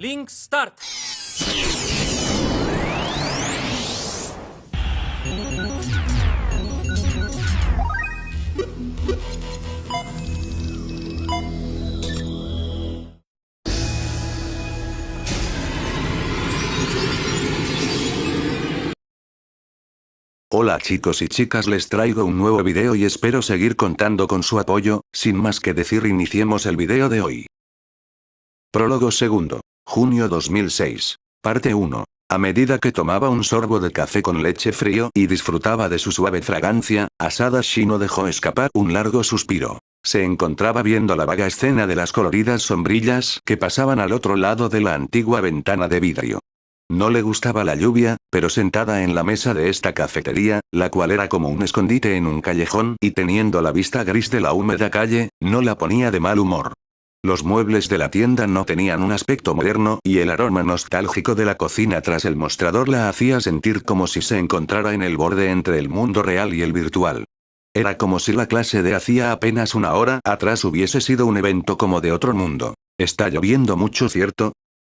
Link Start. Hola chicos y chicas, les traigo un nuevo video y espero seguir contando con su apoyo. Sin más que decir, iniciemos el video de hoy. Prólogo segundo. Junio 2006. Parte 1. A medida que tomaba un sorbo de café con leche frío y disfrutaba de su suave fragancia, Asada Shino dejó escapar un largo suspiro. Se encontraba viendo la vaga escena de las coloridas sombrillas que pasaban al otro lado de la antigua ventana de vidrio. No le gustaba la lluvia, pero sentada en la mesa de esta cafetería, la cual era como un escondite en un callejón y teniendo la vista gris de la húmeda calle, no la ponía de mal humor. Los muebles de la tienda no tenían un aspecto moderno y el aroma nostálgico de la cocina tras el mostrador la hacía sentir como si se encontrara en el borde entre el mundo real y el virtual. Era como si la clase de hacía apenas una hora atrás hubiese sido un evento como de otro mundo. ¿Está lloviendo mucho, cierto?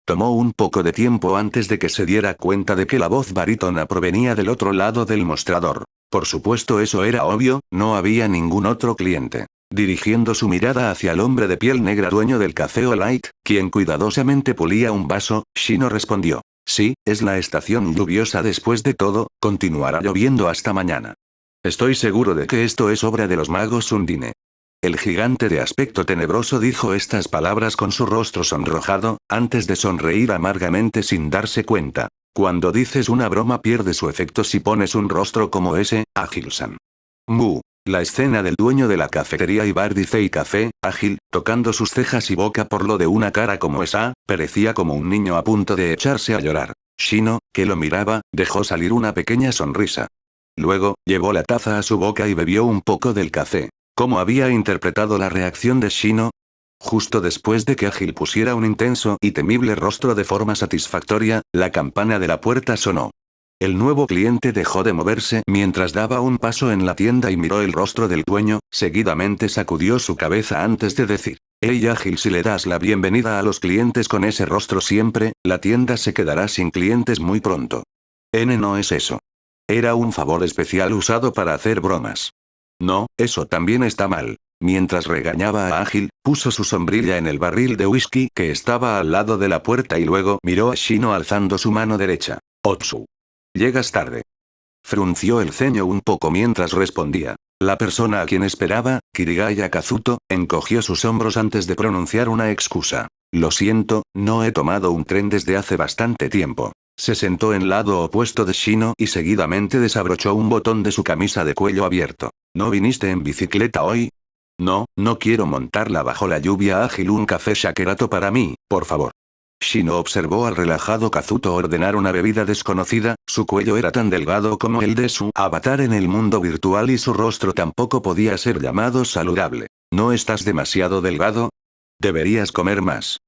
Tomó un poco de tiempo antes de que se diera cuenta de que la voz barítona provenía del otro lado del mostrador. Por supuesto, eso era obvio, no había ningún otro cliente. Dirigiendo su mirada hacia el hombre de piel negra dueño del café Olight, quien cuidadosamente pulía un vaso, Shino respondió. Sí, es la estación lluviosa, después de todo, continuará lloviendo hasta mañana. Estoy seguro de que esto es obra de los magos Undine. El gigante de aspecto tenebroso dijo estas palabras con su rostro sonrojado, antes de sonreír amargamente sin darse cuenta. Cuando dices una broma pierde su efecto si pones un rostro como ese, Ágil-san. Mu. La escena del dueño de la cafetería y bar dice y café, Ágil, tocando sus cejas y boca por lo de una cara como esa, parecía como un niño a punto de echarse a llorar. Shino, que lo miraba, dejó salir una pequeña sonrisa. Luego, llevó la taza a su boca y bebió un poco del café. ¿Cómo había interpretado la reacción de Shino? Justo después de que Ágil pusiera un intenso y temible rostro de forma satisfactoria, la campana de la puerta sonó. El nuevo cliente dejó de moverse mientras daba un paso en la tienda y miró el rostro del dueño, seguidamente sacudió su cabeza antes de decir. Hey Ágil, si le das la bienvenida a los clientes con ese rostro siempre, la tienda se quedará sin clientes muy pronto. No es eso. Era un favor especial usado para hacer bromas. No, eso también está mal. Mientras regañaba a Ágil, puso su sombrilla en el barril de whisky que estaba al lado de la puerta y luego miró a Shino alzando su mano derecha. Otsu. Llegas tarde. Frunció el ceño un poco mientras respondía. La persona a quien esperaba, Kirigaya Kazuto, encogió sus hombros antes de pronunciar una excusa. Lo siento, no he tomado un tren desde hace bastante tiempo. Se sentó en lado opuesto de Shino y seguidamente desabrochó un botón de su camisa de cuello abierto. ¿No viniste en bicicleta hoy? No, no quiero montarla bajo la lluvia. Ágil, un café shakerato para mí, por favor. Shino observó al relajado Kazuto ordenar una bebida desconocida, su cuello era tan delgado como el de su avatar en el mundo virtual y su rostro tampoco podía ser llamado saludable. ¿No estás demasiado delgado? Deberías comer más.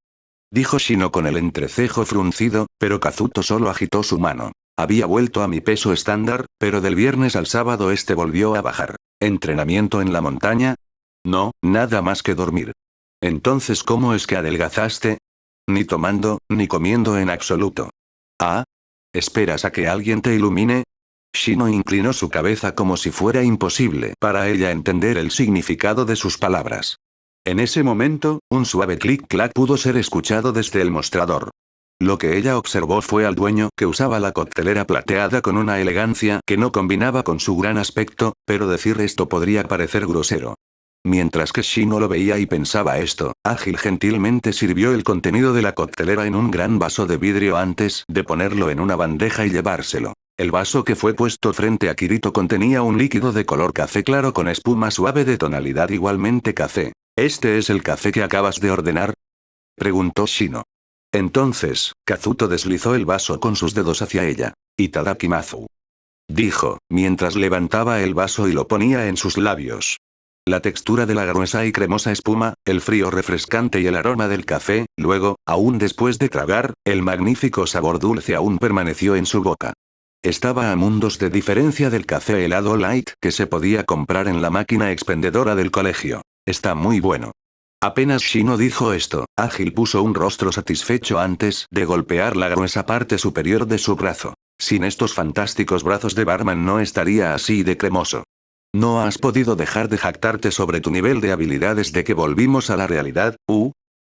Dijo Shino con el entrecejo fruncido, pero Kazuto solo agitó su mano. Había vuelto a mi peso estándar, pero del viernes al sábado este volvió a bajar. ¿Entrenamiento en la montaña? No, nada más que dormir. Entonces, ¿cómo es que adelgazaste? Ni tomando, ni comiendo en absoluto. ¿Ah? ¿Esperas a que alguien te ilumine? Shino inclinó su cabeza como si fuera imposible para ella entender el significado de sus palabras. En ese momento, un suave clic-clac pudo ser escuchado desde el mostrador. Lo que ella observó fue al dueño que usaba la coctelera plateada con una elegancia que no combinaba con su gran aspecto, pero decir esto podría parecer grosero. Mientras que Shino lo veía y pensaba esto, Ágil gentilmente sirvió el contenido de la coctelera en un gran vaso de vidrio antes de ponerlo en una bandeja y llevárselo. El vaso que fue puesto frente a Kirito contenía un líquido de color café claro con espuma suave de tonalidad igualmente café. ¿Este es el café que acabas de ordenar?, preguntó Shino. Entonces, Kazuto deslizó el vaso con sus dedos hacia ella. Itadakimasu. Dijo, mientras levantaba el vaso y lo ponía en sus labios. La textura de la gruesa y cremosa espuma, el frío refrescante y el aroma del café, luego, aún después de tragar, el magnífico sabor dulce aún permaneció en su boca. Estaba a mundos de diferencia del café helado light que se podía comprar en la máquina expendedora del colegio. Está muy bueno. Apenas Shino dijo esto, Ágil puso un rostro satisfecho antes de golpear la gruesa parte superior de su brazo. Sin estos fantásticos brazos de Barman no estaría así de cremoso. ¿No has podido dejar de jactarte sobre tu nivel de habilidad desde que volvimos a la realidad,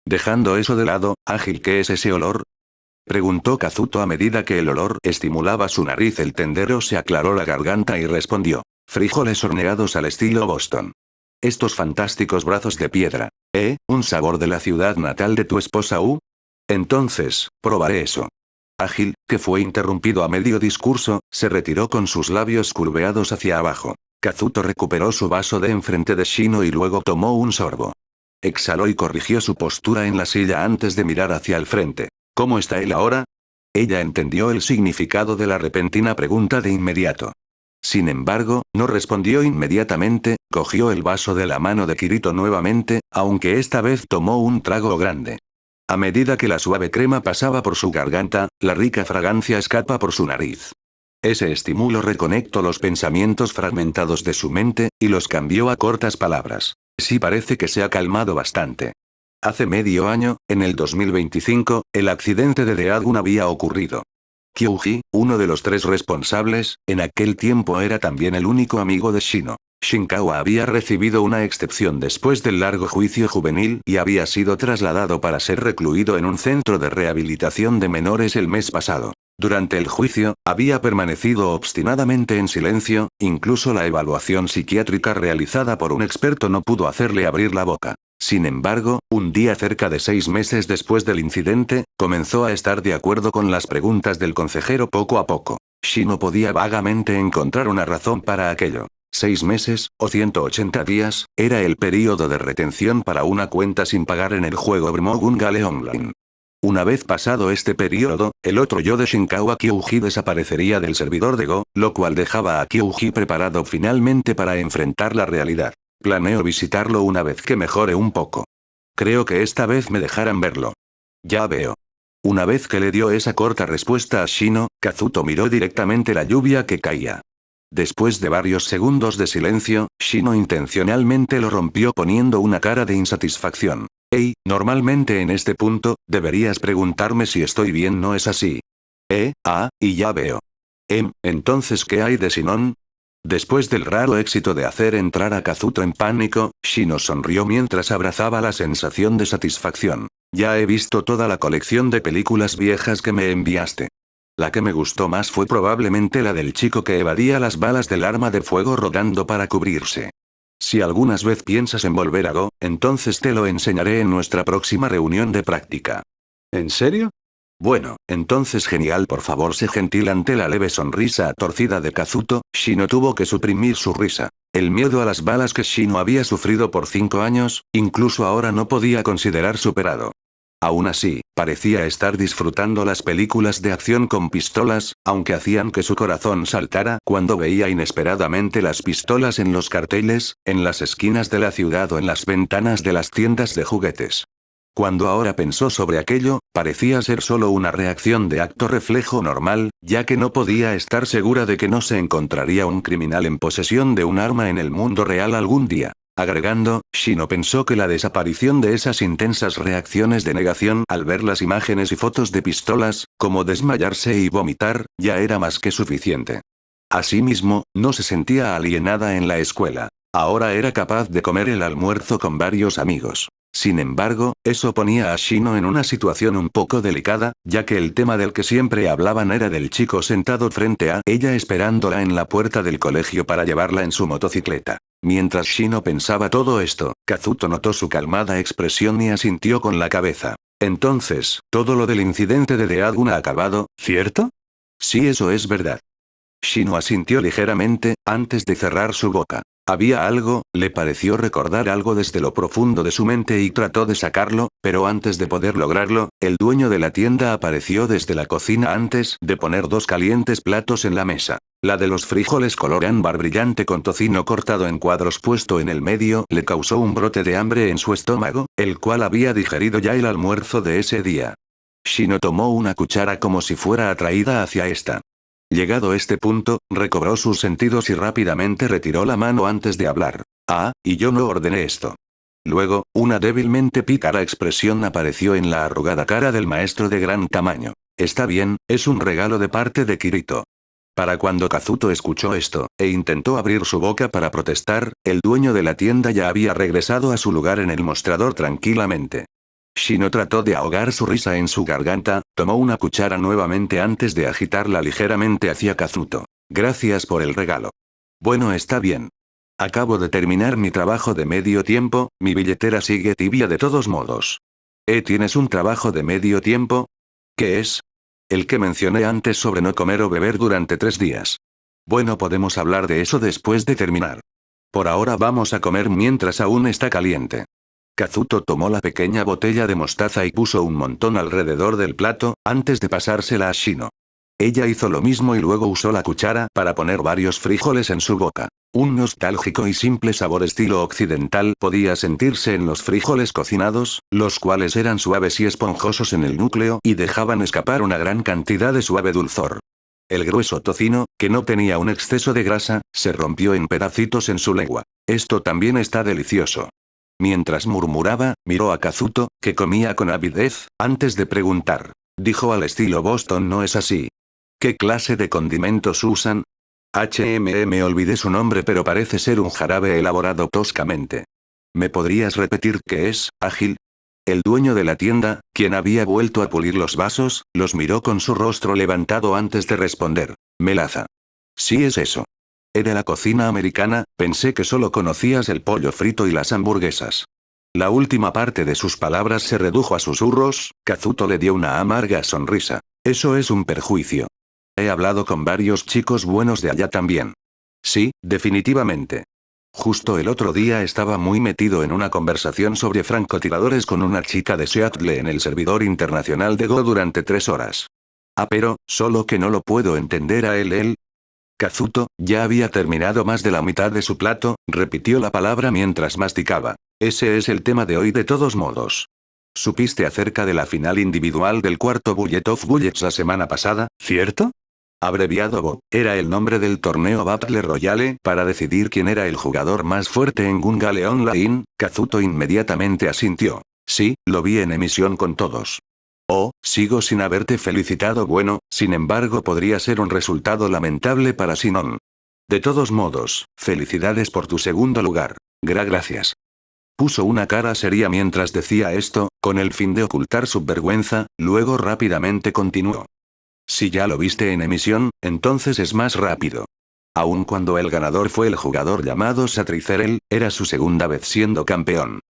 Dejando eso de lado, Ágil, ¿qué es ese olor? Preguntó Kazuto a medida que el olor estimulaba su nariz. El tendero se aclaró la garganta y respondió. Frijoles horneados al estilo Boston. Estos fantásticos brazos de piedra. Un sabor de la ciudad natal de tu esposa, Entonces, probaré eso. Ágil, que fue interrumpido a medio discurso, se retiró con sus labios curveados hacia abajo. Kazuto recuperó su vaso de enfrente de Shino y luego tomó un sorbo. Exhaló y corrigió su postura en la silla antes de mirar hacia el frente. ¿Cómo está él ahora? Ella entendió el significado de la repentina pregunta de inmediato. Sin embargo, no respondió inmediatamente, cogió el vaso de la mano de Kirito nuevamente, aunque esta vez tomó un trago grande. A medida que la suave crema pasaba por su garganta, la rica fragancia escapa por su nariz. Ese estímulo reconectó los pensamientos fragmentados de su mente, y los cambió a cortas palabras. Sí, parece que se ha calmado bastante. Hace medio año, en el 2025, el accidente de Deadgun había ocurrido. Kyuji, uno de los 3 responsables, en aquel tiempo era también el único amigo de Shino. Shinkawa había recibido una excepción después del largo juicio juvenil y había sido trasladado para ser recluido en un centro de rehabilitación de menores el mes pasado. Durante el juicio, había permanecido obstinadamente en silencio, incluso la evaluación psiquiátrica realizada por un experto no pudo hacerle abrir la boca. Sin embargo, un día cerca de 6 meses después del incidente, comenzó a estar de acuerdo con las preguntas del consejero poco a poco. Shino podía vagamente encontrar una razón para aquello. 6 meses, o 180 días, era el período de retención para una cuenta sin pagar en el juego Brmogun Gale Online. Una vez pasado este período, el otro yo de Shinkawa Kyuji desaparecería del servidor de Go, lo cual dejaba a Kyuji preparado finalmente para enfrentar la realidad. Planeo visitarlo una vez que mejore un poco. Creo que esta vez me dejarán verlo. Ya veo. Una vez que le dio esa corta respuesta a Shino, Kazuto miró directamente la lluvia que caía. Después de varios segundos de silencio, Shino intencionalmente lo rompió poniendo una cara de insatisfacción. Normalmente en este punto, deberías preguntarme si estoy bien, ¿no es así? Y ya veo. Entonces ¿qué hay de Sinon? Después del raro éxito de hacer entrar a Kazuto en pánico, Shino sonrió mientras abrazaba la sensación de satisfacción. Ya he visto toda la colección de películas viejas que me enviaste. La que me gustó más fue probablemente la del chico que evadía las balas del arma de fuego rodando para cubrirse. Si algunas vez piensas en volver a Go, entonces te lo enseñaré en nuestra próxima reunión de práctica. ¿En serio? Bueno, entonces genial, por favor sé gentil. Ante la leve sonrisa torcida de Kazuto, Shino tuvo que suprimir su risa. El miedo a las balas que Shino había sufrido por 5 años, incluso ahora no podía considerar superado. Aún así, parecía estar disfrutando las películas de acción con pistolas, aunque hacían que su corazón saltara cuando veía inesperadamente las pistolas en los carteles, en las esquinas de la ciudad o en las ventanas de las tiendas de juguetes. Cuando ahora pensó sobre aquello, parecía ser solo una reacción de acto reflejo normal, ya que no podía estar segura de que no se encontraría un criminal en posesión de un arma en el mundo real algún día. Agregando, Shino pensó que la desaparición de esas intensas reacciones de negación al ver las imágenes y fotos de pistolas, como desmayarse y vomitar, ya era más que suficiente. Asimismo, no se sentía alienada en la escuela. Ahora era capaz de comer el almuerzo con varios amigos. Sin embargo, eso ponía a Shino en una situación un poco delicada, ya que el tema del que siempre hablaban era del chico sentado frente a ella esperándola en la puerta del colegio para llevarla en su motocicleta. Mientras Shino pensaba todo esto, Kazuto notó su calmada expresión y asintió con la cabeza. Entonces, todo lo del incidente de Deadgun ha acabado, ¿cierto? Sí, eso es verdad. Shino asintió ligeramente, antes de cerrar su boca. Había algo, le pareció recordar algo desde lo profundo de su mente y trató de sacarlo, pero antes de poder lograrlo, el dueño de la tienda apareció desde la cocina antes de poner 2 calientes platos en la mesa. La de los frijoles color ámbar brillante con tocino cortado en cuadros puesto en el medio le causó un brote de hambre en su estómago, el cual había digerido ya el almuerzo de ese día. Shino tomó una cuchara como si fuera atraída hacia esta. Llegado este punto, recobró sus sentidos y rápidamente retiró la mano antes de hablar. Y yo no ordené esto. Luego, una débilmente pícara expresión apareció en la arrugada cara del maestro de gran tamaño. Está bien, es un regalo de parte de Kirito. Para cuando Kazuto escuchó esto, e intentó abrir su boca para protestar, el dueño de la tienda ya había regresado a su lugar en el mostrador tranquilamente. Shino trató de ahogar su risa en su garganta, tomó una cuchara nuevamente antes de agitarla ligeramente hacia Kazuto. Gracias por el regalo. Bueno, está bien. Acabo de terminar mi trabajo de medio tiempo, mi billetera sigue tibia de todos modos. ¿Tienes un trabajo de medio tiempo? ¿Qué es? El que mencioné antes sobre no comer o beber durante 3 días. Bueno, podemos hablar de eso después de terminar. Por ahora vamos a comer mientras aún está caliente. Kazuto tomó la pequeña botella de mostaza y puso un montón alrededor del plato, antes de pasársela a Shino. Ella hizo lo mismo y luego usó la cuchara para poner varios frijoles en su boca. Un nostálgico y simple sabor estilo occidental podía sentirse en los frijoles cocinados, los cuales eran suaves y esponjosos en el núcleo y dejaban escapar una gran cantidad de suave dulzor. El grueso tocino, que no tenía un exceso de grasa, se rompió en pedacitos en su lengua. Esto también está delicioso. Mientras murmuraba, miró a Kazuto, que comía con avidez, antes de preguntar. Dijo al estilo Boston, ¿no es así? ¿Qué clase de condimentos usan? Olvidé su nombre, pero parece ser un jarabe elaborado toscamente. ¿Me podrías repetir qué es, ágil? El dueño de la tienda, quien había vuelto a pulir los vasos, los miró con su rostro levantado antes de responder. Melaza. Sí, es eso. Era la cocina americana, pensé que solo conocías el pollo frito y las hamburguesas. La última parte de sus palabras se redujo a susurros. Kazuto le dio una amarga sonrisa. Eso es un perjuicio. He hablado con varios chicos buenos de allá también. Sí, definitivamente. Justo el otro día estaba muy metido en una conversación sobre francotiradores con una chica de Seattle en el servidor internacional de Go durante 3 horas. Pero, solo que no lo puedo entender a él. Kazuto, ya había terminado más de la mitad de su plato, repitió la palabra mientras masticaba. Ese es el tema de hoy de todos modos. ¿Supiste acerca de la final individual del cuarto Bullet of Bullets la semana pasada, cierto? Abreviado BO, era el nombre del torneo Battle Royale para decidir quién era el jugador más fuerte en Gun Gale Online. Kazuto inmediatamente asintió. Sí, lo vi en emisión con todos. Oh, sigo sin haberte felicitado. Bueno, sin embargo podría ser un resultado lamentable para Sinon. De todos modos, felicidades por tu segundo lugar. Gracias. Puso una cara seria mientras decía esto, con el fin de ocultar su vergüenza, luego rápidamente continuó. Si ya lo viste en emisión, entonces es más rápido. Aun cuando el ganador fue el jugador llamado Satricerel, era su segunda vez siendo campeón.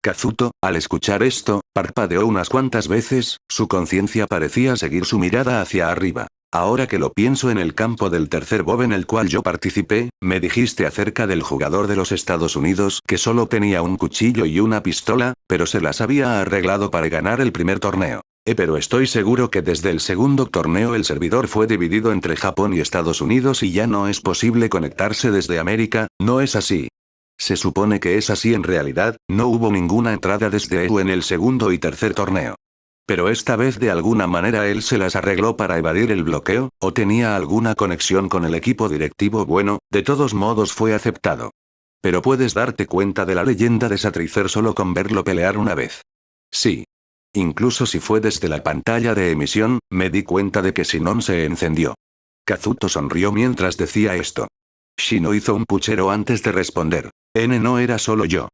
Kazuto, al escuchar esto, parpadeó unas cuantas veces, su conciencia parecía seguir su mirada hacia arriba. Ahora que lo pienso, en el campo del tercer BOB en el cual yo participé, me dijiste acerca del jugador de los Estados Unidos que solo tenía un cuchillo y una pistola, pero se las había arreglado para ganar el primer torneo. Pero estoy seguro que desde el segundo torneo el servidor fue dividido entre Japón y Estados Unidos y ya no es posible conectarse desde América, ¿no es así? Se supone que es así en realidad, no hubo ninguna entrada desde EU en el segundo y tercer torneo. Pero esta vez de alguna manera él se las arregló para evadir el bloqueo, o tenía alguna conexión con el equipo directivo. Bueno, de todos modos fue aceptado. Pero puedes darte cuenta de la leyenda de Satricer solo con verlo pelear una vez. Sí. Incluso si fue desde la pantalla de emisión, me di cuenta de que Sinon se encendió. Kazuto sonrió mientras decía esto. Shino hizo un puchero antes de responder. No era solo yo.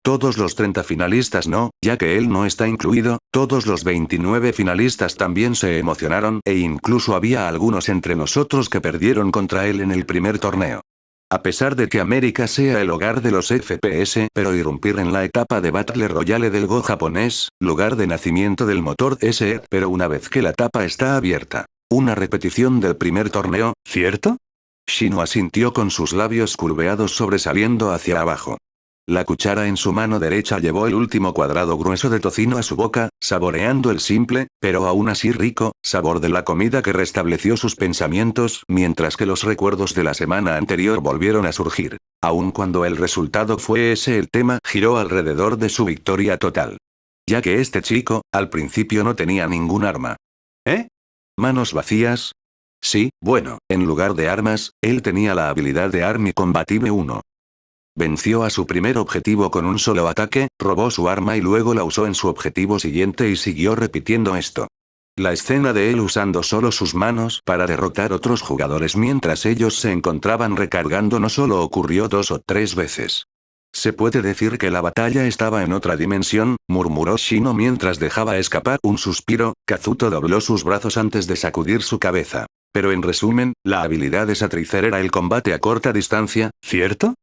Todos los 30 finalistas no, ya que él no está incluido, todos los 29 finalistas también se emocionaron e incluso había algunos entre nosotros que perdieron contra él en el primer torneo. A pesar de que América sea el hogar de los FPS, pero irrumpir en la etapa de Battle Royale del Go japonés, lugar de nacimiento del motor SE, pero una vez que la etapa está abierta. Una repetición del primer torneo, ¿cierto? Shino asintió con sus labios curveados sobresaliendo hacia abajo. La cuchara en su mano derecha llevó el último cuadrado grueso de tocino a su boca, saboreando el simple, pero aún así rico, sabor de la comida que restableció sus pensamientos, mientras que los recuerdos de la semana anterior volvieron a surgir. Aun cuando el resultado fue ese, el tema giró alrededor de su victoria total. Ya que este chico, al principio no tenía ningún arma. ¿Manos vacías? Sí, bueno, en lugar de armas, él tenía la habilidad de Army Combative 1. Venció a su primer objetivo con un solo ataque, robó su arma y luego la usó en su objetivo siguiente y siguió repitiendo esto. La escena de él usando solo sus manos para derrotar otros jugadores mientras ellos se encontraban recargando no solo ocurrió 2 o 3 veces. Se puede decir que la batalla estaba en otra dimensión, murmuró Shino mientras dejaba escapar un suspiro. Kazuto dobló sus brazos antes de sacudir su cabeza. Pero en resumen, la habilidad de Satricer era el combate a corta distancia, ¿cierto?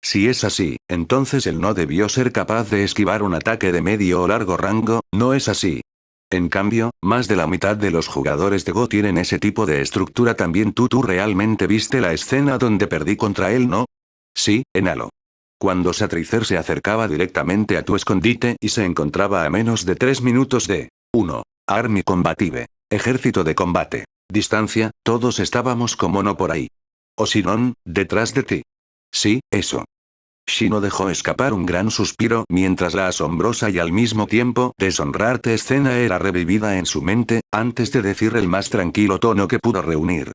Si es así, entonces él no debió ser capaz de esquivar un ataque de medio o largo rango, ¿no es así? En cambio, más de la mitad de los jugadores de Go tienen ese tipo de estructura también. ¿Tú realmente viste la escena donde perdí contra él, no? Sí, en Halo. Cuando Satricer se acercaba directamente a tu escondite y se encontraba a menos de 3 minutos de 1. Army Combative. Ejército de combate. Distancia, todos estábamos como no por ahí. O Sinon, detrás de ti. Sí, eso. Shino dejó escapar un gran suspiro mientras la asombrosa y al mismo tiempo deshonrante escena era revivida en su mente, antes de decir el más tranquilo tono que pudo reunir.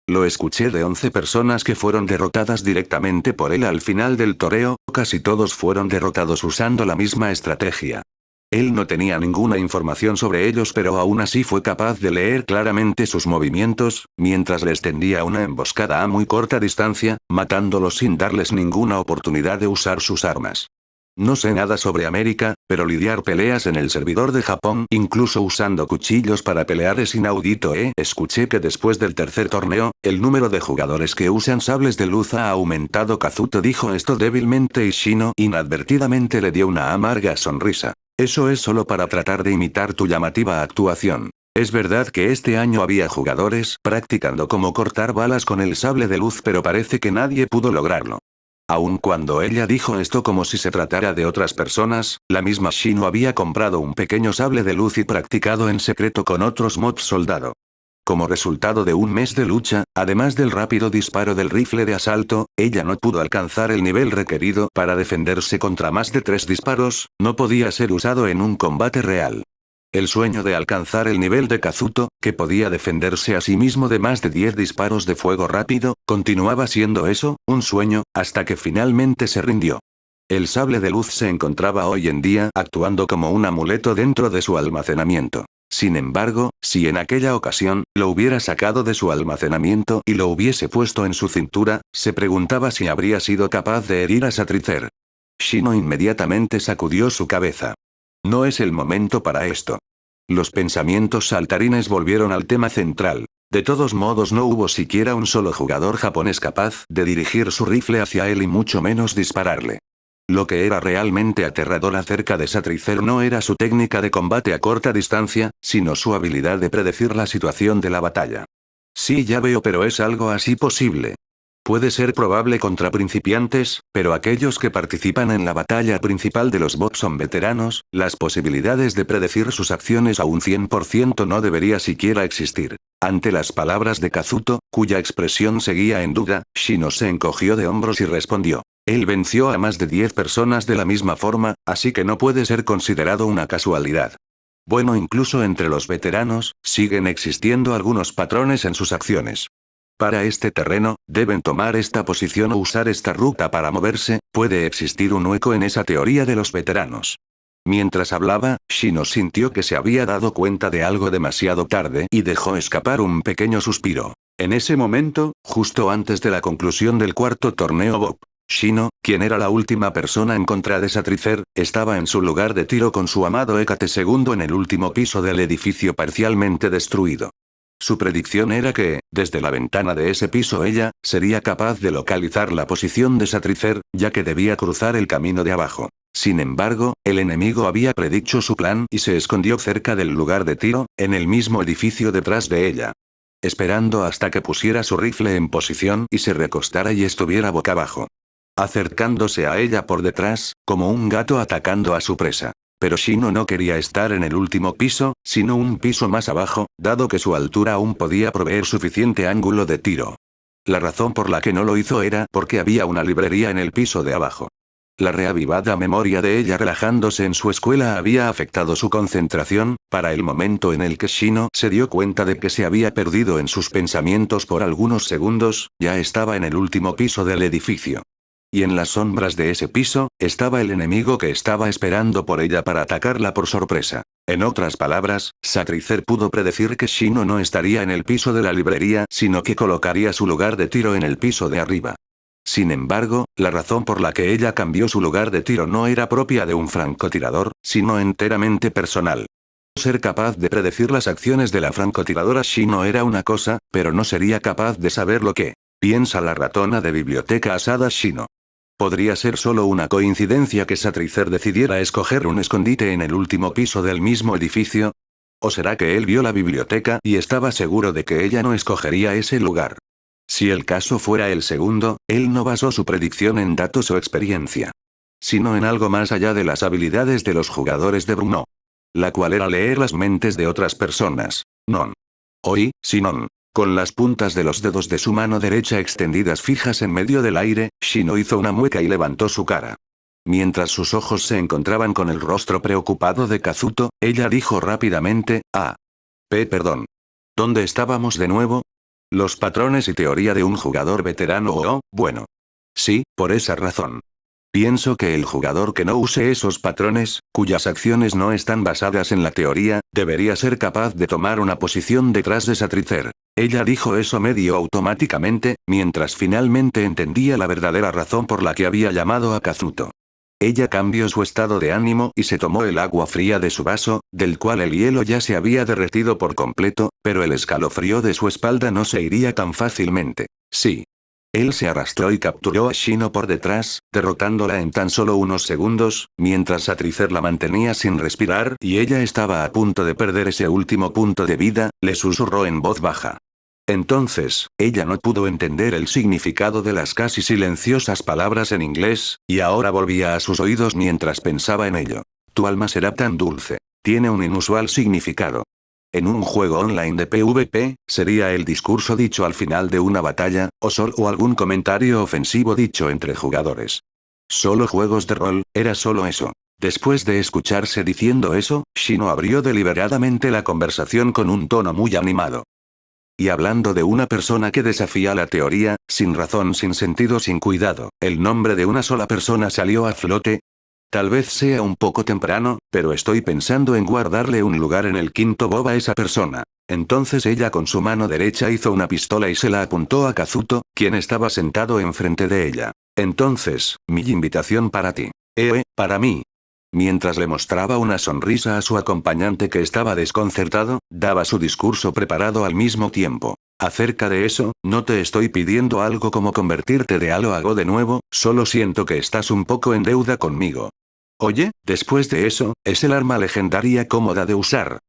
Lo escuché de 11 personas que fueron derrotadas directamente por él al final del torneo, casi todos fueron derrotados usando la misma estrategia. Él no tenía ninguna información sobre ellos pero aún así fue capaz de leer claramente sus movimientos, mientras les tendía una emboscada a muy corta distancia, matándolos sin darles ninguna oportunidad de usar sus armas. No sé nada sobre América, pero lidiar peleas en el servidor de Japón, incluso usando cuchillos para pelear es inaudito. Escuché que después del tercer torneo, el número de jugadores que usan sables de luz ha aumentado. Kazuto dijo esto débilmente y Shino inadvertidamente le dio una amarga sonrisa. Eso es solo para tratar de imitar tu llamativa actuación. Es verdad que este año había jugadores practicando cómo cortar balas con el sable de luz pero parece que nadie pudo lograrlo. Aun cuando ella dijo esto como si se tratara de otras personas, la misma Shino había comprado un pequeño sable de luz y practicado en secreto con otros mobs soldado. Como resultado de un mes de lucha, además del rápido disparo del rifle de asalto, ella no pudo alcanzar el nivel requerido para defenderse contra más de 3 disparos, no podía ser usado en un combate real. El sueño de alcanzar el nivel de Kazuto, que podía defenderse a sí mismo de más de 10 disparos de fuego rápido, continuaba siendo eso, un sueño, hasta que finalmente se rindió. El sable de luz se encontraba hoy en día actuando como un amuleto dentro de su almacenamiento. Sin embargo, si en aquella ocasión, lo hubiera sacado de su almacenamiento y lo hubiese puesto en su cintura, se preguntaba si habría sido capaz de herir a Satricer. Shino inmediatamente sacudió su cabeza. No es el momento para esto. Los pensamientos saltarines volvieron al tema central. De todos modos no hubo siquiera un solo jugador japonés capaz de dirigir su rifle hacia él y mucho menos dispararle. Lo que era realmente aterrador acerca de Satricer no era su técnica de combate a corta distancia, sino su habilidad de predecir la situación de la batalla. Sí, ya veo, pero es algo así posible. Puede ser probable contra principiantes, pero aquellos que participan en la batalla principal de los bots son veteranos, las posibilidades de predecir sus acciones a un 100% no debería siquiera existir. Ante las palabras de Kazuto, cuya expresión seguía en duda, Shino se encogió de hombros y respondió. Él venció a más de 10 personas de la misma forma, así que no puede ser considerado una casualidad. Bueno, incluso entre los veteranos, siguen existiendo algunos patrones en sus acciones. Para este terreno, deben tomar esta posición o usar esta ruta para moverse, puede existir un hueco en esa teoría de los veteranos. Mientras hablaba, Shino sintió que se había dado cuenta de algo demasiado tarde y dejó escapar un pequeño suspiro. En ese momento, justo antes de la conclusión del cuarto torneo Bob, Shino, quien era la última persona en contra de Satricer, estaba en su lugar de tiro con su amado Hécate II en el último piso del edificio parcialmente destruido. Su predicción era que, desde la ventana de ese piso ella, sería capaz de localizar la posición de Satricer, ya que debía cruzar el camino de abajo. Sin embargo, el enemigo había predicho su plan y se escondió cerca del lugar de tiro, en el mismo edificio detrás de ella. Esperando hasta que pusiera su rifle en posición y se recostara y estuviera boca abajo. Acercándose a ella por detrás, como un gato atacando a su presa. Pero Shino no quería estar en el último piso, sino un piso más abajo, dado que su altura aún podía proveer suficiente ángulo de tiro. La razón por la que no lo hizo era porque había una librería en el piso de abajo. La reavivada memoria de ella relajándose en su escuela había afectado su concentración, para el momento en el que Shino se dio cuenta de que se había perdido en sus pensamientos por algunos segundos, ya estaba en el último piso del edificio. Y en las sombras de ese piso, estaba el enemigo que estaba esperando por ella para atacarla por sorpresa. En otras palabras, Satricer pudo predecir que Shino no estaría en el piso de la librería, sino que colocaría su lugar de tiro en el piso de arriba. Sin embargo, la razón por la que ella cambió su lugar de tiro no era propia de un francotirador, sino enteramente personal. Ser capaz de predecir las acciones de la francotiradora Shino era una cosa, pero no sería capaz de saber lo que piensa la ratona de biblioteca asada Shino. ¿Podría ser solo una coincidencia que Satricer decidiera escoger un escondite en el último piso del mismo edificio? ¿O será que él vio la biblioteca y estaba seguro de que ella no escogería ese lugar? Si el caso fuera el segundo, él no basó su predicción en datos o experiencia, sino en algo más allá de las habilidades de los jugadores de Bruno, la cual era leer las mentes de otras personas. Non. Oí, Sinon. Con las puntas de los dedos de su mano derecha extendidas fijas en medio del aire, Shino hizo una mueca y levantó su cara. Mientras sus ojos se encontraban con el rostro preocupado de Kazuto, ella dijo rápidamente, perdón. ¿Dónde estábamos de nuevo? Los patrones y teoría de un jugador veterano bueno. Sí, por esa razón. Pienso que el jugador que no use esos patrones, cuyas acciones no están basadas en la teoría, debería ser capaz de tomar una posición detrás de Satricer. Ella dijo eso medio automáticamente, mientras finalmente entendía la verdadera razón por la que había llamado a Kazuto. Ella cambió su estado de ánimo y se tomó el agua fría de su vaso, del cual el hielo ya se había derretido por completo, pero el escalofrío de su espalda no se iría tan fácilmente. Sí. Él se arrastró y capturó a Shino por detrás, derrotándola en tan solo unos segundos, mientras Satricer la mantenía sin respirar y ella estaba a punto de perder ese último punto de vida, le susurró en voz baja. Entonces, ella no pudo entender el significado de las casi silenciosas palabras en inglés, y ahora volvía a sus oídos mientras pensaba en ello. Tu alma será tan dulce. Tiene un inusual significado. En un juego online de PvP, sería el discurso dicho al final de una batalla, o solo algún comentario ofensivo dicho entre jugadores. Solo juegos de rol, era solo eso. Después de escucharse diciendo eso, Shino abrió deliberadamente la conversación con un tono muy animado. Y hablando de una persona que desafía la teoría, sin razón, sin sentido, sin cuidado, ¿el nombre de una sola persona salió a flote? Tal vez sea un poco temprano, pero estoy pensando en guardarle un lugar en el quinto bob a esa persona. Entonces ella con su mano derecha hizo una pistola y se la apuntó a Kazuto, quien estaba sentado enfrente de ella. Entonces, mi invitación para ti. Para mí. Mientras le mostraba una sonrisa a su acompañante que estaba desconcertado, daba su discurso preparado al mismo tiempo. Acerca de eso, no te estoy pidiendo algo como convertirte de Halo a Go de nuevo, solo siento que estás un poco en deuda conmigo. Oye, después de eso, es el arma legendaria cómoda de usar.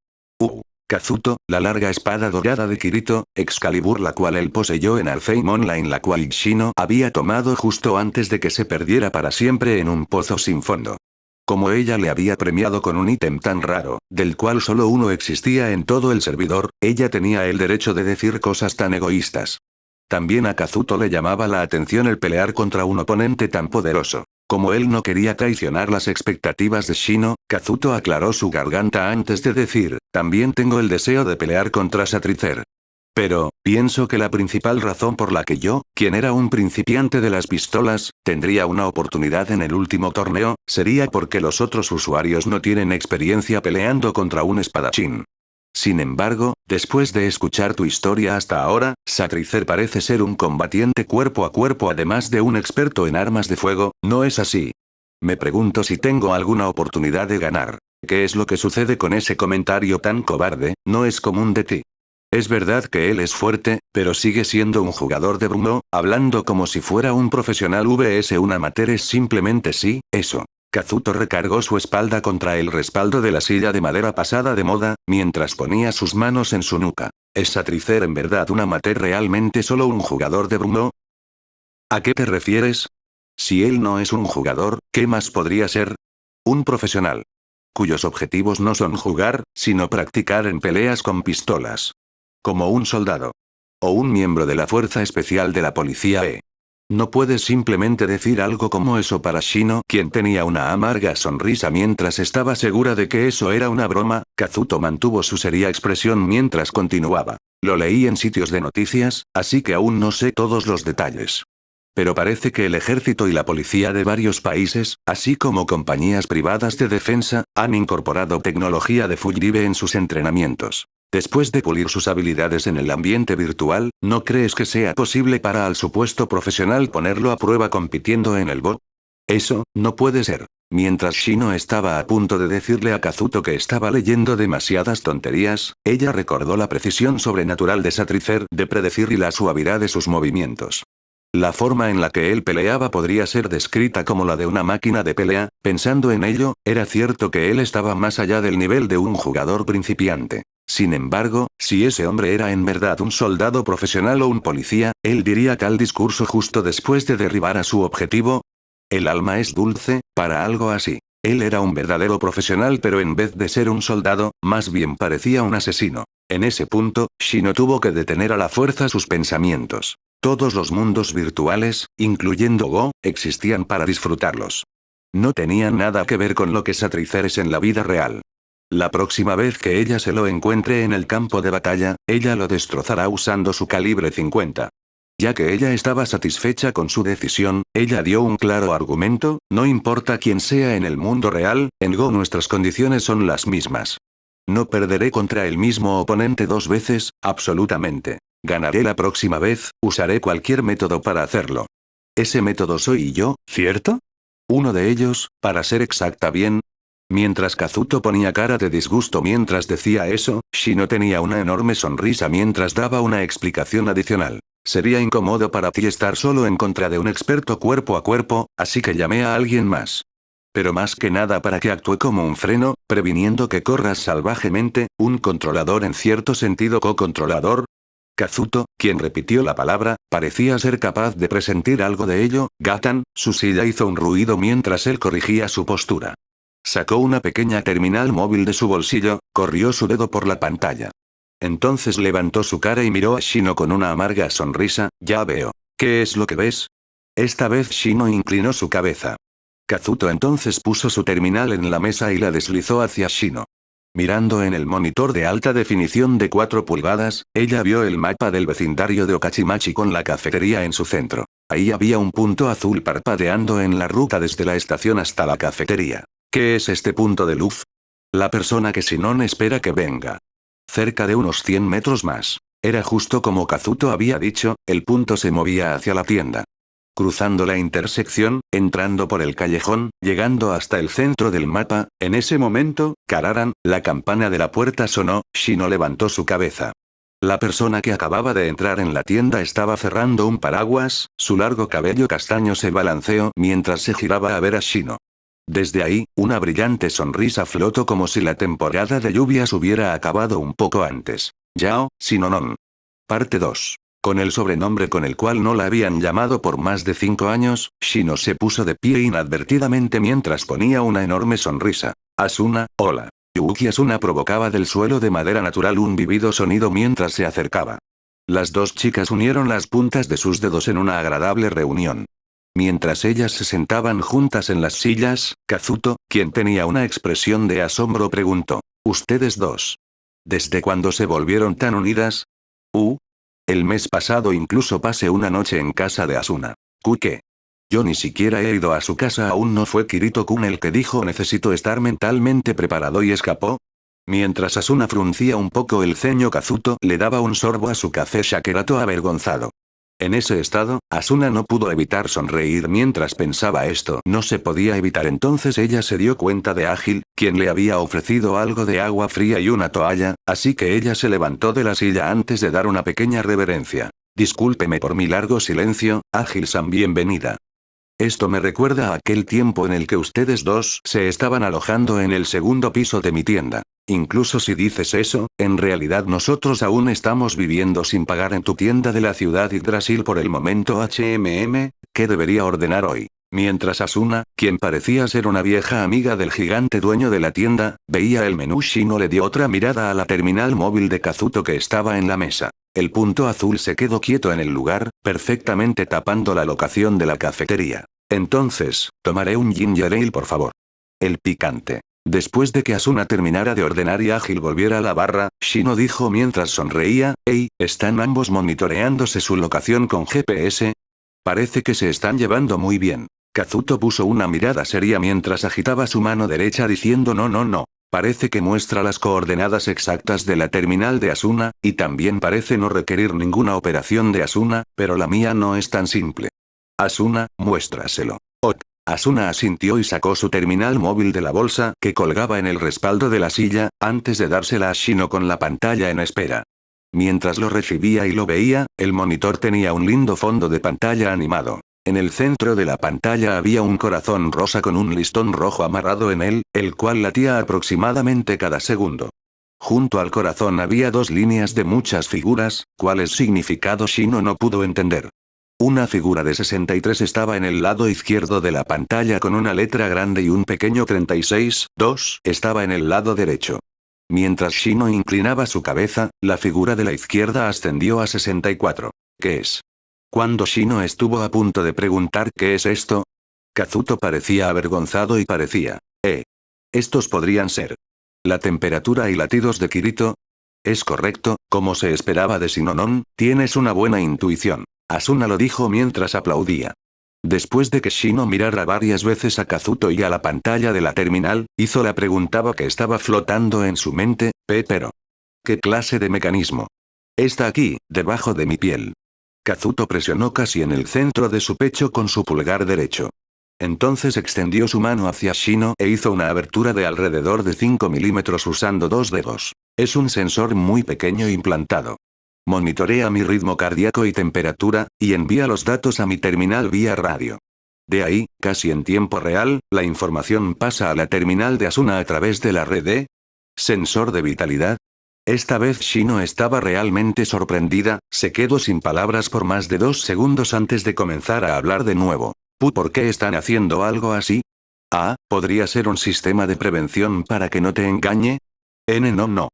Kazuto, la larga espada dorada de Kirito, Excalibur, la cual él poseyó en Alfheim Online, la cual Shino había tomado justo antes de que se perdiera para siempre en un pozo sin fondo. Como ella le había premiado con un ítem tan raro, del cual solo uno existía en todo el servidor, ella tenía el derecho de decir cosas tan egoístas. También a Kazuto le llamaba la atención el pelear contra un oponente tan poderoso. Como él no quería traicionar las expectativas de Shino, Kazuto aclaró su garganta antes de decir, también tengo el deseo de pelear contra Satricer. Pero, pienso que la principal razón por la que yo, quien era un principiante de las pistolas, tendría una oportunidad en el último torneo, sería porque los otros usuarios no tienen experiencia peleando contra un espadachín. Sin embargo, después de escuchar tu historia hasta ahora, Satricer parece ser un combatiente cuerpo a cuerpo además de un experto en armas de fuego, ¿no es así? Me pregunto si tengo alguna oportunidad de ganar. ¿Qué es lo que sucede con ese comentario tan cobarde? No es común de ti. Es verdad que él es fuerte, pero sigue siendo un jugador de Bruno, hablando como si fuera un profesional vs un amateur es simplemente sí, eso. Kazuto recargó su espalda contra el respaldo de la silla de madera pasada de moda, mientras ponía sus manos en su nuca. ¿Es Satricer en verdad un amateur, realmente solo un jugador de Bruno? ¿A qué te refieres? Si él no es un jugador, ¿qué más podría ser? Un profesional. Cuyos objetivos no son jugar, sino practicar en peleas con pistolas. Como un soldado. O un miembro de la Fuerza Especial de la Policía No puedes simplemente decir algo como eso para Shino, quien tenía una amarga sonrisa mientras estaba segura de que eso era una broma. Kazuto mantuvo su seria expresión mientras continuaba. Lo leí en sitios de noticias, así que aún no sé todos los detalles. Pero parece que el ejército y la policía de varios países, así como compañías privadas de defensa, han incorporado tecnología de Fullrive en sus entrenamientos. Después de pulir sus habilidades en el ambiente virtual, ¿no crees que sea posible para al supuesto profesional ponerlo a prueba compitiendo en el bot? Eso, no puede ser. Mientras Shino estaba a punto de decirle a Kazuto que estaba leyendo demasiadas tonterías, ella recordó la precisión sobrenatural de Satricer de predecir y la suavidad de sus movimientos. La forma en la que él peleaba podría ser descrita como la de una máquina de pelea. Pensando en ello, era cierto que él estaba más allá del nivel de un jugador principiante. Sin embargo, si ese hombre era en verdad un soldado profesional o un policía, él diría tal discurso justo después de derribar a su objetivo. El alma es dulce, para algo así. Él era un verdadero profesional, pero en vez de ser un soldado, más bien parecía un asesino. En ese punto, Shino tuvo que detener a la fuerza sus pensamientos. Todos los mundos virtuales, incluyendo Go, existían para disfrutarlos. No tenían nada que ver con lo que Satricer es en la vida real. La próxima vez que ella se lo encuentre en el campo de batalla, ella lo destrozará usando su calibre 50. Ya que ella estaba satisfecha con su decisión, ella dio un claro argumento: no importa quién sea en el mundo real, en Go nuestras condiciones son las mismas. No perderé contra el mismo oponente dos veces, absolutamente. Ganaré la próxima vez, usaré cualquier método para hacerlo. Ese método soy yo, ¿cierto? Uno de ellos, para ser exacta bien. Mientras Kazuto ponía cara de disgusto mientras decía eso, Shino tenía una enorme sonrisa mientras daba una explicación adicional. Sería incómodo para ti estar solo en contra de un experto cuerpo a cuerpo, así que llamé a alguien más. Pero más que nada para que actúe como un freno, previniendo que corras salvajemente, un controlador en cierto sentido co-controlador. Kazuto, quien repitió la palabra, parecía ser capaz de presentir algo de ello. Gatan, su silla hizo un ruido mientras él corrigía su postura. Sacó una pequeña terminal móvil de su bolsillo, corrió su dedo por la pantalla. Entonces levantó su cara y miró a Shino con una amarga sonrisa. Ya veo. ¿Qué es lo que ves? Esta vez Shino inclinó su cabeza. Kazuto entonces puso su terminal en la mesa y la deslizó hacia Shino. Mirando en el monitor de alta definición de 4 pulgadas, ella vio el mapa del vecindario de Okachimachi con la cafetería en su centro. Ahí había un punto azul parpadeando en la ruta desde la estación hasta la cafetería. ¿Qué es este punto de luz? La persona que Shinon espera que venga. Cerca de unos 100 metros más. Era justo como Kazuto había dicho, el punto se movía hacia la tienda. Cruzando la intersección, entrando por el callejón, llegando hasta el centro del mapa, en ese momento, Kararan, la campana de la puerta sonó. Shino levantó su cabeza. La persona que acababa de entrar en la tienda estaba cerrando un paraguas, su largo cabello castaño se balanceó mientras se giraba a ver a Shino. Desde ahí, una brillante sonrisa flotó como si la temporada de lluvias hubiera acabado un poco antes. Yao, Shinonon. Parte 2. Con el sobrenombre con el cual no la habían llamado por más de 5 años, Shino se puso de pie inadvertidamente mientras ponía una enorme sonrisa. Asuna, hola. Yuuki Asuna provocaba del suelo de madera natural un vívido sonido mientras se acercaba. Las dos chicas unieron las puntas de sus dedos en una agradable reunión. Mientras ellas se sentaban juntas en las sillas, Kazuto, quien tenía una expresión de asombro, preguntó: ¿Ustedes dos? ¿Desde cuándo se volvieron tan unidas? El mes pasado incluso pasé una noche en casa de Asuna. ¿Qué? Yo ni siquiera he ido a su casa aún. ¿No fue Kirito-kun el que dijo necesito estar mentalmente preparado y escapó? Mientras Asuna fruncía un poco el ceño, Kazuto le daba un sorbo a su café shakerato avergonzado. En ese estado, Asuna no pudo evitar sonreír mientras pensaba esto. No se podía evitar. Entonces ella se dio cuenta de Ágil, quien le había ofrecido algo de agua fría y una toalla, así que ella se levantó de la silla antes de dar una pequeña reverencia. Discúlpeme por mi largo silencio, Ágil-san, bienvenida. Esto me recuerda a aquel tiempo en el que ustedes dos se estaban alojando en el segundo piso de mi tienda. Incluso si dices eso, en realidad nosotros aún estamos viviendo sin pagar en tu tienda de la ciudad Yggdrasil por el momento. ¿Qué debería ordenar hoy? Mientras Asuna, quien parecía ser una vieja amiga del gigante dueño de la tienda, veía el menú, Shino le dio otra mirada a la terminal móvil de Kazuto que estaba en la mesa. El punto azul se quedó quieto en el lugar, perfectamente tapando la locación de la cafetería. Entonces, tomaré un ginger ale por favor. El picante. Después de que Asuna terminara de ordenar y Ágil volviera a la barra, Shino dijo mientras sonreía: «Hey, ¿están ambos monitoreándose su locación con GPS?» Parece que se están llevando muy bien. Kazuto puso una mirada seria mientras agitaba su mano derecha diciendo no no no. Parece que muestra las coordenadas exactas de la terminal de Asuna, y también parece no requerir ninguna operación de Asuna, pero la mía no es tan simple. Asuna, muéstraselo. Ok. Asuna asintió y sacó su terminal móvil de la bolsa que colgaba en el respaldo de la silla, antes de dársela a Shino con la pantalla en espera. Mientras lo recibía y lo veía, el monitor tenía un lindo fondo de pantalla animado. En el centro de la pantalla había un corazón rosa con un listón rojo amarrado en él, el cual latía aproximadamente cada segundo. Junto al corazón había dos líneas de muchas figuras, cuales significado Shino no pudo entender. Una figura de 63 estaba en el lado izquierdo de la pantalla con una letra grande y un pequeño 36, 2 estaba en el lado derecho. Mientras Shino inclinaba su cabeza, la figura de la izquierda ascendió a 64. ¿Qué es? Cuando Shino estuvo a punto de preguntar ¿qué es esto? Kazuto parecía avergonzado y parecía, estos podrían ser la temperatura y latidos de Kirito. Es correcto, como se esperaba de Shinonon, tienes una buena intuición. Asuna lo dijo mientras aplaudía. Después de que Shino mirara varias veces a Kazuto y a la pantalla de la terminal, hizo la pregunta que estaba flotando en su mente, pero ¿qué clase de mecanismo? Está aquí, debajo de mi piel. Kazuto presionó casi en el centro de su pecho con su pulgar derecho. Entonces extendió su mano hacia Shino e hizo una abertura de alrededor de 5 milímetros usando dos dedos. Es un sensor muy pequeño implantado. Monitorea mi ritmo cardíaco y temperatura, y envía los datos a mi terminal vía radio. De ahí, casi en tiempo real, la información pasa a la terminal de Asuna a través de la red de sensor de vitalidad. Esta vez Shino estaba realmente sorprendida, se quedó sin palabras por más de 2 segundos antes de comenzar a hablar de nuevo. ¿Por qué están haciendo algo así? ¿Podría ser un sistema de prevención para que no te engañe? No.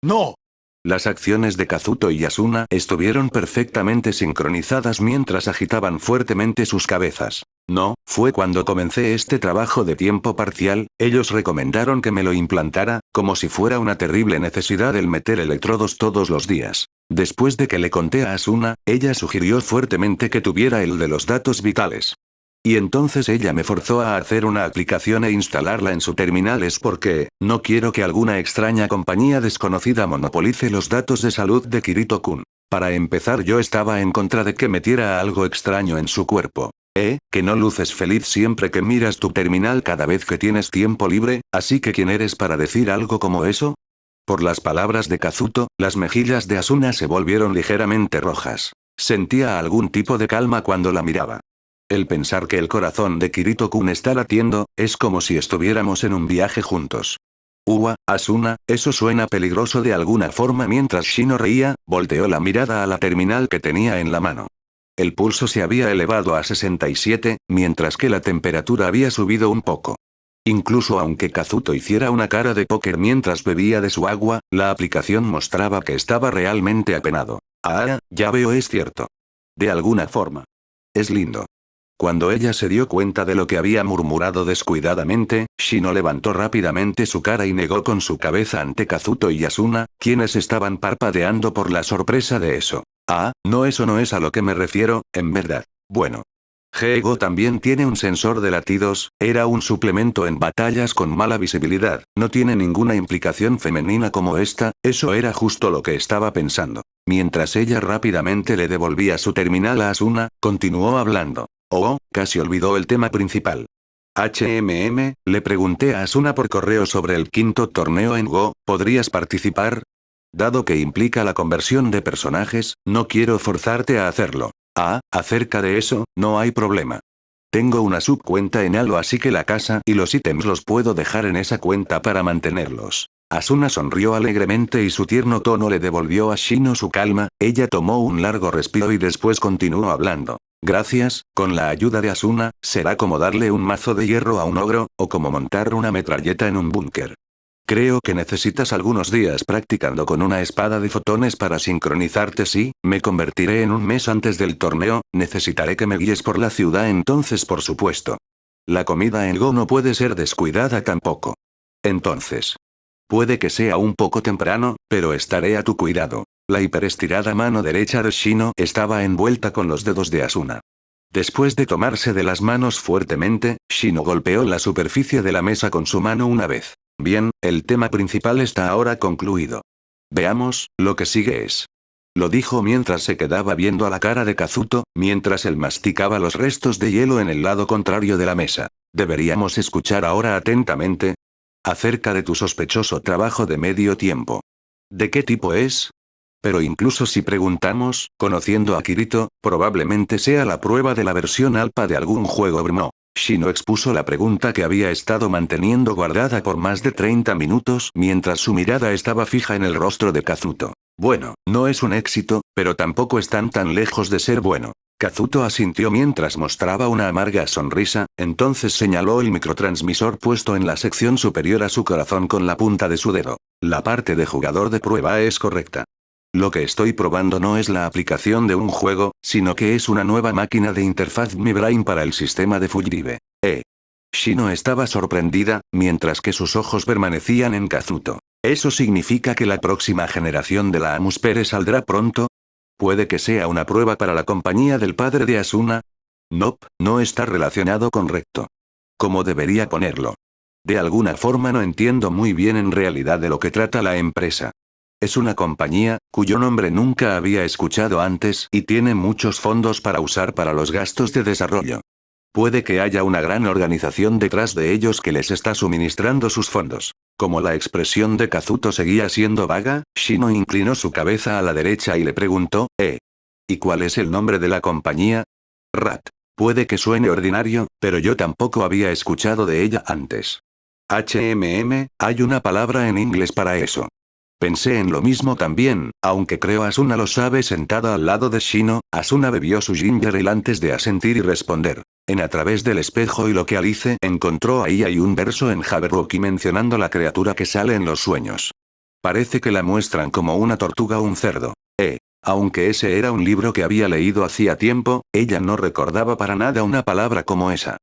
¡No! Las acciones de Kazuto y Asuna estuvieron perfectamente sincronizadas mientras agitaban fuertemente sus cabezas. No, fue cuando comencé este trabajo de tiempo parcial, ellos recomendaron que me lo implantara, como si fuera una terrible necesidad el meter electrodos todos los días. Después de que le conté a Asuna, ella sugirió fuertemente que tuviera el de los datos vitales. Y entonces ella me forzó a hacer una aplicación e instalarla en su terminal. Es porque, no quiero que alguna extraña compañía desconocida monopolice los datos de salud de Kirito-kun. Para empezar, yo estaba en contra de que metiera algo extraño en su cuerpo. Que no luces feliz siempre que miras tu terminal cada vez que tienes tiempo libre, así que ¿quién eres para decir algo como eso? Por las palabras de Kazuto, las mejillas de Asuna se volvieron ligeramente rojas. Sentía algún tipo de calma cuando la miraba. El pensar que el corazón de Kirito-kun está latiendo, es como si estuviéramos en un viaje juntos. Asuna, eso suena peligroso de alguna forma. Mientras Shino reía, volteó la mirada a la terminal que tenía en la mano. El pulso se había elevado a 67, mientras que la temperatura había subido un poco. Incluso aunque Kazuto hiciera una cara de póker mientras bebía de su agua, la aplicación mostraba que estaba realmente apenado. Ya veo, es cierto. De alguna forma. Es lindo. Cuando ella se dio cuenta de lo que había murmurado descuidadamente, Shino levantó rápidamente su cara y negó con su cabeza ante Kazuto y Asuna, quienes estaban parpadeando por la sorpresa de eso. No, eso no es a lo que me refiero, en verdad. Bueno. Geego también tiene un sensor de latidos, era un suplemento en batallas con mala visibilidad, no tiene ninguna implicación femenina como esta, eso era justo lo que estaba pensando. Mientras ella rápidamente le devolvía su terminal a Asuna, continuó hablando. Casi olvidó el tema principal. Le pregunté a Asuna por correo sobre el 5º torneo en Go, ¿podrías participar? Dado que implica la conversión de personajes, no quiero forzarte a hacerlo. Acerca de eso, no hay problema. Tengo una subcuenta en Halo, así que la casa y los ítems los puedo dejar en esa cuenta para mantenerlos. Asuna sonrió alegremente y su tierno tono le devolvió a Shino su calma, ella tomó un largo respiro y después continuó hablando. Gracias, con la ayuda de Asuna, será como darle un mazo de hierro a un ogro, o como montar una metralleta en un búnker. Creo que necesitas algunos días practicando con una espada de fotones para sincronizarte. Sí, me convertiré en un mes antes del torneo, necesitaré que me guíes por la ciudad entonces, por supuesto. La comida en Go no puede ser descuidada tampoco. Entonces. Puede que sea un poco temprano, pero estaré a tu cuidado. La hiperestirada mano derecha de Shino estaba envuelta con los dedos de Asuna. Después de tomarse de las manos fuertemente, Shino golpeó la superficie de la mesa con su mano una vez. Bien, el tema principal está ahora concluido. Veamos, lo que sigue es. Lo dijo mientras se quedaba viendo a la cara de Kazuto, mientras él masticaba los restos de hielo en el lado contrario de la mesa. Deberíamos escuchar ahora atentamente. Acerca de tu sospechoso trabajo de medio tiempo. ¿De qué tipo es? Pero incluso si preguntamos, conociendo a Kirito, probablemente sea la prueba de la versión alfa de algún juego BMO. Shino expuso la pregunta que había estado manteniendo guardada por más de 30 minutos mientras su mirada estaba fija en el rostro de Kazuto. Bueno, no es un éxito, pero tampoco están tan lejos de ser bueno. Kazuto asintió mientras mostraba una amarga sonrisa, entonces señaló el microtransmisor puesto en la sección superior a su corazón con la punta de su dedo. La parte de jugador de prueba es correcta. Lo que estoy probando no es la aplicación de un juego, sino que es una nueva máquina de interfaz Mi Brain para el sistema de Fujiribe. Shino estaba sorprendida, mientras que sus ojos permanecían en Kazuto. ¿Eso significa que la próxima generación de la Amuspere saldrá pronto? ¿Puede que sea una prueba para la compañía del padre de Asuna? Nope, no está relacionado con recto. ¿Cómo debería ponerlo? De alguna forma no entiendo muy bien en realidad de lo que trata la empresa. Es una compañía, cuyo nombre nunca había escuchado antes y tiene muchos fondos para usar para los gastos de desarrollo. Puede que haya una gran organización detrás de ellos que les está suministrando sus fondos. Como la expresión de Kazuto seguía siendo vaga, Shino inclinó su cabeza a la derecha y le preguntó, ¿y cuál es el nombre de la compañía? Rat. Puede que suene ordinario, pero yo tampoco había escuchado de ella antes. Hay una palabra en inglés para eso. Pensé en lo mismo también, aunque creo Asuna lo sabe. Sentada al lado de Shino, Asuna bebió su ginger ale antes de asentir y responder. En A través del espejo y lo que Alice encontró ahí hay un verso en Jabberwocky mencionando la criatura que sale en los sueños. Parece que la muestran como una tortuga o un cerdo. Aunque ese era un libro que había leído hacía tiempo, ella no recordaba para nada una palabra como esa.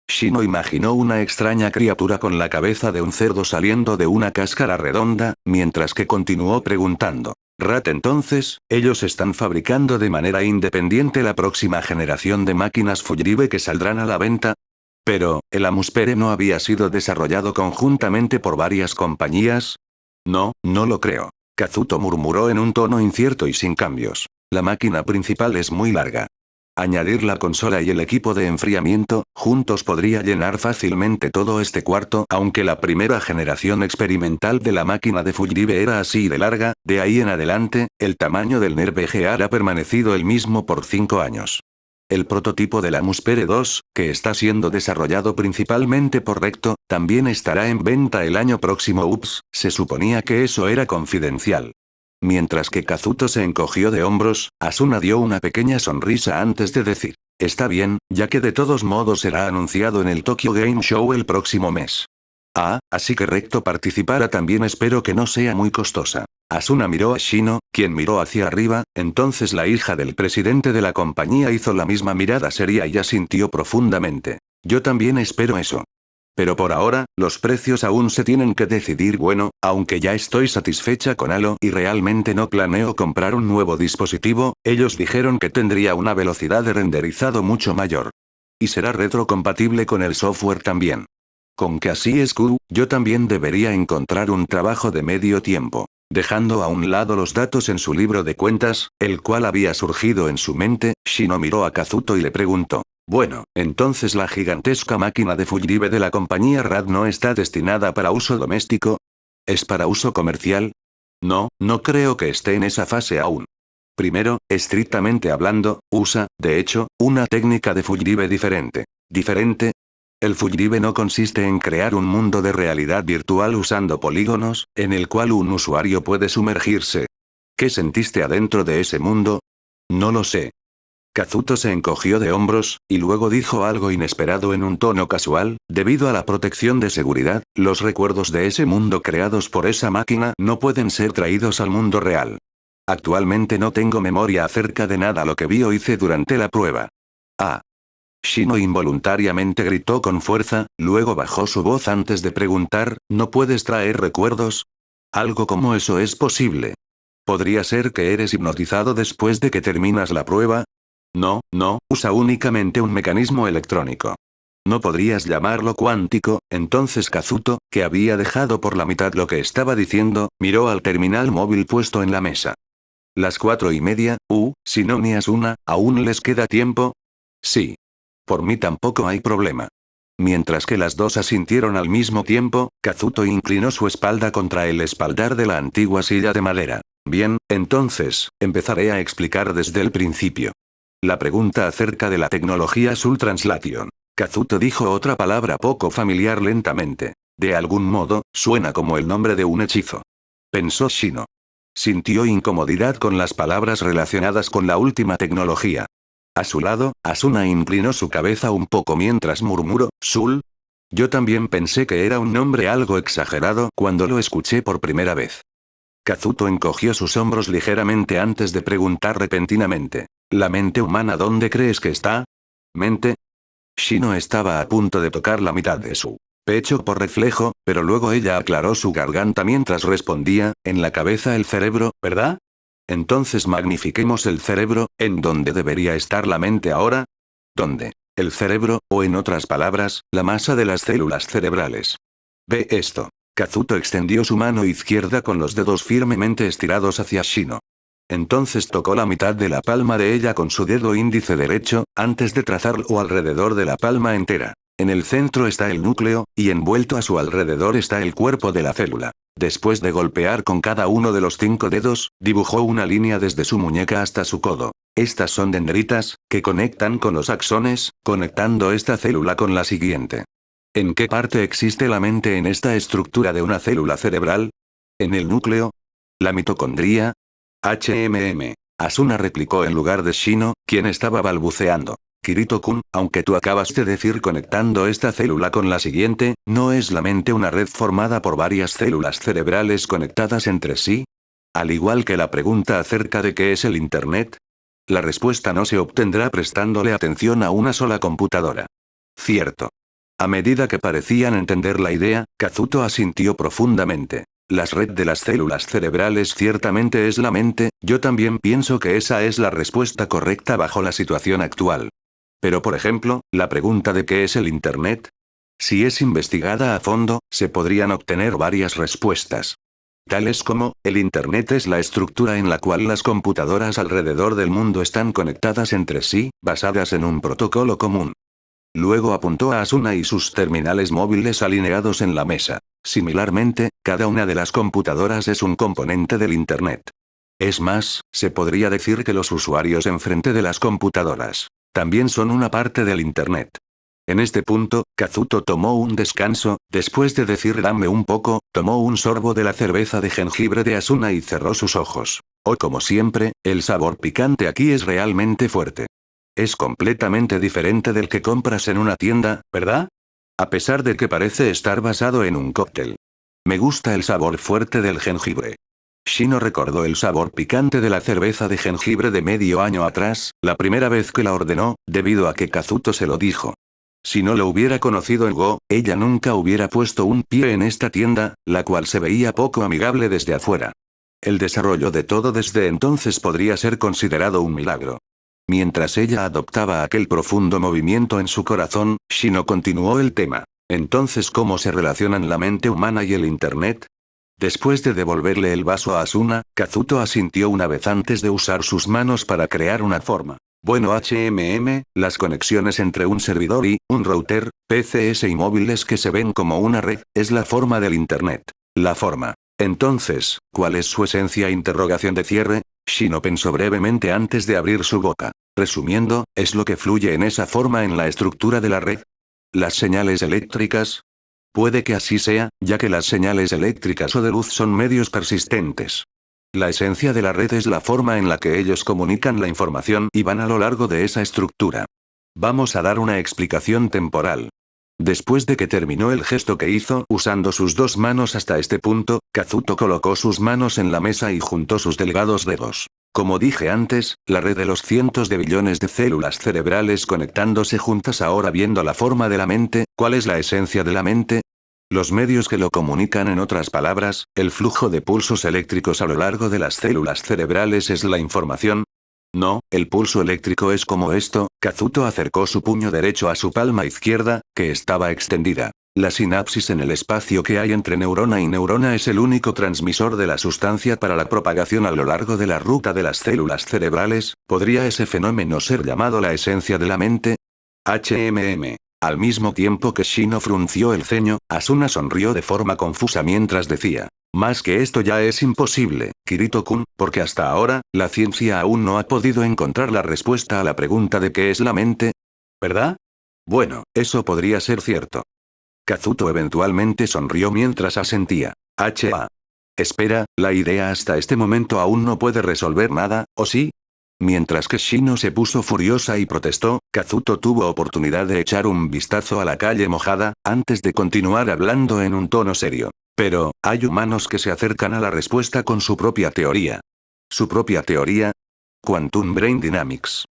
Shino imaginó una extraña criatura con la cabeza de un cerdo saliendo de una cáscara redonda, mientras que continuó preguntando. Rat. Entonces, ellos están fabricando de manera independiente la próxima generación de máquinas Fujiribe que saldrán a la venta. Pero, ¿el Amuspere no había sido desarrollado conjuntamente por varias compañías? No, no lo creo. Kazuto murmuró en un tono incierto y sin cambios. La máquina principal es muy larga. Añadir la consola y el equipo de enfriamiento, juntos podría llenar fácilmente todo este cuarto, aunque la primera generación experimental de la máquina de Fujiribe era así de larga, de ahí en adelante, el tamaño del NER VGA ha permanecido el mismo por 5 años. El prototipo de la Muspere 2, que está siendo desarrollado principalmente por Recto, también estará en venta el año próximo. Ups, se suponía que eso era confidencial. Mientras que Kazuto se encogió de hombros, Asuna dio una pequeña sonrisa antes de decir, está bien, ya que de todos modos será anunciado en el Tokyo Game Show el próximo mes. Así que Recto participará también. Espero que no sea muy costosa. Asuna miró a Shino, quien miró hacia arriba, entonces la hija del presidente de la compañía hizo la misma mirada seria y asintió profundamente. Yo también espero eso. Pero por ahora, los precios aún se tienen que decidir. Bueno, aunque ya estoy satisfecha con Halo y realmente no planeo comprar un nuevo dispositivo, ellos dijeron que tendría una velocidad de renderizado mucho mayor. Y será retrocompatible con el software también. Con que así es cool, yo también debería encontrar un trabajo de medio tiempo. Dejando a un lado los datos en su libro de cuentas, el cual había surgido en su mente, Shino miró a Kazuto y le preguntó. Bueno, entonces la gigantesca máquina de Fujiribe de la compañía RAD no está destinada para uso doméstico. ¿Es para uso comercial? No, no creo que esté en esa fase aún. Primero, estrictamente hablando, usa, de hecho, una técnica de Fujiribe diferente. ¿Diferente? El Fujiribe no consiste en crear un mundo de realidad virtual usando polígonos, en el cual un usuario puede sumergirse. ¿Qué sentiste adentro de ese mundo? No lo sé. Kazuto se encogió de hombros, y luego dijo algo inesperado en un tono casual, debido a la protección de seguridad, los recuerdos de ese mundo creados por esa máquina no pueden ser traídos al mundo real. Actualmente no tengo memoria acerca de nada lo que vi o hice durante la prueba. Shino involuntariamente gritó con fuerza, luego bajó su voz antes de preguntar, ¿no puedes traer recuerdos? Algo como eso es posible. ¿Podría ser que eres hipnotizado después de que terminas la prueba? No, no, usa únicamente un mecanismo electrónico. No podrías llamarlo cuántico. Entonces Kazuto, que había dejado por la mitad lo que estaba diciendo, miró al terminal móvil puesto en la mesa. Las 4:30, si no ni Asuna, ¿aún les queda tiempo? Sí. Por mí tampoco hay problema. Mientras que las dos asintieron al mismo tiempo, Kazuto inclinó su espalda contra el espaldar de la antigua silla de madera. Bien, entonces, empezaré a explicar desde el principio. La pregunta acerca de la tecnología Soul Translation. Kazuto dijo otra palabra poco familiar lentamente. De algún modo, suena como el nombre de un hechizo. Pensó Shino. Sintió incomodidad con las palabras relacionadas con la última tecnología. A su lado, Asuna inclinó su cabeza un poco mientras murmuró, ¿Sul? Yo también pensé que era un nombre algo exagerado cuando lo escuché por primera vez. Kazuto encogió sus hombros ligeramente antes de preguntar repentinamente. ¿La mente humana dónde crees que está? ¿Mente? Shino estaba a punto de tocar la mitad de su pecho por reflejo, pero luego ella aclaró su garganta mientras respondía, en la cabeza el cerebro, ¿verdad? Entonces magnifiquemos el cerebro, ¿en dónde debería estar la mente ahora? ¿Dónde? El cerebro, o en otras palabras, la masa de las células cerebrales. Ve esto. Kazuto extendió su mano izquierda con los dedos firmemente estirados hacia Shino. Entonces tocó la mitad de la palma de ella con su dedo índice derecho, antes de trazarlo alrededor de la palma entera. En el centro está el núcleo, y envuelto a su alrededor está el cuerpo de la célula. Después de golpear con cada uno de los 5 dedos, dibujó una línea desde su muñeca hasta su codo. Estas son dendritas, que conectan con los axones, conectando esta célula con la siguiente. ¿En qué parte existe la mente en esta estructura de una célula cerebral? ¿En el núcleo? ¿La mitocondria? Asuna replicó en lugar de Shino, quien estaba balbuceando. Kirito-kun, aunque tú acabas de decir conectando esta célula con la siguiente, ¿no es la mente una red formada por varias células cerebrales conectadas entre sí? Al igual que la pregunta acerca de qué es el Internet. La respuesta no se obtendrá prestándole atención a una sola computadora. Cierto. A medida que parecían entender la idea, Kazuto asintió profundamente. La red de las células cerebrales ciertamente es la mente, yo también pienso que esa es la respuesta correcta bajo la situación actual. Pero por ejemplo, la pregunta de qué es el Internet. Si es investigada a fondo, se podrían obtener varias respuestas. Tales como, el Internet es la estructura en la cual las computadoras alrededor del mundo están conectadas entre sí, basadas en un protocolo común. Luego apuntó a Asuna y sus terminales móviles alineados en la mesa. Similarmente, cada una de las computadoras es un componente del Internet. Es más, se podría decir que los usuarios enfrente de las computadoras también son una parte del Internet. En este punto, Kazuto tomó un descanso, después de decir dame un poco, tomó un sorbo de la cerveza de jengibre de Asuna y cerró sus ojos. Como siempre, el sabor picante aquí es realmente fuerte. Es completamente diferente del que compras en una tienda, ¿verdad? A pesar de que parece estar basado en un cóctel. Me gusta el sabor fuerte del jengibre. Shino recordó el sabor picante de la cerveza de jengibre de medio año atrás, la primera vez que la ordenó, debido a que Kazuto se lo dijo. Si no lo hubiera conocido en Go, ella nunca hubiera puesto un pie en esta tienda, la cual se veía poco amigable desde afuera. El desarrollo de todo desde entonces podría ser considerado un milagro. Mientras ella adoptaba aquel profundo movimiento en su corazón, Shino continuó el tema. Entonces, ¿cómo se relacionan la mente humana y el Internet? Después de devolverle el vaso a Asuna, Kazuto asintió una vez antes de usar sus manos para crear una forma. Bueno, las conexiones entre un servidor y un router, PCs y móviles que se ven como una red, es la forma del Internet. La forma. Entonces, ¿cuál es su esencia? Interrogación de cierre. Shino pensó brevemente antes de abrir su boca. Resumiendo, es lo que fluye en esa forma en la estructura de la red. Las señales eléctricas. Puede que así sea, ya que las señales eléctricas o de luz son medios persistentes. La esencia de la red es la forma en la que ellos comunican la información y van a lo largo de esa estructura. Vamos a dar una explicación temporal. Después de que terminó el gesto que hizo usando sus dos manos hasta este punto, Kazuto colocó sus manos en la mesa y juntó sus delgados dedos. Como dije antes, la red de los cientos de billones de células cerebrales conectándose juntas ahora viendo la forma de la mente, ¿cuál es la esencia de la mente? Los medios que lo comunican, en otras palabras, el flujo de pulsos eléctricos a lo largo de las células cerebrales es la información. No, el pulso eléctrico es como esto. Kazuto acercó su puño derecho a su palma izquierda, que estaba extendida. La sinapsis en el espacio que hay entre neurona y neurona es el único transmisor de la sustancia para la propagación a lo largo de la ruta de las células cerebrales. ¿Podría ese fenómeno ser llamado la esencia de la mente? Al mismo tiempo que Shino frunció el ceño, Asuna sonrió de forma confusa mientras decía: más que esto ya es imposible, Kirito-kun, porque hasta ahora, la ciencia aún no ha podido encontrar la respuesta a la pregunta de qué es la mente. ¿Verdad? Bueno, eso podría ser cierto. Kazuto eventualmente sonrió mientras asentía. Espera, la idea hasta este momento aún no puede resolver nada, ¿o sí? Mientras que Shino se puso furiosa y protestó, Kazuto tuvo oportunidad de echar un vistazo a la calle mojada, antes de continuar hablando en un tono serio. Pero, hay humanos que se acercan a la respuesta con su propia teoría. ¿Su propia teoría? Quantum Brain Dynamics.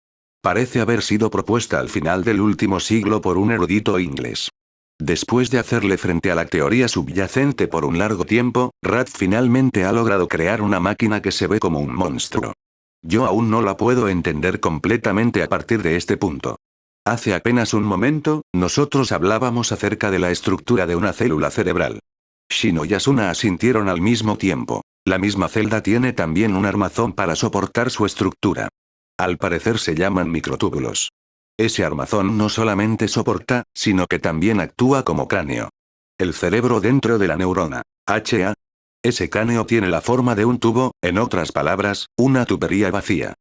Parece haber sido propuesta al final del último siglo por un erudito inglés. Después de hacerle frente a la teoría subyacente por un largo tiempo, Rad finalmente ha logrado crear una máquina que se ve como un monstruo. Yo aún no la puedo entender completamente a partir de este punto. Hace apenas un momento, nosotros hablábamos acerca de la estructura de una célula cerebral. Shino y Asuna asintieron al mismo tiempo. La misma celda tiene también un armazón para soportar su estructura. Al parecer se llaman microtúbulos. Ese armazón no solamente soporta, sino que también actúa como cráneo. El cerebro dentro de la neurona. Ese cráneo tiene la forma de un tubo, en otras palabras, una tubería vacía.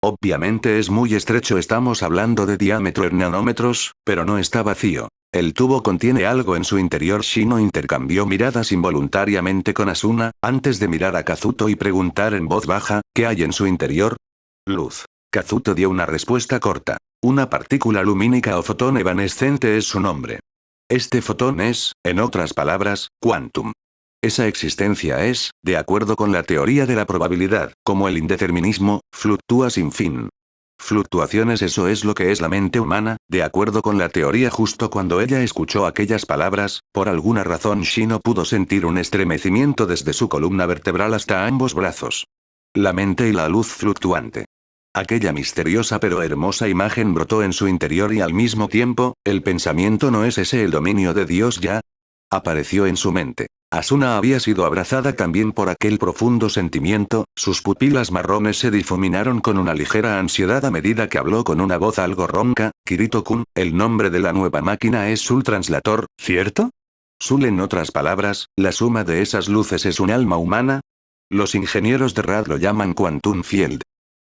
Obviamente es muy estrecho, estamos hablando de diámetro en nanómetros, pero no está vacío. El tubo contiene algo en su interior. Shino intercambió miradas involuntariamente con Asuna, antes de mirar a Kazuto y preguntar en voz baja, ¿qué hay en su interior? Luz. Kazuto dio una respuesta corta. Una partícula lumínica o fotón evanescente es su nombre. Este fotón es, en otras palabras, quantum. Esa existencia es, de acuerdo con la teoría de la probabilidad, como el indeterminismo, fluctúa sin fin. Fluctuaciones, eso es lo que es la mente humana, de acuerdo con la teoría. Justo cuando ella escuchó aquellas palabras, por alguna razón Shino pudo sentir un estremecimiento desde su columna vertebral hasta ambos brazos. La mente y la luz fluctuante. Aquella misteriosa pero hermosa imagen brotó en su interior y al mismo tiempo, el pensamiento: ¿no es ese el dominio de Dios ya? Apareció en su mente. Asuna había sido abrazada también por aquel profundo sentimiento, sus pupilas marrones se difuminaron con una ligera ansiedad a medida que habló con una voz algo ronca: Kirito-kun, el nombre de la nueva máquina es Soul Translator, ¿cierto? Soul, en otras palabras, la suma de esas luces es un alma humana. Los ingenieros de Rad lo llaman Quantum Field.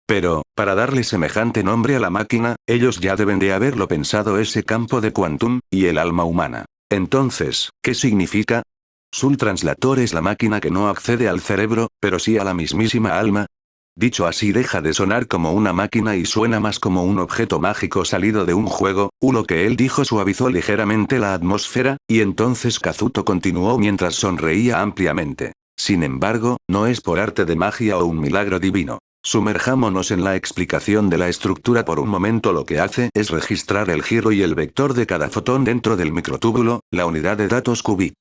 Pero, para darle semejante nombre a la máquina, ellos ya deben de haberlo pensado, ese campo de Quantum, y el alma humana. Entonces, ¿qué significa? Soul Translator es la máquina que no accede al cerebro, pero sí a la mismísima alma. Dicho así deja de sonar como una máquina y suena más como un objeto mágico salido de un juego. Lo que él dijo suavizó ligeramente la atmósfera, y entonces Kazuto continuó mientras sonreía ampliamente. Sin embargo, no es por arte de magia o un milagro divino. Sumerjámonos en la explicación de la estructura por un momento. Lo que hace es registrar el giro y el vector de cada fotón dentro del microtúbulo, la unidad de datos qubit.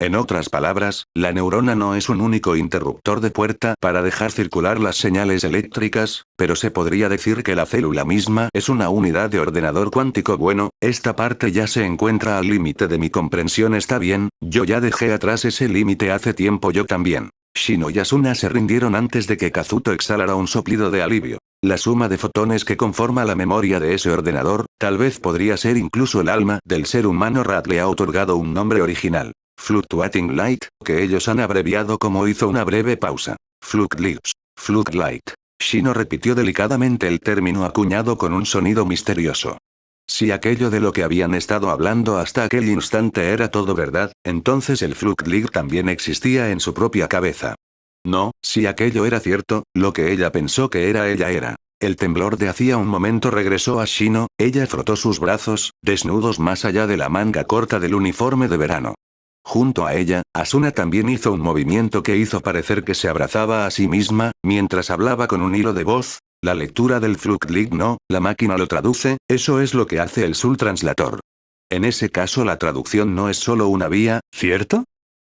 En otras palabras, la neurona no es un único interruptor de puerta para dejar circular las señales eléctricas, pero se podría decir que la célula misma es una unidad de ordenador cuántico. Bueno, esta parte ya se encuentra al límite de mi comprensión. Está bien, yo ya dejé atrás ese límite hace tiempo. Yo también. Shino y Asuna se rindieron antes de que Kazuto exhalara un soplido de alivio. La suma de fotones que conforma la memoria de ese ordenador, tal vez podría ser incluso el alma del ser humano. Rad le ha otorgado un nombre original. Fluctuating Light, que ellos han abreviado como. Hizo una breve pausa. Fluctlights. Fluctlight. Shino repitió delicadamente el término acuñado con un sonido misterioso. Si aquello de lo que habían estado hablando hasta aquel instante era todo verdad, entonces el Fluctlight también existía en su propia cabeza. No, si aquello era cierto, lo que ella pensó que era ella era. El temblor de hacía un momento regresó a Shino. Ella frotó sus brazos, desnudos más allá de la manga corta del uniforme de verano. Junto a ella, Asuna también hizo un movimiento que hizo parecer que se abrazaba a sí misma, mientras hablaba con un hilo de voz. La lectura del Fluctlight no, la máquina lo traduce, eso es lo que hace el Soul Translator. En ese caso la traducción no es solo una vía, ¿cierto?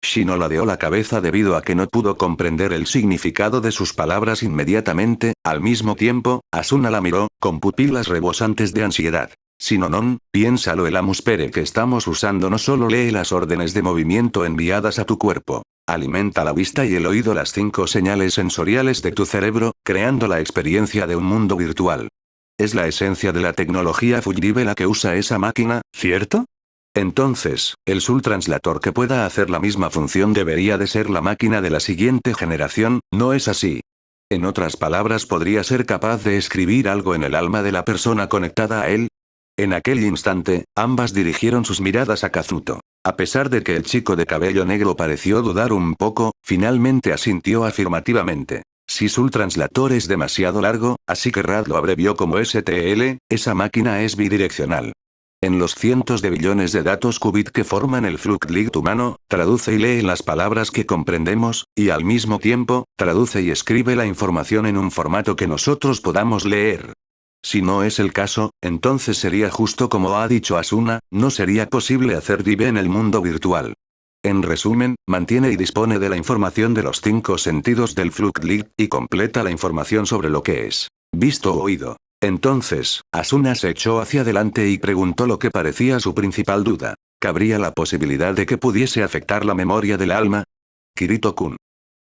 Shino ladeó la cabeza debido a que no pudo comprender el significado de sus palabras inmediatamente. Al mismo tiempo, Asuna la miró, con pupilas rebosantes de ansiedad. Shinonon, piénsalo, el Amuspere que estamos usando no solo lee las órdenes de movimiento enviadas a tu cuerpo. Alimenta la vista y el oído, las 5 señales sensoriales de tu cerebro, creando la experiencia de un mundo virtual. Es la esencia de la tecnología Fujiribe la que usa esa máquina, ¿cierto? Entonces, el Soul Translator que pueda hacer la misma función debería de ser la máquina de la siguiente generación, ¿no es así? En otras palabras, ¿podría ser capaz de escribir algo en el alma de la persona conectada a él? En aquel instante, ambas dirigieron sus miradas a Kazuto. A pesar de que el chico de cabello negro pareció dudar un poco, finalmente asintió afirmativamente. Si Soul Translator es demasiado largo, así que Rad lo abrevió como STL, esa máquina es bidireccional. En los cientos de billones de datos qubit que forman el Fluchtlicht humano, traduce y lee las palabras que comprendemos, y al mismo tiempo, traduce y escribe la información en un formato que nosotros podamos leer. Si no es el caso, entonces sería justo como ha dicho Asuna, no sería posible hacer dive en el mundo virtual. En resumen, mantiene y dispone de la información de los 5 sentidos del Fluchtlicht, y completa la información sobre lo que es visto o oído. Entonces, Asuna se echó hacia adelante y preguntó lo que parecía su principal duda. ¿Cabría la posibilidad de que pudiese afectar la memoria del alma? Kirito-kun.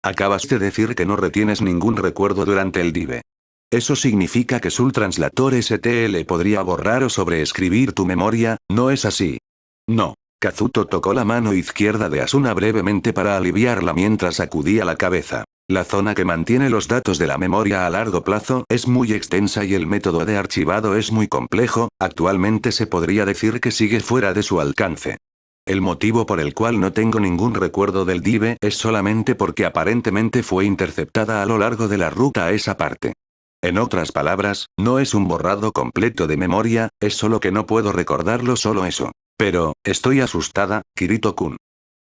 Acabas de decir que no retienes ningún recuerdo durante el dive. Eso significa que Soul Translator STL podría borrar o sobreescribir tu memoria, ¿no es así? No. Kazuto tocó la mano izquierda de Asuna brevemente para aliviarla mientras sacudía la cabeza. La zona que mantiene los datos de la memoria a largo plazo es muy extensa y el método de archivado es muy complejo, actualmente se podría decir que sigue fuera de su alcance. El motivo por el cual no tengo ningún recuerdo del dive es solamente porque aparentemente fue interceptada a lo largo de la ruta a esa parte. En otras palabras, no es un borrado completo de memoria, es solo que no puedo recordarlo, solo eso. Pero, estoy asustada, Kirito-kun.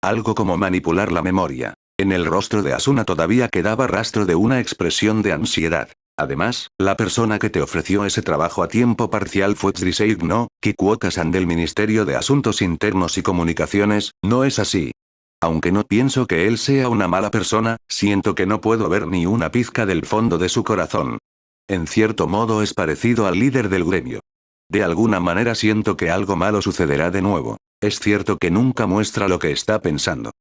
Algo como manipular la memoria. En el rostro de Asuna todavía quedaba rastro de una expresión de ansiedad. Además, la persona que te ofreció ese trabajo a tiempo parcial fue Tsurisei no Kikuoka-san del Ministerio de Asuntos Internos y Comunicaciones, ¿no es así? Aunque no pienso que él sea una mala persona, siento que no puedo ver ni una pizca del fondo de su corazón. En cierto modo es parecido al líder del gremio. De alguna manera siento que algo malo sucederá de nuevo. Es cierto que nunca muestra lo que está pensando.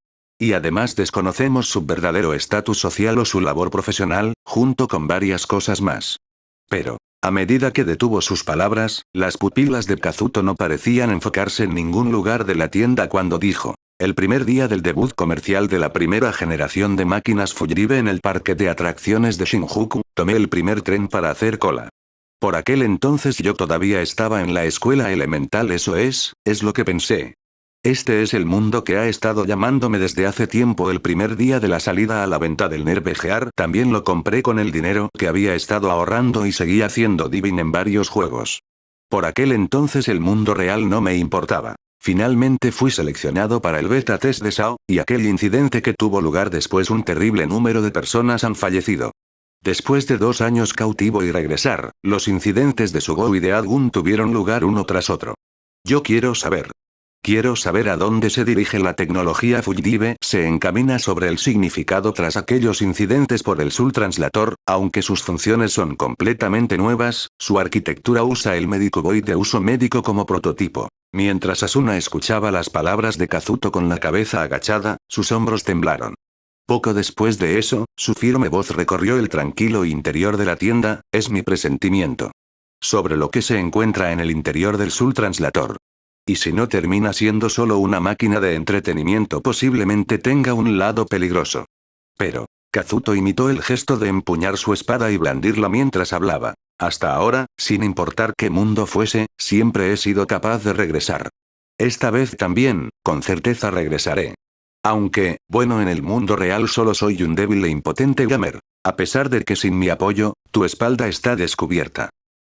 Y además desconocemos su verdadero estatus social o su labor profesional, junto con varias cosas más. Pero, a medida que detuvo sus palabras, las pupilas de Kazuto no parecían enfocarse en ningún lugar de la tienda cuando dijo: el primer día del debut comercial de la primera generación de máquinas Fujiribe en el parque de atracciones de Shinjuku, tomé el primer tren para hacer cola. Por aquel entonces yo todavía estaba en la escuela elemental, eso es lo que pensé. Este es el mundo que ha estado llamándome desde hace tiempo. El primer día de la salida a la venta del NERVGR también lo compré con el dinero que había estado ahorrando y seguí haciendo diving en varios juegos. Por aquel entonces el mundo real no me importaba. Finalmente fui seleccionado para el beta test de SAO, y aquel incidente que tuvo lugar después, un terrible número de personas han fallecido. Después de 2 años cautivo y regresar, los incidentes de Sugou y de Adgun tuvieron lugar uno tras otro. Yo quiero saber. Quiero saber a dónde se dirige la tecnología Fujiribe. Se encamina sobre el significado tras aquellos incidentes por el Soul Translator, aunque sus funciones son completamente nuevas, su arquitectura usa el Medico Void de uso médico como prototipo. Mientras Asuna escuchaba las palabras de Kazuto con la cabeza agachada, sus hombros temblaron. Poco después de eso, su firme voz recorrió el tranquilo interior de la tienda: es mi presentimiento sobre lo que se encuentra en el interior del Soul Translator. Y si no termina siendo solo una máquina de entretenimiento, posiblemente tenga un lado peligroso. Pero, Kazuto imitó el gesto de empuñar su espada y blandirla mientras hablaba. Hasta ahora, sin importar qué mundo fuese, siempre he sido capaz de regresar. Esta vez también, con certeza regresaré. Aunque, bueno, en el mundo real solo soy un débil e impotente gamer. A pesar de que sin mi apoyo, tu espalda está descubierta.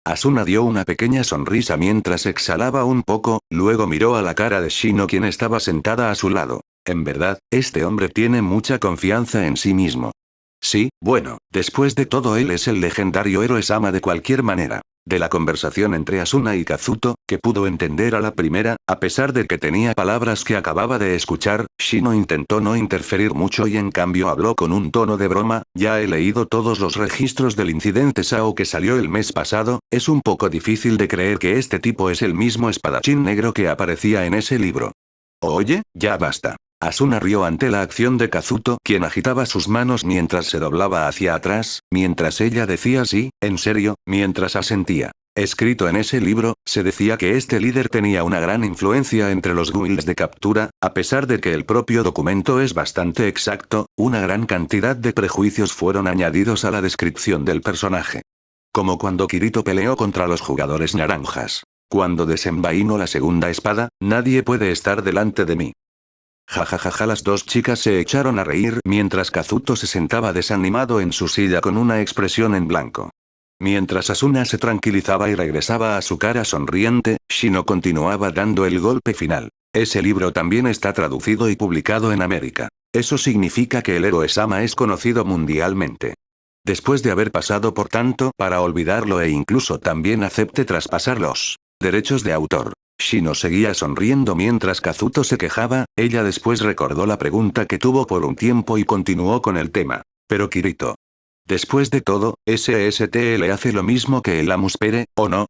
Asuna dio una pequeña sonrisa mientras exhalaba un poco, luego miró a la cara de Shino, quien estaba sentada a su lado. En verdad, este hombre tiene mucha confianza en sí mismo. Sí, bueno, después de todo él es el legendario héroe Sama de cualquier manera. De la conversación entre Asuna y Kazuto, que pudo entender a la primera, a pesar de que tenía palabras que acababa de escuchar, Shino intentó no interferir mucho y en cambio habló con un tono de broma: ya he leído todos los registros del incidente Sao que salió el mes pasado, es un poco difícil de creer que este tipo es el mismo espadachín negro que aparecía en ese libro. Oye, ya basta. Asuna rió ante la acción de Kazuto, quien agitaba sus manos mientras se doblaba hacia atrás, mientras ella decía sí, en serio, mientras asentía. Escrito en ese libro, se decía que este líder tenía una gran influencia entre los guilds de captura, a pesar de que el propio documento es bastante exacto, una gran cantidad de prejuicios fueron añadidos a la descripción del personaje. Como cuando Kirito peleó contra los jugadores naranjas. Cuando desenvaino la segunda espada, nadie puede estar delante de mí. Jajajaja, las dos chicas se echaron a reír mientras Kazuto se sentaba desanimado en su silla con una expresión en blanco. Mientras Asuna se tranquilizaba y regresaba a su cara sonriente, Shino continuaba dando el golpe final. Ese libro también está traducido y publicado en América. Eso significa que el héroe Sama es conocido mundialmente. Después de haber pasado por tanto para olvidarlo e incluso también acepte traspasar los derechos de autor. Shino seguía sonriendo mientras Kazuto se quejaba, ella después recordó la pregunta que tuvo por un tiempo y continuó con el tema. Pero Kirito. Después de todo, SSTL hace lo mismo que el Amuspere, ¿o no?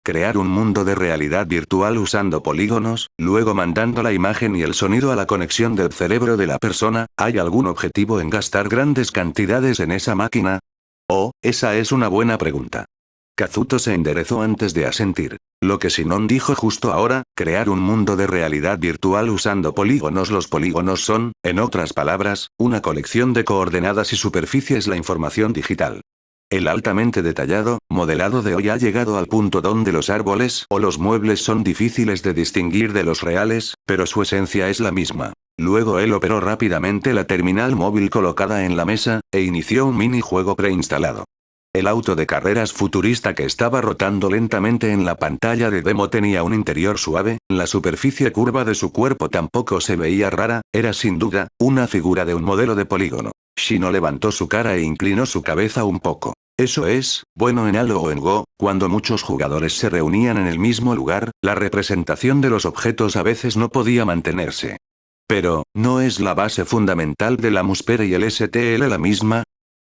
Crear un mundo de realidad virtual usando polígonos, luego mandando la imagen y el sonido a la conexión del cerebro de la persona. ¿Hay algún objetivo en gastar grandes cantidades en esa máquina? Oh, esa es una buena pregunta. Kazuto se enderezó antes de asentir. Lo que Sinon dijo justo ahora, crear un mundo de realidad virtual usando polígonos. Los polígonos son, en otras palabras, una colección de coordenadas y superficies, la información digital. El altamente detallado, modelado de hoy ha llegado al punto donde los árboles o los muebles son difíciles de distinguir de los reales, pero su esencia es la misma. Luego él operó rápidamente la terminal móvil colocada en la mesa, e inició un minijuego preinstalado. El auto de carreras futurista que estaba rotando lentamente en la pantalla de demo tenía un interior suave, la superficie curva de su cuerpo tampoco se veía rara, era sin duda, una figura de un modelo de polígono. Shino levantó su cara e inclinó su cabeza un poco. Eso es, bueno, en Halo o en Go, cuando muchos jugadores se reunían en el mismo lugar, la representación de los objetos a veces no podía mantenerse. Pero, ¿no es la base fundamental de la Muspere y el STL la misma?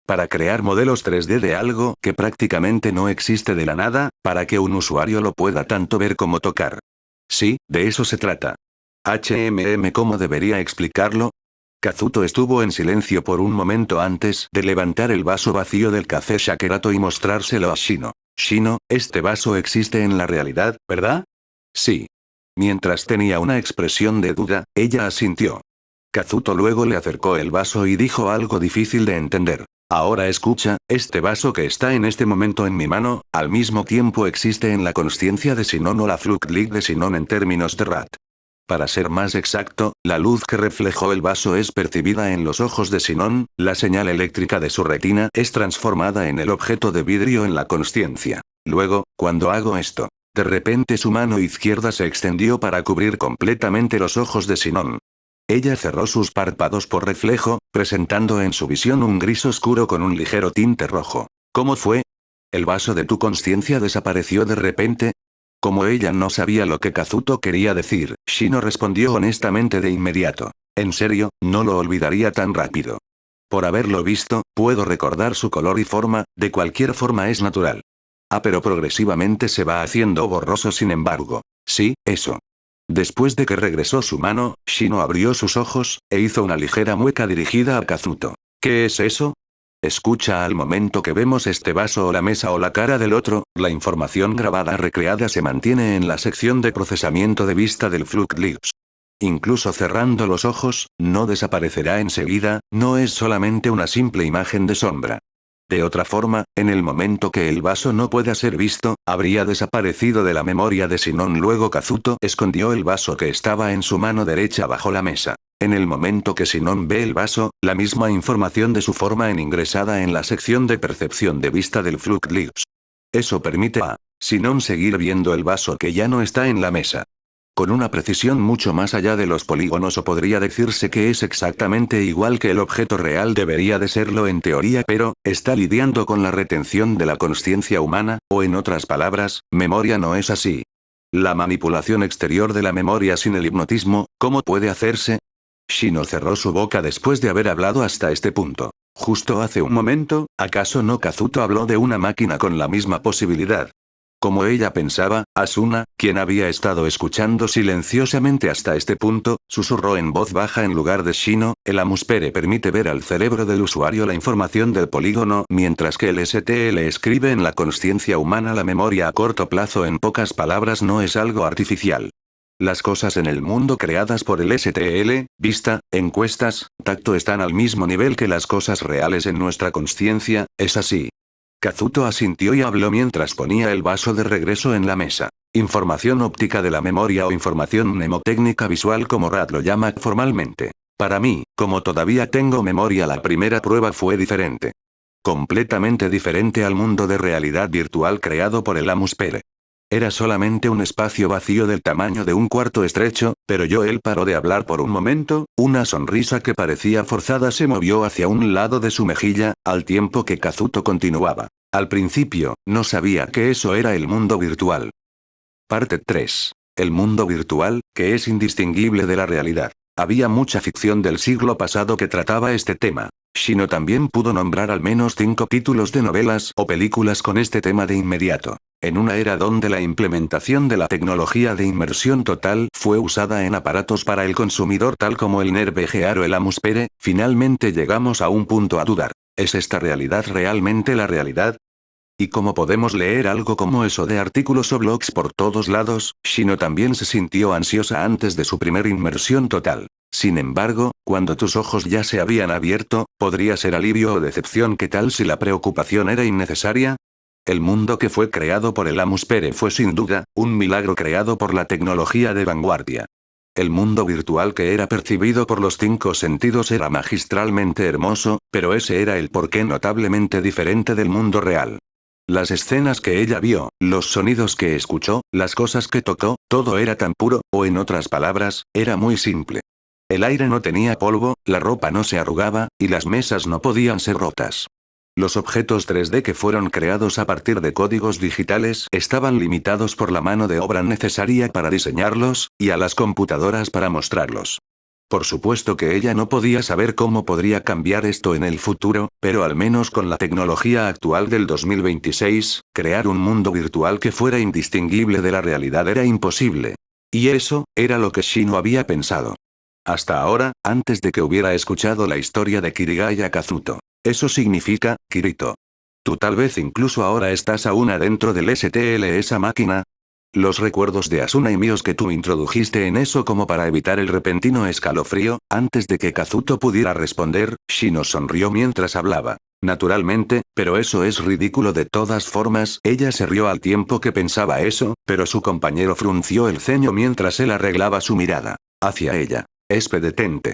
Para crear modelos 3D de algo que prácticamente no existe de la nada, para que un usuario lo pueda tanto ver como tocar. Sí, de eso se trata. ¿Cómo debería explicarlo? Kazuto estuvo en silencio por un momento antes de levantar el vaso vacío del café Shakerato y mostrárselo a Shino. Shino, este vaso existe en la realidad, ¿verdad? Sí. Mientras tenía una expresión de duda, ella asintió. Kazuto luego le acercó el vaso y dijo algo difícil de entender. Ahora escucha, este vaso que está en este momento en mi mano, al mismo tiempo existe en la consciencia de Sinon o la Fluke League de Sinon en términos de RAT. Para ser más exacto, la luz que reflejó el vaso es percibida en los ojos de Sinon, la señal eléctrica de su retina es transformada en el objeto de vidrio en la consciencia. Luego, cuando hago esto, de repente su mano izquierda se extendió para cubrir completamente los ojos de Sinon. Ella cerró sus párpados por reflejo, presentando en su visión un gris oscuro con un ligero tinte rojo. ¿Cómo fue? ¿El vaso de tu consciencia desapareció de repente? Como ella no sabía lo que Kazuto quería decir, Shino respondió honestamente de inmediato. En serio, no lo olvidaría tan rápido. Por haberlo visto, puedo recordar su color y forma, de cualquier forma es natural. Ah, pero progresivamente se va haciendo borroso sin embargo. Sí, eso. Después de que regresó su mano, Shino abrió sus ojos, e hizo una ligera mueca dirigida a Kazuto. ¿Qué es eso? Escucha, al momento que vemos este vaso o la mesa o la cara del otro, la información grabada recreada se mantiene en la sección de procesamiento de vista del Fluke Leaves. Incluso cerrando los ojos, no desaparecerá enseguida, no es solamente una simple imagen de sombra. De otra forma, en el momento que el vaso no pueda ser visto, habría desaparecido de la memoria de Sinon. Luego Kazuto escondió el vaso que estaba en su mano derecha bajo la mesa. En el momento que Sinon ve el vaso, la misma información de su forma en ingresada en la sección de percepción de vista del Fluke Leaves. Eso permite a Sinon seguir viendo el vaso que ya no está en la mesa. Con una precisión mucho más allá de los polígonos, o podría decirse que es exactamente igual que el objeto real, debería de serlo en teoría, pero, está lidiando con la retención de la consciencia humana, o en otras palabras, memoria no es así. La manipulación exterior de la memoria sin el hipnotismo, ¿cómo puede hacerse? Shino cerró su boca después de haber hablado hasta este punto. Justo hace un momento, ¿acaso no Kazuto habló de una máquina con la misma posibilidad? Como ella pensaba, Asuna, quien había estado escuchando silenciosamente hasta este punto, susurró en voz baja en lugar de Shino: el Amuspere permite ver al cerebro del usuario la información del polígono, mientras que el STL escribe en la consciencia humana la memoria a corto plazo. En pocas palabras, no es algo artificial. Las cosas en el mundo creadas por el STL, vista, encuestas, tacto, están al mismo nivel que las cosas reales en nuestra consciencia, ¿es así? Kazuto asintió y habló mientras ponía el vaso de regreso en la mesa. Información óptica de la memoria, o información mnemotécnica visual, como Rad lo llama formalmente. Para mí, como todavía tengo memoria, la primera prueba fue diferente. Completamente diferente al mundo de realidad virtual creado por el Amuspere. Era solamente un espacio vacío del tamaño de un cuarto estrecho, pero él paró de hablar por un momento, una sonrisa que parecía forzada se movió hacia un lado de su mejilla, al tiempo que Kazuto continuaba. Al principio, no sabía que eso era el mundo virtual. Parte 3. El mundo virtual, que es indistinguible de la realidad. Había mucha ficción del siglo pasado que trataba este tema. Shino también pudo nombrar al menos 5 títulos de novelas o películas con este tema de inmediato. En una era donde la implementación de la tecnología de inmersión total fue usada en aparatos para el consumidor tal como el NERVGR o el Amuspere, finalmente llegamos a un punto a dudar. ¿Es esta realidad realmente la realidad? ¿Y cómo podemos leer algo como eso de artículos o blogs por todos lados? Shino también se sintió ansiosa antes de su primer inmersión total. Sin embargo, cuando tus ojos ya se habían abierto, ¿podría ser alivio o decepción? ¿Qué tal si la preocupación era innecesaria? El mundo que fue creado por el Amuspere fue sin duda, un milagro creado por la tecnología de vanguardia. El mundo virtual que era percibido por los 5 sentidos era magistralmente hermoso, pero ese era el porqué notablemente diferente del mundo real. Las escenas que ella vio, los sonidos que escuchó, las cosas que tocó, todo era tan puro, o en otras palabras, era muy simple. El aire no tenía polvo, la ropa no se arrugaba, y las mesas no podían ser rotas. Los objetos 3D que fueron creados a partir de códigos digitales estaban limitados por la mano de obra necesaria para diseñarlos, y a las computadoras para mostrarlos. Por supuesto que ella no podía saber cómo podría cambiar esto en el futuro, pero al menos con la tecnología actual del 2026, crear un mundo virtual que fuera indistinguible de la realidad era imposible. Y eso, era lo que Shino había pensado. Hasta ahora, antes de que hubiera escuchado la historia de Kirigaya Kazuto. Eso significa, Kirito. Tú tal vez incluso ahora estás aún adentro del STL, esa máquina. Los recuerdos de Asuna y míos que tú introdujiste en eso como para evitar el repentino escalofrío. Antes de que Kazuto pudiera responder, Shino sonrió mientras hablaba. Naturalmente, pero eso es ridículo de todas formas. Ella se rió al tiempo que pensaba eso, pero su compañero frunció el ceño mientras él arreglaba su mirada hacia ella. Detente.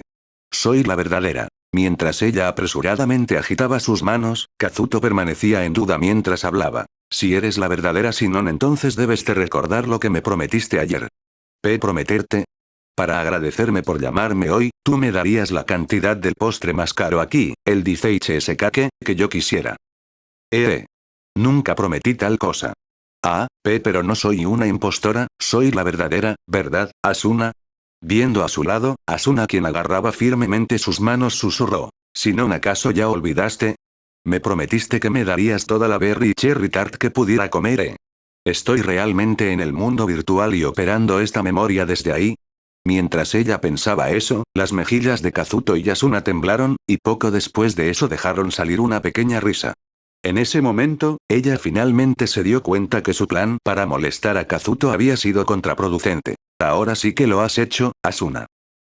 Soy la verdadera. Mientras ella apresuradamente agitaba sus manos, Kazuto permanecía en duda mientras hablaba. Si eres la verdadera Sinon, entonces debes de recordar lo que me prometiste ayer. ¿Prometerte? Para agradecerme por llamarme hoy, tú me darías la cantidad del postre más caro aquí, el Diceiche Sekake, que yo quisiera. Nunca prometí tal cosa. Pero no soy una impostora, soy la verdadera, ¿verdad, Asuna? Viendo a su lado, Asuna, quien agarraba firmemente sus manos, susurró. Sinon, ¿acaso ya olvidaste? Me prometiste que me darías toda la berry cherry tart que pudiera comer, ¿Estoy realmente en el mundo virtual y operando esta memoria desde ahí? Mientras ella pensaba eso, las mejillas de Kazuto y Asuna temblaron, y poco después de eso dejaron salir una pequeña risa. En ese momento, ella finalmente se dio cuenta que su plan para molestar a Kazuto había sido contraproducente. Ahora sí que lo has hecho, Asuna.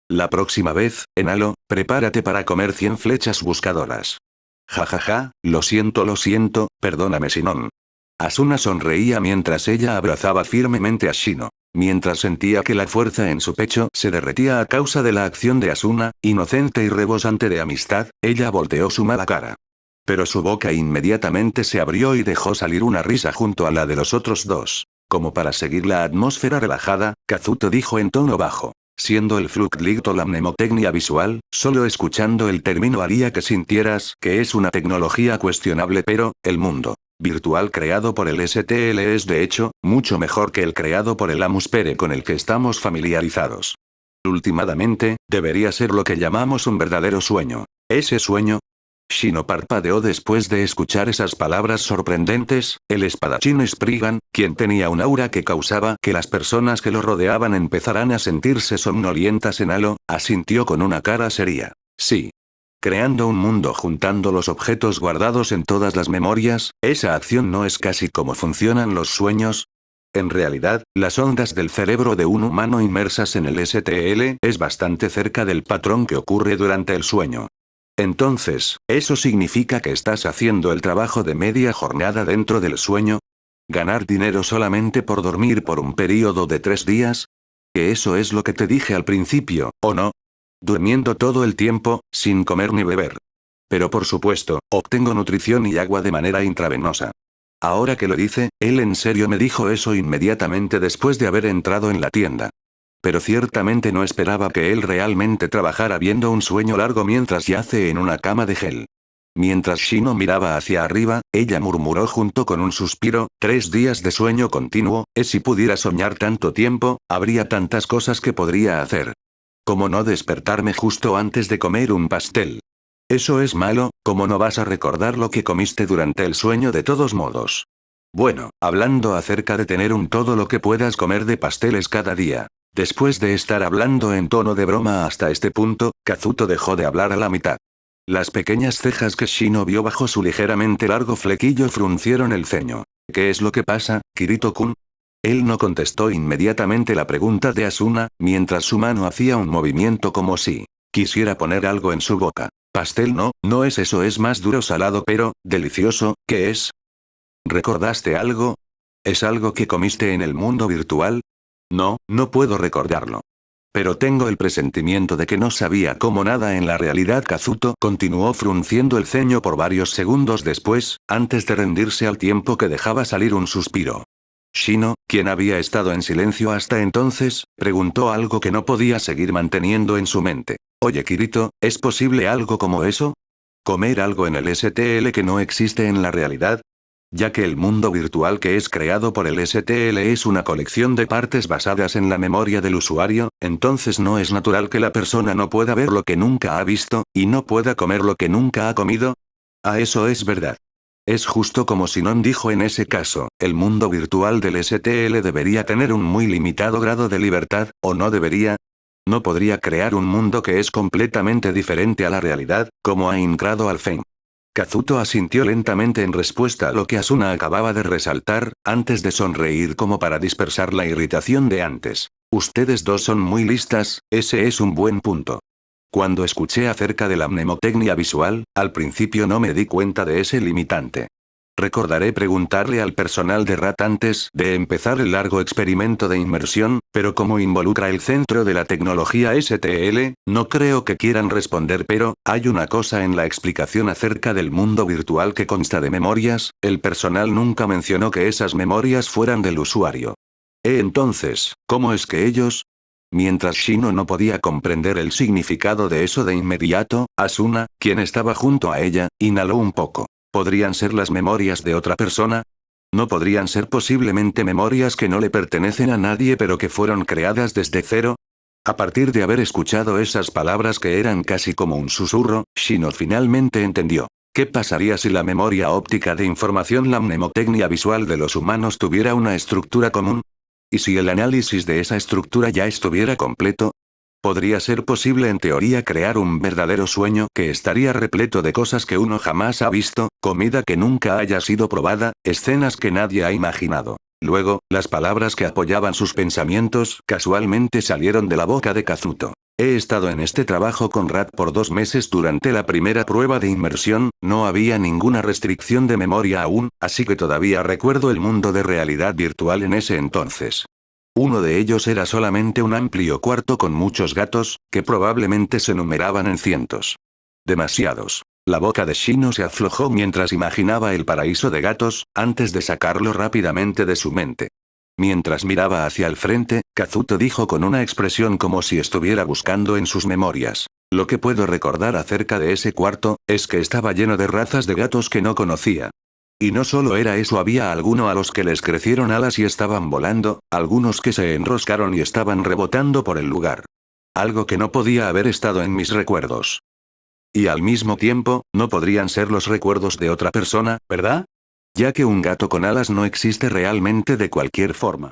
La próxima vez, Enalo, prepárate para comer 100 flechas buscadoras. Jajaja, lo siento, perdóname Sinon. Asuna sonreía mientras ella abrazaba firmemente a Shino. Mientras sentía que la fuerza en su pecho se derretía a causa de la acción de Asuna, inocente y rebosante de amistad, ella volteó su mala cara. Pero su boca inmediatamente se abrió y dejó salir una risa junto a la de los otros dos. Como para seguir la atmósfera relajada, Kazuto dijo en tono bajo. Siendo el Fluctligto la mnemotecnia visual, solo escuchando el término haría que sintieras que es una tecnología cuestionable, pero, el mundo virtual creado por el STL es de hecho, mucho mejor que el creado por el Amuspere con el que estamos familiarizados. Últimamente, debería ser lo que llamamos un verdadero sueño. ¿Ese sueño? Shino parpadeó después de escuchar esas palabras sorprendentes. El espadachín Spriggan, quien tenía un aura que causaba que las personas que lo rodeaban empezaran a sentirse somnolientas en halo, asintió con una cara seria. Sí. Creando un mundo juntando los objetos guardados en todas las memorias, ¿esa acción no es casi como funcionan los sueños? En realidad, las ondas del cerebro de un humano inmersas en el STL es bastante cerca del patrón que ocurre durante el sueño. Entonces, ¿eso significa que estás haciendo el trabajo de media jornada dentro del sueño? ¿Ganar dinero solamente por dormir por un período de 3 días? ¿Que eso es lo que te dije al principio, o no? Durmiendo todo el tiempo, sin comer ni beber. Pero por supuesto, obtengo nutrición y agua de manera intravenosa. Ahora que lo dice, él en serio me dijo eso inmediatamente después de haber entrado en la tienda. Pero ciertamente no esperaba que él realmente trabajara viendo un sueño largo mientras yace en una cama de gel. Mientras Shino miraba hacia arriba, ella murmuró junto con un suspiro, 3 días de sueño continuo, si pudiera soñar tanto tiempo, habría tantas cosas que podría hacer. ¿Cómo no despertarme justo antes de comer un pastel? Eso es malo, ¿cómo no vas a recordar lo que comiste durante el sueño de todos modos? Bueno, hablando acerca de tener un todo lo que puedas comer de pasteles cada día. Después de estar hablando en tono de broma hasta este punto, Kazuto dejó de hablar a la mitad. Las pequeñas cejas que Shino vio bajo su ligeramente largo flequillo fruncieron el ceño. ¿Qué es lo que pasa, Kirito-kun? Él no contestó inmediatamente la pregunta de Asuna, mientras su mano hacía un movimiento como si quisiera poner algo en su boca. Pastel no, no es eso, es más duro salado pero, delicioso, ¿qué es? ¿Recordaste algo? ¿Es algo que comiste en el mundo virtual? No, no puedo recordarlo. Pero tengo el presentimiento de que no sabía cómo nada en la realidad. Kazuto continuó frunciendo el ceño por varios segundos después, antes de rendirse al tiempo que dejaba salir un suspiro. Shino, quien había estado en silencio hasta entonces, preguntó algo que no podía seguir manteniendo en su mente. Oye Kirito, ¿es posible algo como eso? ¿Comer algo en el STL que no existe en la realidad? Ya que el mundo virtual que es creado por el STL es una colección de partes basadas en la memoria del usuario, entonces no es natural que la persona no pueda ver lo que nunca ha visto, y no pueda comer lo que nunca ha comido. Ah, eso es verdad. Es justo como Sinon dijo en ese caso, el mundo virtual del STL debería tener un muy limitado grado de libertad, ¿o no debería? No podría crear un mundo que es completamente diferente a la realidad, como ha incrado al Fen. Kazuto asintió lentamente en respuesta a lo que Asuna acababa de resaltar, antes de sonreír como para dispersar la irritación de antes. Ustedes dos son muy listas, ese es un buen punto. Cuando escuché acerca de la mnemotecnia visual, al principio no me di cuenta de ese limitante. Recordaré preguntarle al personal de RAT antes de empezar el largo experimento de inmersión, pero como involucra el centro de la tecnología STL, no creo que quieran responder. Pero, hay una cosa en la explicación acerca del mundo virtual que consta de memorias, el personal nunca mencionó que esas memorias fueran del usuario. Entonces, ¿cómo es que ellos? Mientras Shino no podía comprender el significado de eso de inmediato, Asuna, quien estaba junto a ella, inhaló un poco. ¿Podrían ser las memorias de otra persona? ¿No podrían ser posiblemente memorias que no le pertenecen a nadie pero que fueron creadas desde cero? A partir de haber escuchado esas palabras que eran casi como un susurro, Shino finalmente entendió. ¿Qué pasaría si la memoria óptica de información, la mnemotecnia visual de los humanos tuviera una estructura común? ¿Y si el análisis de esa estructura ya estuviera completo? ¿Podría ser posible en teoría crear un verdadero sueño que estaría repleto de cosas que uno jamás ha visto, comida que nunca haya sido probada, escenas que nadie ha imaginado? Luego, las palabras que apoyaban sus pensamientos casualmente salieron de la boca de Kazuto. He estado en este trabajo con RAT por 2 meses durante la primera prueba de inmersión, no había ninguna restricción de memoria aún, así que todavía recuerdo el mundo de realidad virtual en ese entonces. Uno de ellos era solamente un amplio cuarto con muchos gatos, que probablemente se numeraban en cientos. Demasiados. La boca de Shino se aflojó mientras imaginaba el paraíso de gatos, antes de sacarlo rápidamente de su mente. Mientras miraba hacia el frente, Kazuto dijo con una expresión como si estuviera buscando en sus memorias. Lo que puedo recordar acerca de ese cuarto, es que estaba lleno de razas de gatos que no conocía. Y no solo era eso, había algunos a los que les crecieron alas y estaban volando, algunos que se enroscaron y estaban rebotando por el lugar. Algo que no podía haber estado en mis recuerdos. Y al mismo tiempo, no podrían ser los recuerdos de otra persona, ¿verdad? Ya que un gato con alas no existe realmente de cualquier forma.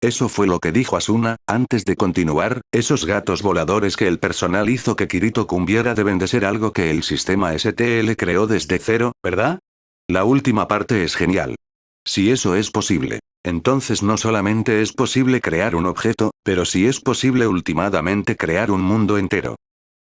Eso fue lo que dijo Asuna. Antes de continuar, esos gatos voladores que el personal hizo que Kirito-kun viera deben de ser algo que el sistema STL creó desde cero, ¿verdad? La última parte es genial. Si eso es posible, entonces no solamente es posible crear un objeto, pero sí es posible ultimadamente crear un mundo entero.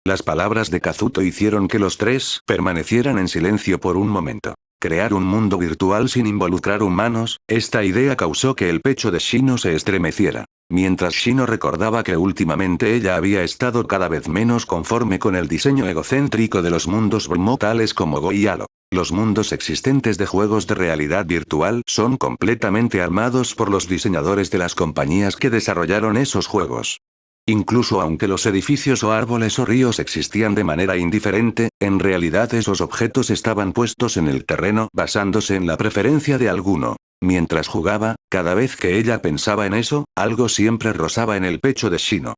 Las palabras de Kazuto hicieron que los tres permanecieran en silencio por un momento. Crear un mundo virtual sin involucrar humanos, esta idea causó que el pecho de Shino se estremeciera. Mientras Shino recordaba que últimamente ella había estado cada vez menos conforme con el diseño egocéntrico de los mundos Brmo tales como Go y Halo. Los mundos existentes de juegos de realidad virtual son completamente armados por los diseñadores de las compañías que desarrollaron esos juegos. Incluso aunque los edificios o árboles o ríos existían de manera indiferente, en realidad esos objetos estaban puestos en el terreno basándose en la preferencia de alguno. Mientras jugaba, cada vez que ella pensaba en eso, algo siempre rozaba en el pecho de Shino.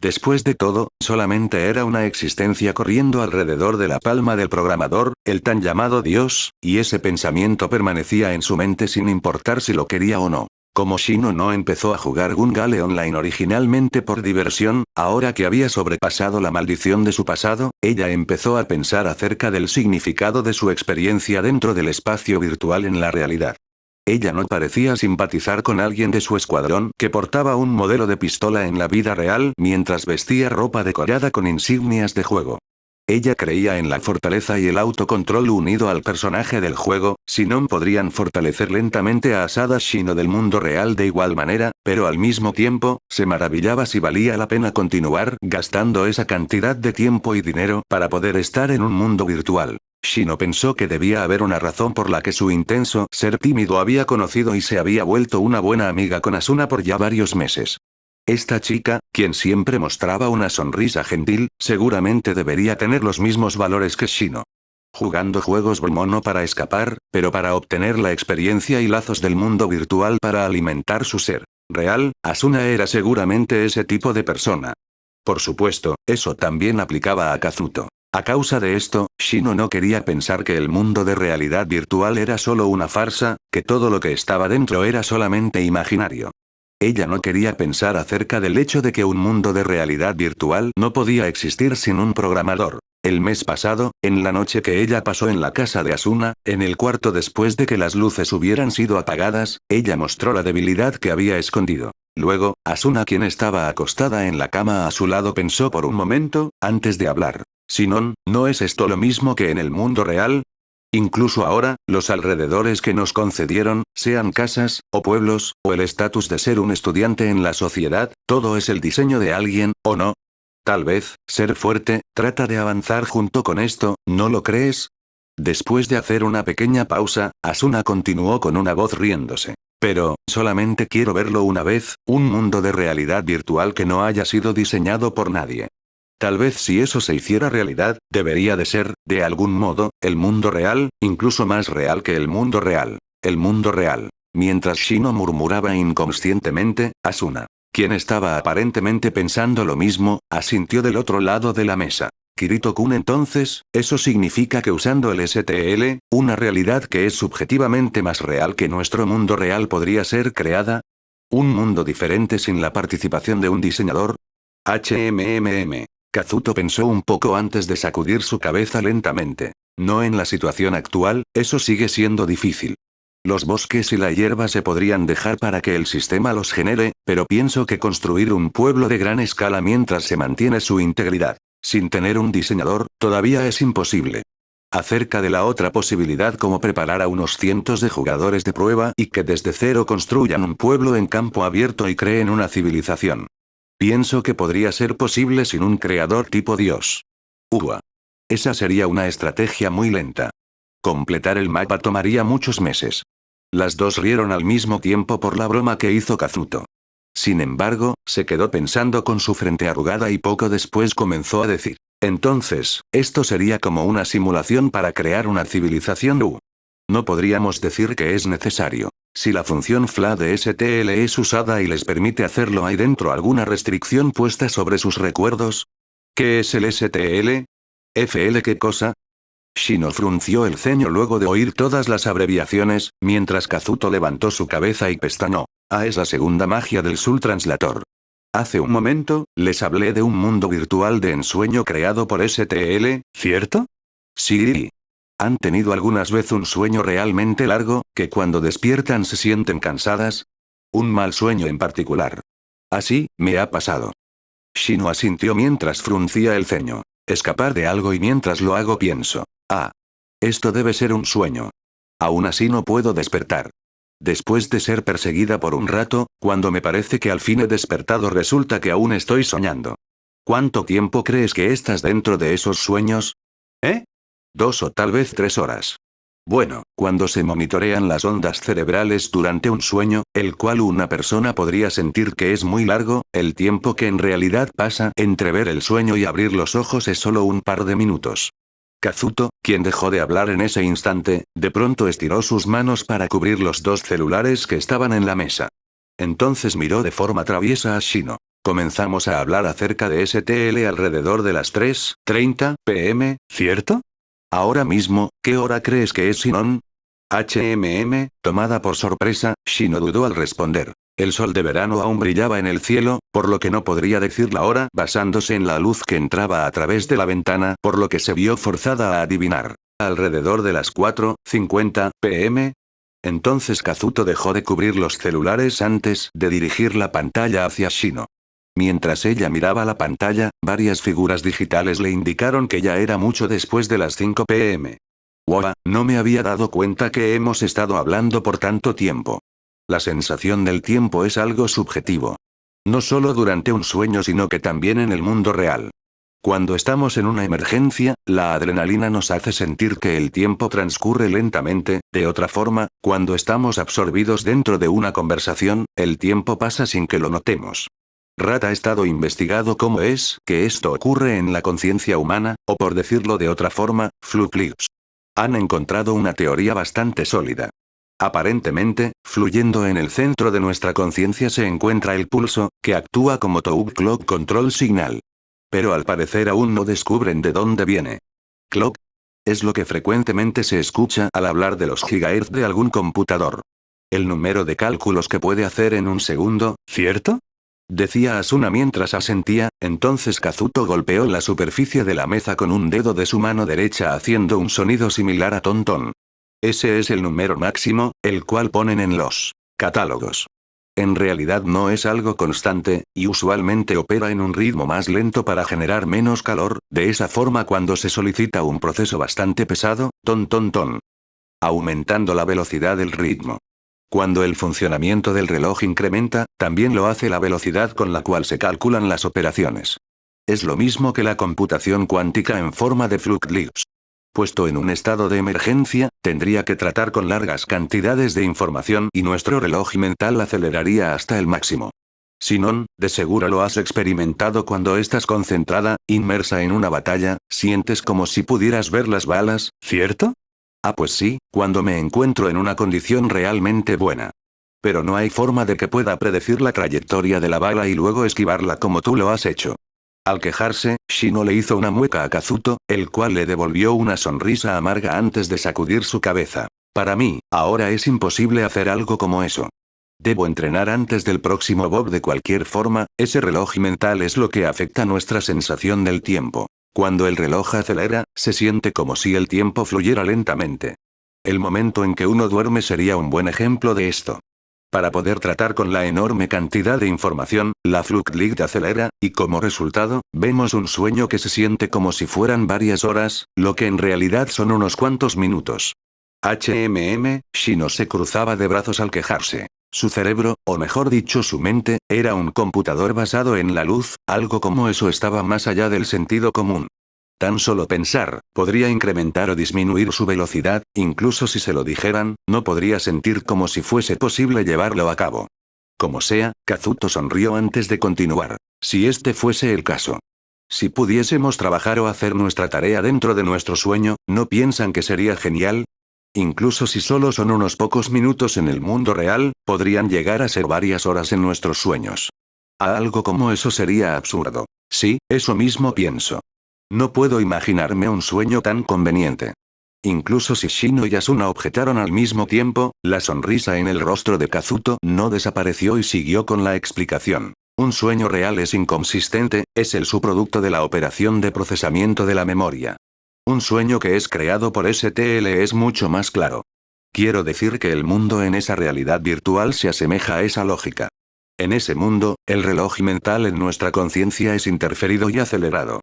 Después de todo, solamente era una existencia corriendo alrededor de la palma del programador, el tan llamado Dios, y ese pensamiento permanecía en su mente sin importar si lo quería o no. Como Shino no empezó a jugar Gun Gale Online originalmente por diversión, ahora que había sobrepasado la maldición de su pasado, ella empezó a pensar acerca del significado de su experiencia dentro del espacio virtual en la realidad. Ella no parecía simpatizar con alguien de su escuadrón que portaba un modelo de pistola en la vida real mientras vestía ropa decorada con insignias de juego. Ella creía en la fortaleza y el autocontrol unido al personaje del juego, si no podrían fortalecer lentamente a Asada Shino del mundo real de igual manera, pero al mismo tiempo, se maravillaba si valía la pena continuar gastando esa cantidad de tiempo y dinero para poder estar en un mundo virtual. Shino pensó que debía haber una razón por la que su intenso ser tímido había conocido y se había vuelto una buena amiga con Asuna por ya varios meses. Esta chica, quien siempre mostraba una sonrisa gentil, seguramente debería tener los mismos valores que Shino. Jugando juegos Brmo no para escapar, pero para obtener la experiencia y lazos del mundo virtual para alimentar su ser real, Asuna era seguramente ese tipo de persona. Por supuesto, eso también aplicaba a Kazuto. A causa de esto, Shino no quería pensar que el mundo de realidad virtual era solo una farsa, que todo lo que estaba dentro era solamente imaginario. Ella no quería pensar acerca del hecho de que un mundo de realidad virtual no podía existir sin un programador. El mes pasado, en la noche que ella pasó en la casa de Asuna, en el cuarto después de que las luces hubieran sido apagadas, ella mostró la debilidad que había escondido. Luego, Asuna, quien estaba acostada en la cama a su lado, pensó por un momento, antes de hablar. Sinon, ¿no es esto lo mismo que en el mundo real? Incluso ahora, los alrededores que nos concedieron, sean casas, o pueblos, o el estatus de ser un estudiante en la sociedad, todo es el diseño de alguien, ¿o no? Tal vez, ser fuerte, trata de avanzar junto con esto, ¿no lo crees? Después de hacer una pequeña pausa, Asuna continuó con una voz riéndose. Pero, solamente quiero verlo una vez, un mundo de realidad virtual que no haya sido diseñado por nadie. Tal vez si eso se hiciera realidad, debería de ser, de algún modo, el mundo real, incluso más real que el mundo real. El mundo real. Mientras Shino murmuraba inconscientemente, Asuna, quien estaba aparentemente pensando lo mismo, asintió del otro lado de la mesa. Kirito-kun, entonces, eso significa que usando el STL, una realidad que es subjetivamente más real que nuestro mundo real podría ser creada. ¿Un mundo diferente sin la participación de un diseñador? HMMM. Kazuto pensó un poco antes de sacudir su cabeza lentamente. No en la situación actual, eso sigue siendo difícil. Los bosques y la hierba se podrían dejar para que el sistema los genere, pero pienso que construir un pueblo de gran escala mientras se mantiene su integridad, sin tener un diseñador, todavía es imposible. Acerca de la otra posibilidad, como preparar a unos cientos de jugadores de prueba y que desde cero construyan un pueblo en campo abierto y creen una civilización. Pienso que podría ser posible sin un creador tipo Dios. Ua. Esa sería una estrategia muy lenta. Completar el mapa tomaría muchos meses. Las dos rieron al mismo tiempo por la broma que hizo Kazuto. Sin embargo, se quedó pensando con su frente arrugada y poco después comenzó a decir. Entonces, esto sería como una simulación para crear una civilización U. No podríamos decir que es necesario. Si la función FLA de STL es usada y les permite hacerlo, ¿hay dentro alguna restricción puesta sobre sus recuerdos? ¿Qué es el STL? ¿FL qué cosa? Shino frunció el ceño luego de oír todas las abreviaciones, mientras Kazuto levantó su cabeza y pestañó. Es la segunda magia del Soul Translator. Hace un momento, les hablé de un mundo virtual de ensueño creado por STL, ¿cierto? Sí. ¿Han tenido algunas vez un sueño realmente largo, que cuando despiertan se sienten cansadas? Un mal sueño en particular. Así, me ha pasado. Shino asintió mientras fruncía el ceño. Escapar de algo y mientras lo hago pienso. Esto debe ser un sueño. Aún así no puedo despertar. Después de ser perseguida por un rato, cuando me parece que al fin he despertado resulta que aún estoy soñando. ¿Cuánto tiempo crees que estás dentro de esos sueños? ¿Eh? 2 o tal vez 3 horas. Bueno, cuando se monitorean las ondas cerebrales durante un sueño, el cual una persona podría sentir que es muy largo, el tiempo que en realidad pasa entre ver el sueño y abrir los ojos es solo un par de minutos. Kazuto, quien dejó de hablar en ese instante, de pronto estiró sus manos para cubrir los dos celulares que estaban en la mesa. Entonces miró de forma traviesa a Shino. Comenzamos a hablar acerca de STL alrededor de las 3:30 p.m., ¿cierto? Ahora mismo, ¿qué hora crees que es Shinon? Tomada por sorpresa, Shino dudó al responder. El sol de verano aún brillaba en el cielo, por lo que no podría decir la hora basándose en la luz que entraba a través de la ventana, por lo que se vio forzada a adivinar. Alrededor de las 4:50 p.m. Entonces Kazuto dejó de cubrir los celulares antes de dirigir la pantalla hacia Shino. Mientras ella miraba la pantalla, varias figuras digitales le indicaron que ya era mucho después de las 5 p.m. Wow, no me había dado cuenta que hemos estado hablando por tanto tiempo. La sensación del tiempo es algo subjetivo. No solo durante un sueño sino que también en el mundo real. Cuando estamos en una emergencia, la adrenalina nos hace sentir que el tiempo transcurre lentamente, de otra forma, cuando estamos absorbidos dentro de una conversación, el tiempo pasa sin que lo notemos. Rata ha estado investigado cómo es que esto ocurre en la conciencia humana, o por decirlo de otra forma, Fluclips. Han encontrado una teoría bastante sólida. Aparentemente, fluyendo en el centro de nuestra conciencia se encuentra el pulso, que actúa como Touch Clock Control Signal. Pero al parecer aún no descubren de dónde viene. Clock. Es lo que frecuentemente se escucha al hablar de los gigahertz de algún computador. El número de cálculos que puede hacer en un segundo, ¿cierto? Decía Asuna mientras asentía, entonces Kazuto golpeó la superficie de la mesa con un dedo de su mano derecha haciendo un sonido similar a tontón. Ese es el número máximo, el cual ponen en los catálogos. En realidad no es algo constante, y usualmente opera en un ritmo más lento para generar menos calor, de esa forma cuando se solicita un proceso bastante pesado, ton, aumentando la velocidad del ritmo. Cuando el funcionamiento del reloj incrementa, también lo hace la velocidad con la cual se calculan las operaciones. Es lo mismo que la computación cuántica en forma de Fluclips. Puesto en un estado de emergencia, tendría que tratar con largas cantidades de información y nuestro reloj mental aceleraría hasta el máximo. Sinon, de seguro lo has experimentado cuando estás concentrada, inmersa en una batalla, sientes como si pudieras ver las balas, ¿cierto? Pues sí, cuando me encuentro en una condición realmente buena. Pero no hay forma de que pueda predecir la trayectoria de la bala y luego esquivarla como tú lo has hecho. Al quejarse, Shino le hizo una mueca a Kazuto, el cual le devolvió una sonrisa amarga antes de sacudir su cabeza. Para mí, ahora es imposible hacer algo como eso. Debo entrenar antes del próximo Bob de cualquier forma, ese reloj mental es lo que afecta nuestra sensación del tiempo. Cuando el reloj acelera, se siente como si el tiempo fluyera lentamente. El momento en que uno duerme sería un buen ejemplo de esto. Para poder tratar con la enorme cantidad de información, la Fluclight acelera, y como resultado, vemos un sueño que se siente como si fueran varias horas, lo que en realidad son unos cuantos minutos. Shino se cruzaba de brazos al quejarse. Su cerebro, o mejor dicho su mente, era un computador basado en la luz, algo como eso estaba más allá del sentido común. Tan solo pensar, podría incrementar o disminuir su velocidad, incluso si se lo dijeran, no podría sentir como si fuese posible llevarlo a cabo. Como sea, Kazuto sonrió antes de continuar. Si este fuese el caso. Si pudiésemos trabajar o hacer nuestra tarea dentro de nuestro sueño, ¿no piensan que sería genial? Incluso si solo son unos pocos minutos en el mundo real, podrían llegar a ser varias horas en nuestros sueños. A algo como eso sería absurdo. Sí, eso mismo pienso. No puedo imaginarme un sueño tan conveniente. Incluso si Shino y Asuna objetaron al mismo tiempo, la sonrisa en el rostro de Kazuto no desapareció y siguió con la explicación. Un sueño real es inconsistente, es el subproducto de la operación de procesamiento de la memoria. Un sueño que es creado por STL es mucho más claro. Quiero decir que el mundo en esa realidad virtual se asemeja a esa lógica. En ese mundo, el reloj mental en nuestra conciencia es interferido y acelerado.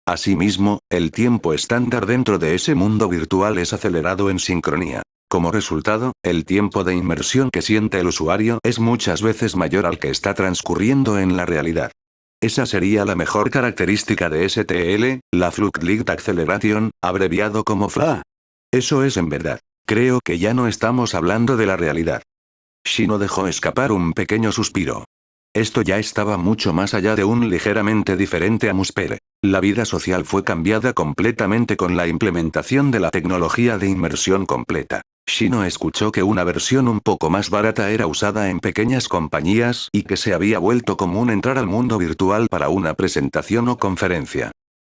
Asimismo, el tiempo estándar dentro de ese mundo virtual es acelerado en sincronía. Como resultado, el tiempo de inmersión que siente el usuario es muchas veces mayor al que está transcurriendo en la realidad. Esa sería la mejor característica de STL, la Fluid Acceleration, abreviado como FLA. Eso es en verdad. Creo que ya no estamos hablando de la realidad. Shino dejó escapar un pequeño suspiro. Esto ya estaba mucho más allá de un ligeramente diferente Amuspere. La vida social fue cambiada completamente con la implementación de la tecnología de inmersión completa. Shino escuchó que una versión un poco más barata era usada en pequeñas compañías y que se había vuelto común entrar al mundo virtual para una presentación o conferencia.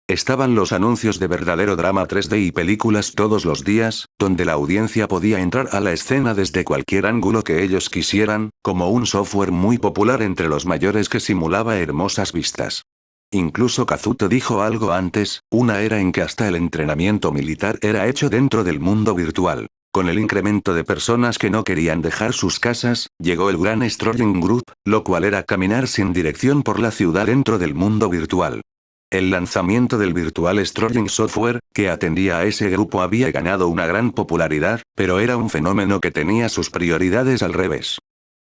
Estaban los anuncios de verdadero drama 3D y películas todos los días, donde la audiencia podía entrar a la escena desde cualquier ángulo que ellos quisieran, como un software muy popular entre los mayores que simulaba hermosas vistas. Incluso Kazuto dijo algo antes, una era en que hasta el entrenamiento militar era hecho dentro del mundo virtual. Con el incremento de personas que no querían dejar sus casas, llegó el gran Strolling Group, lo cual era caminar sin dirección por la ciudad dentro del mundo virtual. El lanzamiento del Virtual Strolling Software, que atendía a ese grupo, había ganado una gran popularidad, pero era un fenómeno que tenía sus prioridades al revés.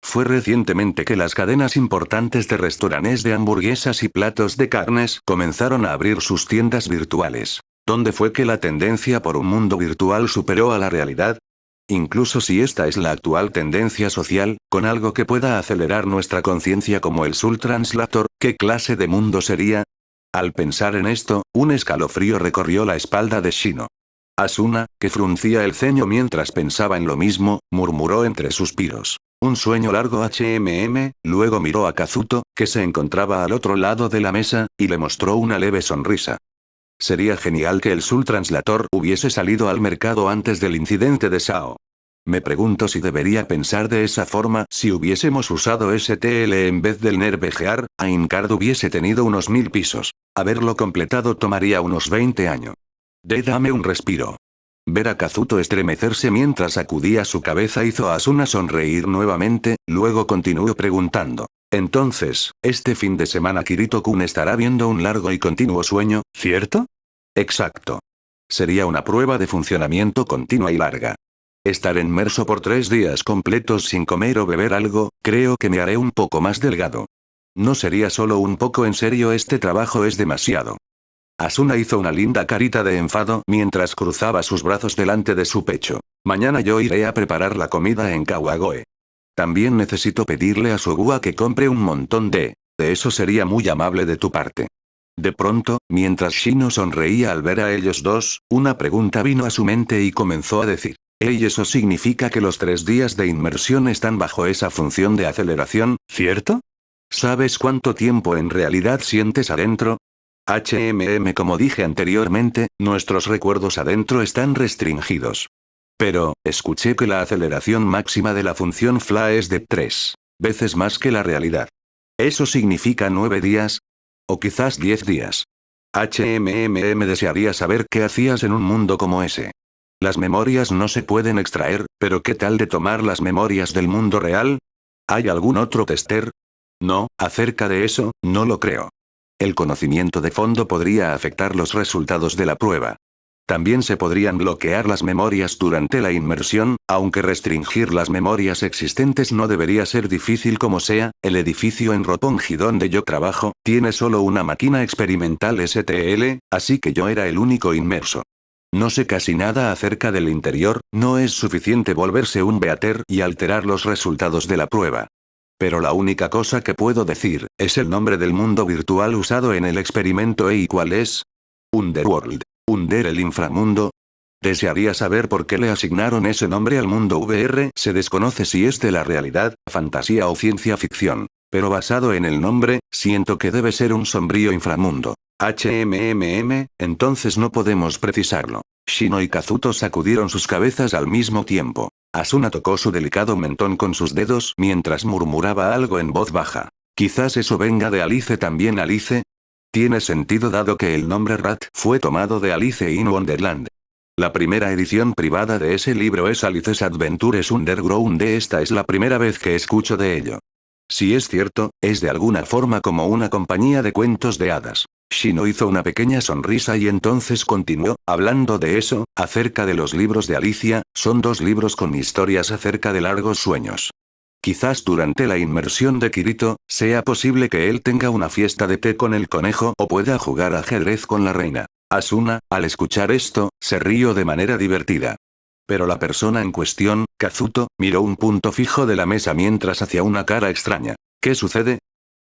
Fue recientemente que las cadenas importantes de restaurantes de hamburguesas y platos de carnes comenzaron a abrir sus tiendas virtuales. ¿Dónde fue que la tendencia por un mundo virtual superó a la realidad? Incluso si esta es la actual tendencia social, con algo que pueda acelerar nuestra conciencia como el Soul Translator, ¿qué clase de mundo sería? Al pensar en esto, un escalofrío recorrió la espalda de Shino. Asuna, que fruncía el ceño mientras pensaba en lo mismo, murmuró entre suspiros. Un sueño largo luego miró a Kazuto, que se encontraba al otro lado de la mesa, y le mostró una leve sonrisa. Sería genial que el Soul Translator hubiese salido al mercado antes del incidente de Sao. Me pregunto si debería pensar de esa forma. Si hubiésemos usado STL en vez del Nervegear, Aincard hubiese tenido unos 1000 pisos. Haberlo completado tomaría unos 20 años. Dame un respiro. Ver a Kazuto estremecerse mientras sacudía su cabeza hizo a Asuna sonreír nuevamente, luego continuó preguntando. Entonces, este fin de semana Kirito-kun estará viendo un largo y continuo sueño, ¿cierto? Exacto. Sería una prueba de funcionamiento continua y larga. Estar inmerso por 3 días completos sin comer o beber algo, creo que me haré un poco más delgado. No sería solo un poco, en serio, este trabajo es demasiado. Asuna hizo una linda carita de enfado mientras cruzaba sus brazos delante de su pecho. Mañana yo iré a preparar la comida en Kawagoe. También necesito pedirle a Sugua que compre un montón de eso sería muy amable de tu parte. De pronto, mientras Shino sonreía al ver a ellos dos, una pregunta vino a su mente y comenzó a decir. Eso significa que los 3 días de inmersión están bajo esa función de aceleración, ¿cierto? ¿Sabes cuánto tiempo en realidad sientes adentro? Como dije anteriormente, nuestros recuerdos adentro están restringidos. Pero, escuché que la aceleración máxima de la función FLA es de 3 veces más que la realidad. ¿Eso significa 9 días? O quizás 10 días. Desearía saber qué hacías en un mundo como ese. Las memorias no se pueden extraer, pero ¿qué tal de tomar las memorias del mundo real? ¿Hay algún otro tester? No, acerca de eso, no lo creo. El conocimiento de fondo podría afectar los resultados de la prueba. También se podrían bloquear las memorias durante la inmersión, aunque restringir las memorias existentes no debería ser difícil como sea. El edificio en Roppongi donde yo trabajo, tiene solo una máquina experimental STL, así que yo era el único inmerso. No sé casi nada acerca del interior, no es suficiente volverse un beater y alterar los resultados de la prueba. Pero la única cosa que puedo decir, es el nombre del mundo virtual usado en el experimento ¿y cuál es? Underworld. ¿Under el inframundo? Desearía saber por qué le asignaron ese nombre al mundo VR. Se desconoce si es de la realidad, fantasía o ciencia ficción. Pero basado en el nombre, siento que debe ser un sombrío inframundo. Entonces no podemos precisarlo. Shino y Kazuto sacudieron sus cabezas al mismo tiempo. Asuna tocó su delicado mentón con sus dedos mientras murmuraba algo en voz baja. Quizás eso venga de Alice también. Alice. Tiene sentido dado que el nombre Rat fue tomado de Alice in Wonderland. La primera edición privada de ese libro es Alice's Adventures Underground. Esta es la primera vez que escucho de ello. Si es cierto, es de alguna forma como una compañía de cuentos de hadas. Shino hizo una pequeña sonrisa y entonces continuó, hablando de eso, acerca de los libros de Alicia, son 2 libros con historias acerca de largos sueños. Quizás durante la inmersión de Kirito, sea posible que él tenga una fiesta de té con el conejo o pueda jugar ajedrez con la reina. Asuna, al escuchar esto, se rió de manera divertida. Pero la persona en cuestión, Kazuto, miró un punto fijo de la mesa mientras hacía una cara extraña. ¿Qué sucede?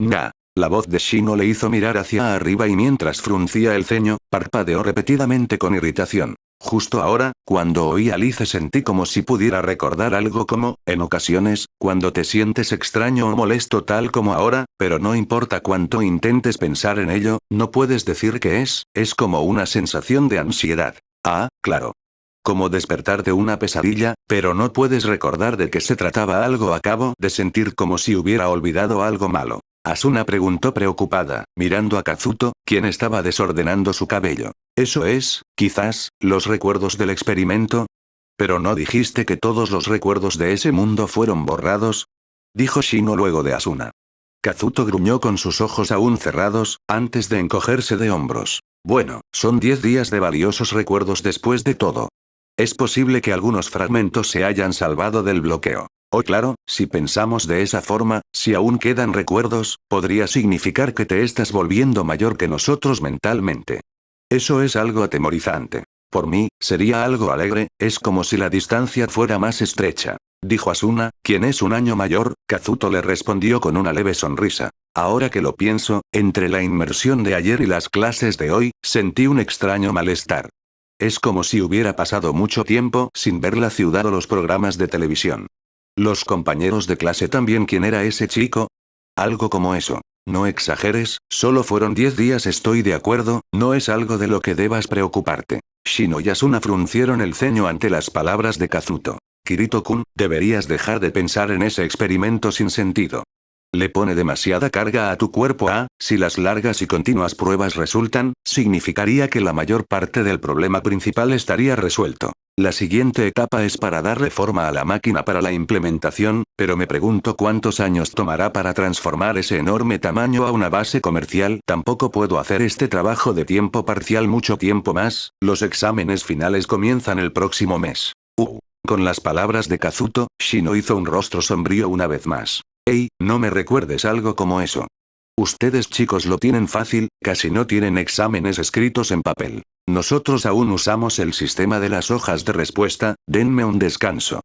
Nga. La voz de Shino le hizo mirar hacia arriba y mientras fruncía el ceño, parpadeó repetidamente con irritación. Justo ahora, cuando oí a Alice sentí como si pudiera recordar algo como, en ocasiones, cuando te sientes extraño o molesto tal como ahora, pero no importa cuánto intentes pensar en ello, no puedes decir qué es como una sensación de ansiedad. Ah, claro. Como despertar de una pesadilla, pero no puedes recordar de qué se trataba. Algo acabo de sentir como si hubiera olvidado algo malo. Asuna preguntó preocupada, mirando a Kazuto, quien estaba desordenando su cabello. ¿Eso es, quizás, los recuerdos del experimento? ¿Pero no dijiste que todos los recuerdos de ese mundo fueron borrados? Dijo Shino luego de Asuna. Kazuto gruñó con sus ojos aún cerrados, antes de encogerse de hombros. Bueno, son 10 días de valiosos recuerdos después de todo. Es posible que algunos fragmentos se hayan salvado del bloqueo. Oh claro, si pensamos de esa forma, si aún quedan recuerdos, podría significar que te estás volviendo mayor que nosotros mentalmente. Eso es algo atemorizante. Por mí, sería algo alegre, es como si la distancia fuera más estrecha. Dijo Asuna, quien es un año mayor. Kazuto le respondió con una leve sonrisa. Ahora que lo pienso, entre la inmersión de ayer y las clases de hoy, sentí un extraño malestar. Es como si hubiera pasado mucho tiempo sin ver la ciudad o los programas de televisión. ¿Los compañeros de clase también? ¿Quién era ese chico? Algo como eso. No exageres, solo fueron 10 días. Estoy de acuerdo, no es algo de lo que debas preocuparte. Shino y Asuna fruncieron el ceño ante las palabras de Kazuto. Kirito-kun, deberías dejar de pensar en ese experimento sin sentido. Le pone demasiada carga a tu cuerpo. Si las largas y continuas pruebas resultan, significaría que la mayor parte del problema principal estaría resuelto. La siguiente etapa es para darle forma a la máquina para la implementación, pero me pregunto cuántos años tomará para transformar ese enorme tamaño a una base comercial. Tampoco puedo hacer este trabajo de tiempo parcial mucho tiempo más, los exámenes finales comienzan el próximo mes. Con las palabras de Kazuto, Shino hizo un rostro sombrío una vez más. Hey, no me recuerdes algo como eso. Ustedes chicos lo tienen fácil, casi no tienen exámenes escritos en papel. Nosotros aún usamos el sistema de las hojas de respuesta, denme un descanso.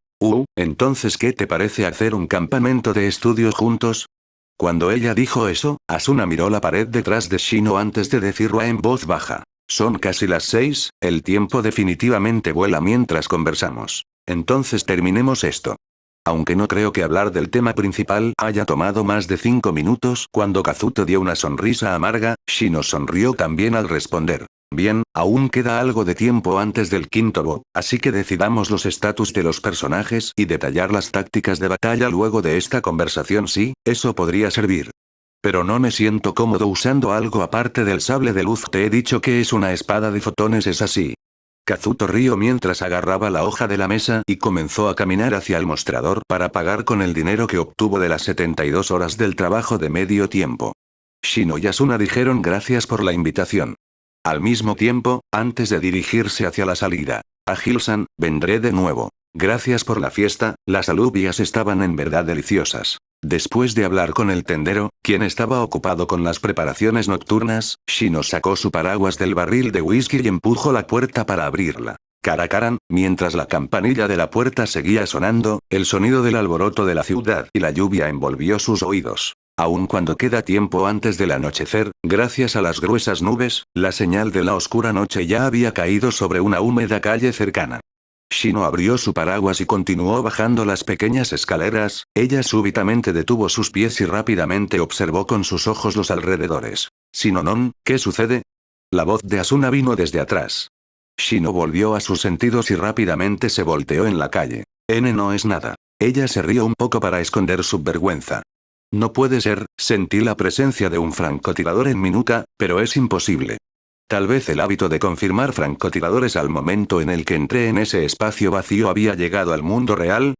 Entonces ¿qué te parece hacer un campamento de estudios juntos? Cuando ella dijo eso, Asuna miró la pared detrás de Shino antes de decirlo en voz baja. Son casi las 6, el tiempo definitivamente vuela mientras conversamos. Entonces terminemos esto. Aunque no creo que hablar del tema principal haya tomado más de 5 minutos. Cuando Kazuto dio una sonrisa amarga, Shino sonrió también al responder. Bien, aún queda algo de tiempo antes del quinto BO, así que decidamos los estatus de los personajes y detallar las tácticas de batalla luego de esta conversación. Sí, eso podría servir. Pero no me siento cómodo usando algo aparte del sable de luz. Te he dicho que es una espada de fotones, ¿es así? Kazuto rió mientras agarraba la hoja de la mesa y comenzó a caminar hacia el mostrador para pagar con el dinero que obtuvo de las 72 horas del trabajo de medio tiempo. Shino y Asuna dijeron gracias por la invitación. Al mismo tiempo, antes de dirigirse hacia la salida. Agilsan, vendré de nuevo. Gracias por la fiesta, las alubias estaban en verdad deliciosas. Después de hablar con el tendero, quien estaba ocupado con las preparaciones nocturnas, Shino sacó su paraguas del barril de whisky y empujó la puerta para abrirla. Caracaran, mientras la campanilla de la puerta seguía sonando, el sonido del alboroto de la ciudad y la lluvia envolvió sus oídos. Aun cuando queda tiempo antes del anochecer, gracias a las gruesas nubes, la señal de la oscura noche ya había caído sobre una húmeda calle cercana. Shino abrió su paraguas y continuó bajando las pequeñas escaleras. Ella súbitamente detuvo sus pies y rápidamente observó con sus ojos los alrededores. «Shino-non, ¿qué sucede?» La voz de Asuna vino desde atrás. Shino volvió a sus sentidos y rápidamente se volteó en la calle. No es nada. Ella se rió un poco para esconder su vergüenza. No puede ser, sentí la presencia de un francotirador en mi nuca, pero es imposible. Tal vez el hábito de confirmar francotiradores al momento en el que entré en ese espacio vacío había llegado al mundo real.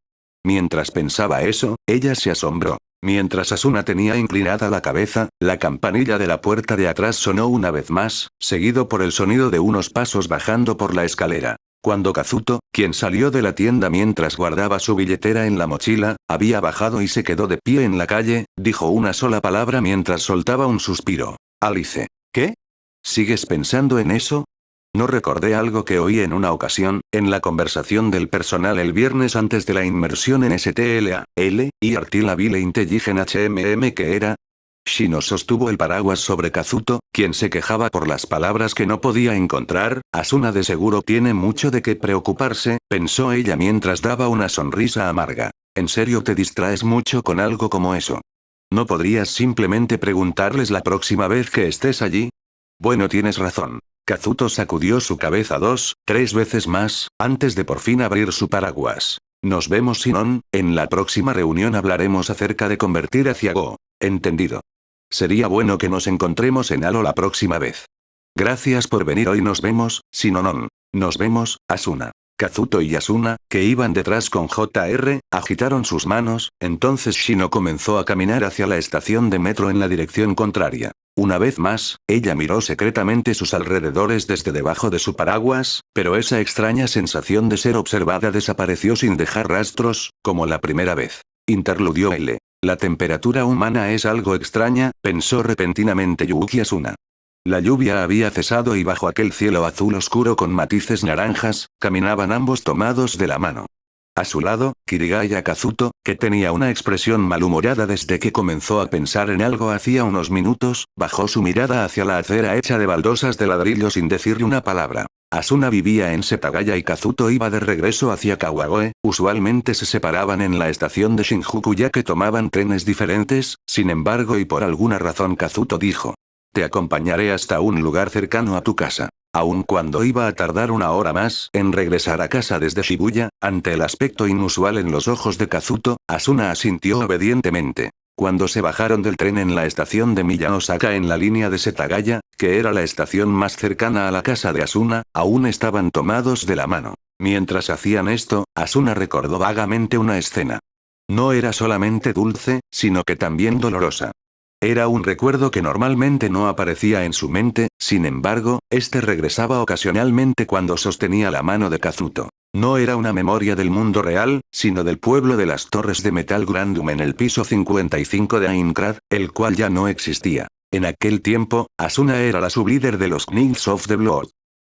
Mientras pensaba eso, ella se asombró. Mientras Asuna tenía inclinada la cabeza, la campanilla de la puerta de atrás sonó una vez más, seguido por el sonido de unos pasos bajando por la escalera. Cuando Kazuto, quien salió de la tienda mientras guardaba su billetera en la mochila, había bajado y se quedó de pie en la calle, dijo una sola palabra mientras soltaba un suspiro. Alice. ¿Qué? ¿Sigues pensando en eso? No recordé algo que oí en una ocasión, en la conversación del personal el viernes antes de la inmersión en STLA, y Artilaville Intelligent HMM que era. Shino sostuvo el paraguas sobre Kazuto, quien se quejaba por las palabras que no podía encontrar. Asuna de seguro tiene mucho de qué preocuparse, pensó ella mientras daba una sonrisa amarga. ¿En serio te distraes mucho con algo como eso? ¿No podrías simplemente preguntarles la próxima vez que estés allí? Bueno, tienes razón. Kazuto sacudió su cabeza 2, 3 veces más, antes de por fin abrir su paraguas. Nos vemos Shinon, en la próxima reunión hablaremos acerca de convertir a Go. Entendido. Sería bueno que nos encontremos en Halo la próxima vez. Gracias por venir hoy, nos vemos, Shinonon. Nos vemos, Asuna. Kazuto y Asuna, que iban detrás con JR, agitaron sus manos, entonces Shino comenzó a caminar hacia la estación de metro en la dirección contraria. Una vez más, ella miró secretamente sus alrededores desde debajo de su paraguas, pero esa extraña sensación de ser observada desapareció sin dejar rastros, como la primera vez. Interludió L. La temperatura humana es algo extraña, pensó repentinamente Yuki Asuna. La lluvia había cesado y bajo aquel cielo azul oscuro con matices naranjas, caminaban ambos tomados de la mano. A su lado, Kirigaya Kazuto, que tenía una expresión malhumorada desde que comenzó a pensar en algo hacía unos minutos, bajó su mirada hacia la acera hecha de baldosas de ladrillo sin decirle una palabra. Asuna vivía en Setagaya y Kazuto iba de regreso hacia Kawagoe, usualmente se separaban en la estación de Shinjuku ya que tomaban trenes diferentes, sin embargo y por alguna razón Kazuto dijo. Te acompañaré hasta un lugar cercano a tu casa. Aun cuando iba a tardar una hora más en regresar a casa desde Shibuya, ante el aspecto inusual en los ojos de Kazuto, Asuna asintió obedientemente. Cuando se bajaron del tren en la estación de Miyanosaka en la línea de Setagaya, que era la estación más cercana a la casa de Asuna, aún estaban tomados de la mano. Mientras hacían esto, Asuna recordó vagamente una escena. No era solamente dulce, sino que también dolorosa. Era un recuerdo que normalmente no aparecía en su mente, sin embargo, este regresaba ocasionalmente cuando sostenía la mano de Kazuto. No era una memoria del mundo real, sino del pueblo de las torres de metal Grandum en el piso 55 de Aincrad, el cual ya no existía. En aquel tiempo, Asuna era la sublíder de los Knights of the Blood.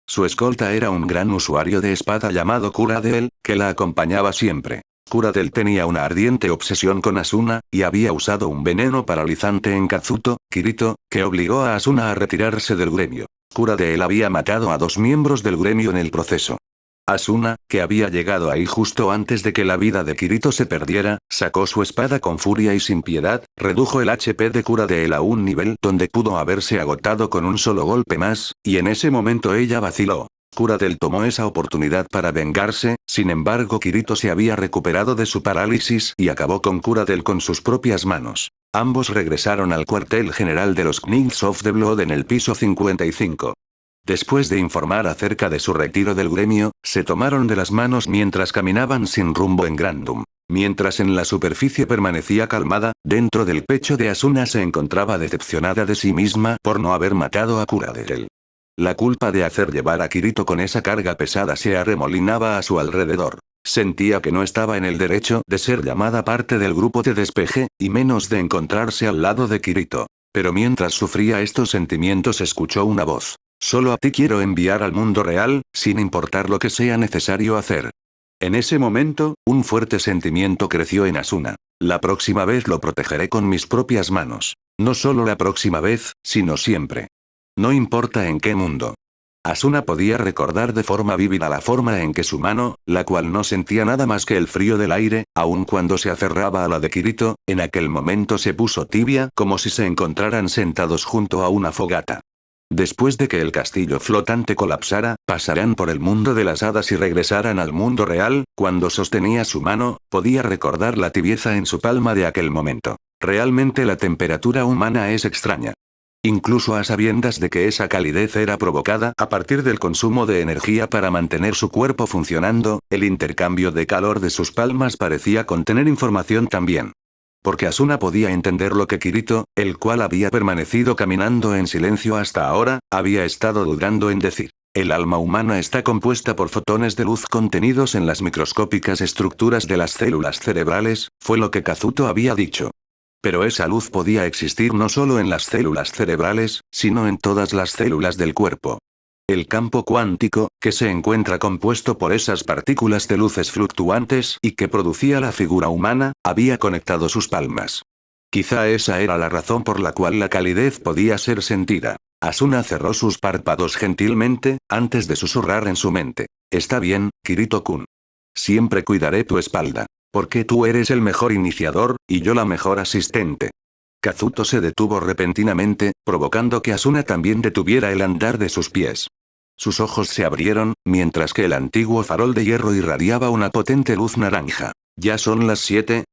Su escolta era un gran usuario de espada llamado Kuradel, que la acompañaba siempre. Kuradel tenía una ardiente obsesión con Asuna, y había usado un veneno paralizante en Kazuto, Kirito, que obligó a Asuna a retirarse del gremio. Kuradel había matado a 2 miembros del gremio en el proceso. Asuna, que había llegado ahí justo antes de que la vida de Kirito se perdiera, sacó su espada con furia y sin piedad, redujo el HP de Kuradel a un nivel donde pudo haberse agotado con un solo golpe más, y en ese momento ella vaciló. Kuradel tomó esa oportunidad para vengarse, sin embargo Kirito se había recuperado de su parálisis y acabó con Kuradel con sus propias manos. Ambos regresaron al cuartel general de los Knights of the Blood en el piso 55. Después de informar acerca de su retiro del gremio, se tomaron de las manos mientras caminaban sin rumbo en Grandum. Mientras en la superficie permanecía calmada, dentro del pecho de Asuna se encontraba decepcionada de sí misma por no haber matado a Kuradel. La culpa de hacer llevar a Kirito con esa carga pesada se arremolinaba a su alrededor. Sentía que no estaba en el derecho de ser llamada parte del grupo de despeje, y menos de encontrarse al lado de Kirito. Pero mientras sufría estos sentimientos escuchó una voz. Solo a ti quiero enviar al mundo real, sin importar lo que sea necesario hacer. En ese momento, un fuerte sentimiento creció en Asuna. La próxima vez lo protegeré con mis propias manos. No solo la próxima vez, sino siempre. No importa en qué mundo. Asuna podía recordar de forma vívida la forma en que su mano, la cual no sentía nada más que el frío del aire, aun cuando se aferraba a la de Kirito, en aquel momento se puso tibia como si se encontraran sentados junto a una fogata. Después de que el castillo flotante colapsara, pasarán por el mundo de las hadas y regresaran al mundo real. Cuando sostenía su mano, podía recordar la tibieza en su palma de aquel momento. Realmente la temperatura humana es extraña. Incluso a sabiendas de que esa calidez era provocada a partir del consumo de energía para mantener su cuerpo funcionando, el intercambio de calor de sus palmas parecía contener información también. Porque Asuna podía entender lo que Kirito, el cual había permanecido caminando en silencio hasta ahora, había estado dudando en decir. El alma humana está compuesta por fotones de luz contenidos en las microscópicas estructuras de las células cerebrales, fue lo que Kazuto había dicho. Pero esa luz podía existir no solo en las células cerebrales, sino en todas las células del cuerpo. El campo cuántico, que se encuentra compuesto por esas partículas de luces fluctuantes y que producía la figura humana, había conectado sus palmas. Quizá esa era la razón por la cual la calidez podía ser sentida. Asuna cerró sus párpados gentilmente, antes de susurrar en su mente. Está bien, Kirito-kun. Siempre cuidaré tu espalda. Porque tú eres el mejor iniciador, y yo la mejor asistente. Kazuto se detuvo repentinamente, provocando que Asuna también detuviera el andar de sus pies. Sus ojos se abrieron, mientras que el antiguo farol de hierro irradiaba una potente luz naranja. ¿Ya son las 7?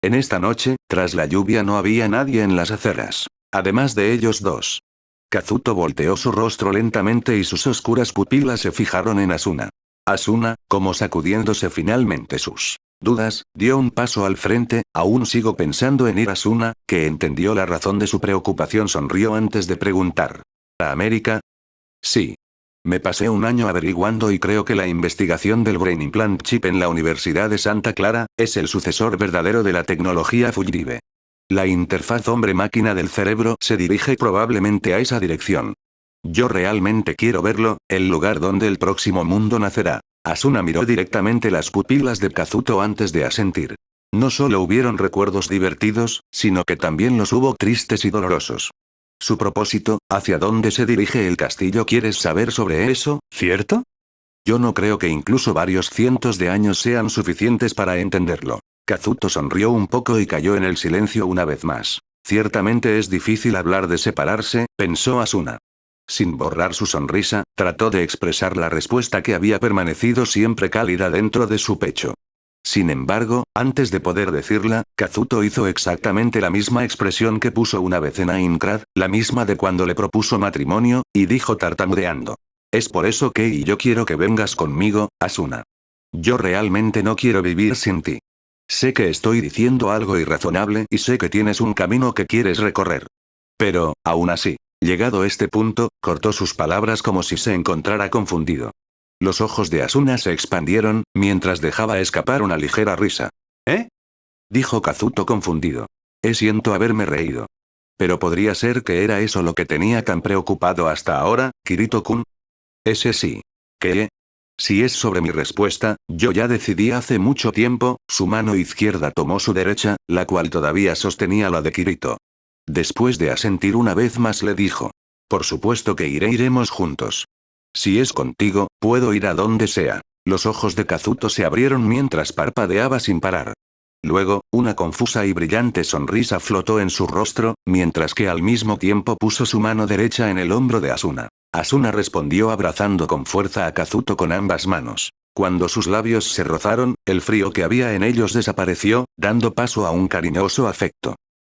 En esta noche, tras la lluvia no había nadie en las aceras. Además de ellos dos. Kazuto volteó su rostro lentamente y sus oscuras pupilas se fijaron en Asuna. Asuna, como sacudiéndose finalmente sus dudas, dio un paso al frente. Aún sigo pensando en ir a Asuna, que entendió la razón de su preocupación, sonrió antes de preguntar. ¿A América? Sí. Me pasé un año averiguando y creo que la investigación del Brain Implant Chip en la Universidad de Santa Clara es el sucesor verdadero de la tecnología Fujiribe. La interfaz hombre-máquina del cerebro se dirige probablemente a esa dirección. Yo realmente quiero verlo, el lugar donde el próximo mundo nacerá. Asuna miró directamente las pupilas de Kazuto antes de asentir. No solo hubieron recuerdos divertidos, sino que también los hubo tristes y dolorosos. Su propósito, ¿hacia dónde se dirige el castillo? ¿Quieres saber sobre eso, cierto? Yo no creo que incluso varios cientos de años sean suficientes para entenderlo. Kazuto sonrió un poco y cayó en el silencio una vez más. Ciertamente es difícil hablar de separarse, pensó Asuna. Sin borrar su sonrisa, trató de expresar la respuesta que había permanecido siempre cálida dentro de su pecho. Sin embargo, antes de poder decirla, Kazuto hizo exactamente la misma expresión que puso una vez en Aincrad, la misma de cuando le propuso matrimonio, y dijo tartamudeando. Es por eso que y yo quiero que vengas conmigo, Asuna. Yo realmente no quiero vivir sin ti. Sé que estoy diciendo algo irrazonable y sé que tienes un camino que quieres recorrer. Pero, aún así, llegado este punto, cortó sus palabras como si se encontrara confundido. Los ojos de Asuna se expandieron, mientras dejaba escapar una ligera risa. ¿Eh? Dijo Kazuto confundido. Siento haberme reído. Pero podría ser que era eso lo que tenía tan preocupado hasta ahora, Kirito-kun. Ese sí. ¿Qué? Si es sobre mi respuesta, yo ya decidí hace mucho tiempo. Su mano izquierda tomó su derecha, la cual todavía sostenía la de Kirito. Después de asentir una vez más le dijo. Por supuesto que iremos juntos. Si es contigo, puedo ir a donde sea. Los ojos de Kazuto se abrieron mientras parpadeaba sin parar. Luego, una confusa y brillante sonrisa flotó en su rostro, mientras que al mismo tiempo puso su mano derecha en el hombro de Asuna. Asuna respondió abrazando con fuerza a Kazuto con ambas manos. Cuando sus labios se rozaron, el frío que había en ellos desapareció, dando paso a un cariñoso afecto.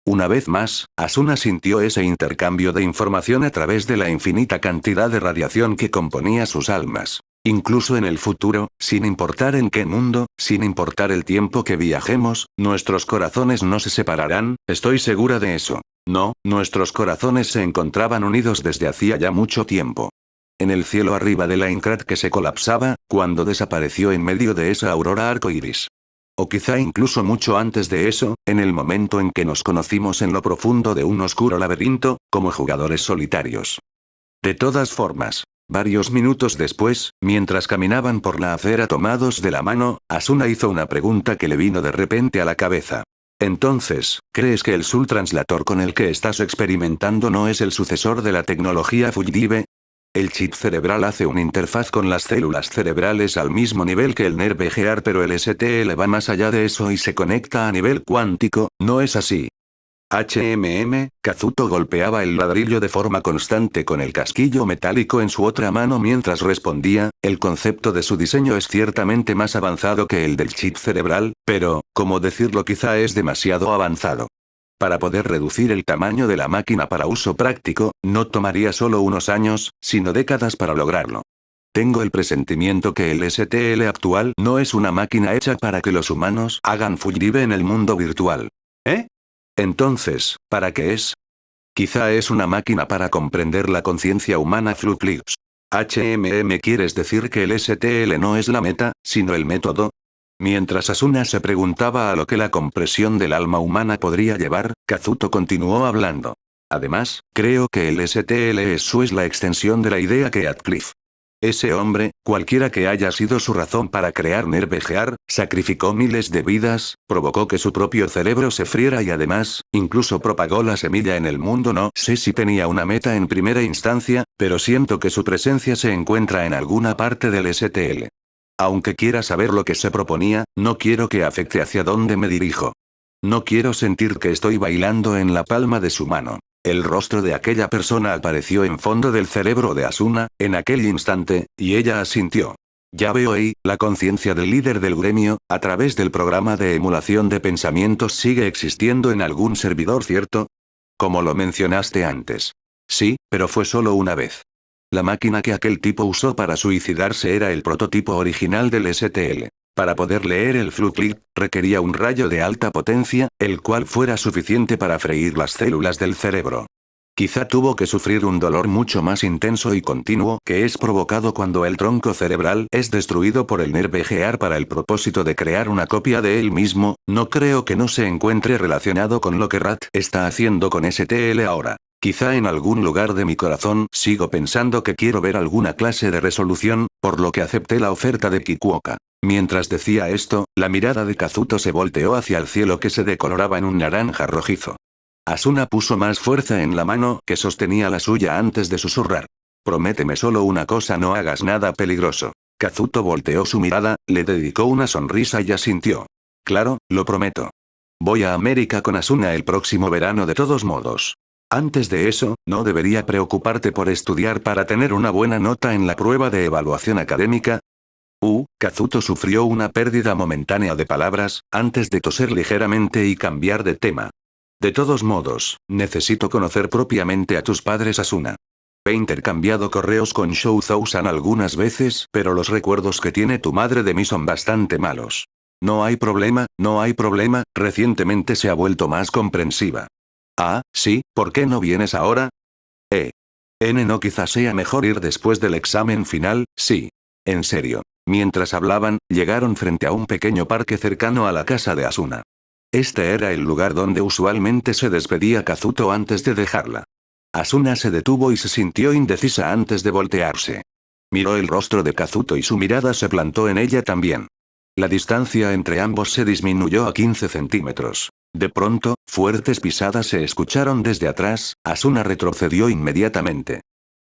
Una vez más, Asuna sintió ese intercambio de información a través de la infinita cantidad de radiación que componía sus almas. Incluso en el futuro, sin importar en qué mundo, sin importar el tiempo que viajemos, nuestros corazones no se separarán, estoy segura de eso. No, nuestros corazones se encontraban unidos desde hacía ya mucho tiempo. en el cielo arriba de la Incrad que se colapsaba, cuando desapareció en medio de esa aurora arcoíris. O quizá incluso mucho antes de eso, en el momento en que nos conocimos en lo profundo de un oscuro laberinto, como jugadores solitarios. De todas formas, varios minutos después, mientras caminaban por la acera tomados de la mano, Asuna hizo una pregunta que le vino de repente a la cabeza. Entonces, ¿crees que el Soul Translator con el que estás experimentando no es el sucesor de la tecnología Fugitive? El chip cerebral hace una interfaz con las células cerebrales al mismo nivel que el Nerve Gear, pero el STL va más allá de eso y se conecta a nivel cuántico, ¿no es así? Kazuto golpeaba el ladrillo de forma constante con el casquillo metálico en su otra mano mientras respondía, el concepto de su diseño es ciertamente más avanzado que el del chip cerebral, pero, ¿cómo decirlo? Quizá es demasiado avanzado. Para poder reducir el tamaño de la máquina para uso práctico, no tomaría solo unos años, sino décadas para lograrlo. Tengo el presentimiento que el STL actual no es una máquina hecha para que los humanos hagan Fugitive en el mundo virtual. ¿Eh? Entonces, ¿para qué es? Quizá es una máquina para comprender la conciencia humana. Fluclix. ¿Quieres decir que el STL no es la meta, sino el método? Mientras Asuna se preguntaba a lo que la compresión del alma humana podría llevar, Kazuto continuó hablando. Además, creo que el STL es la extensión de la idea que Radcliffe. Ese hombre, cualquiera que haya sido su razón para crear Nerve Gear, sacrificó miles de vidas, provocó que su propio cerebro se friera y además, incluso propagó la semilla en el mundo. No sé si tenía una meta en primera instancia, pero siento que su presencia se encuentra en alguna parte del STL. Aunque quiera saber lo que se proponía, no quiero que afecte hacia dónde me dirijo. No quiero sentir que estoy bailando en la palma de su mano. El rostro de aquella persona apareció en fondo del cerebro de Asuna, en aquel instante, y ella asintió. Ya veo ahí, la conciencia del líder del gremio, a través del programa de emulación de pensamientos sigue existiendo en algún servidor, ¿cierto? Como lo mencionaste antes. Sí, pero fue solo una vez. La máquina que aquel tipo usó para suicidarse era el prototipo original del STL. Para poder leer el Fluclip, requería un rayo de alta potencia, el cual fuera suficiente para freír las células del cerebro. Quizá tuvo que sufrir un dolor mucho más intenso y continuo que es provocado cuando el tronco cerebral es destruido por el Nerve Gear para el propósito de crear una copia de él mismo. No creo que no se encuentre relacionado con lo que Rat está haciendo con STL ahora. Quizá en algún lugar de mi corazón sigo pensando que quiero ver alguna clase de resolución, por lo que acepté la oferta de Kikuoka. Mientras decía esto, la mirada de Kazuto se volteó hacia el cielo que se decoloraba en un naranja rojizo. Asuna puso más fuerza en la mano que sostenía la suya antes de susurrar. Prométeme solo una cosa, no hagas nada peligroso. Kazuto volteó su mirada, le dedicó una sonrisa y asintió. Claro, lo prometo. Voy a América con Asuna el próximo verano de todos modos. Antes de eso, ¿no debería preocuparte por estudiar para tener una buena nota en la prueba de evaluación académica? Kazuto sufrió una pérdida momentánea de palabras, antes de toser ligeramente y cambiar de tema. De todos modos, necesito conocer propiamente a tus padres, Asuna. He intercambiado correos con Shou-Zousan algunas veces, pero los recuerdos que tiene tu madre de mí son bastante malos. No hay problema, recientemente se ha vuelto más comprensiva. Ah, sí, ¿por qué no vienes ahora? No, quizás sea mejor ir después del examen final, sí. En serio. Mientras hablaban, llegaron frente a un pequeño parque cercano a la casa de Asuna. Este era el lugar donde usualmente se despedía Kazuto antes de dejarla. Asuna se detuvo y se sintió indecisa antes de voltearse. Miró el rostro de Kazuto y su mirada se plantó en ella también. La distancia entre ambos se disminuyó a 15 centímetros. De pronto, fuertes pisadas se escucharon desde atrás, Asuna retrocedió inmediatamente.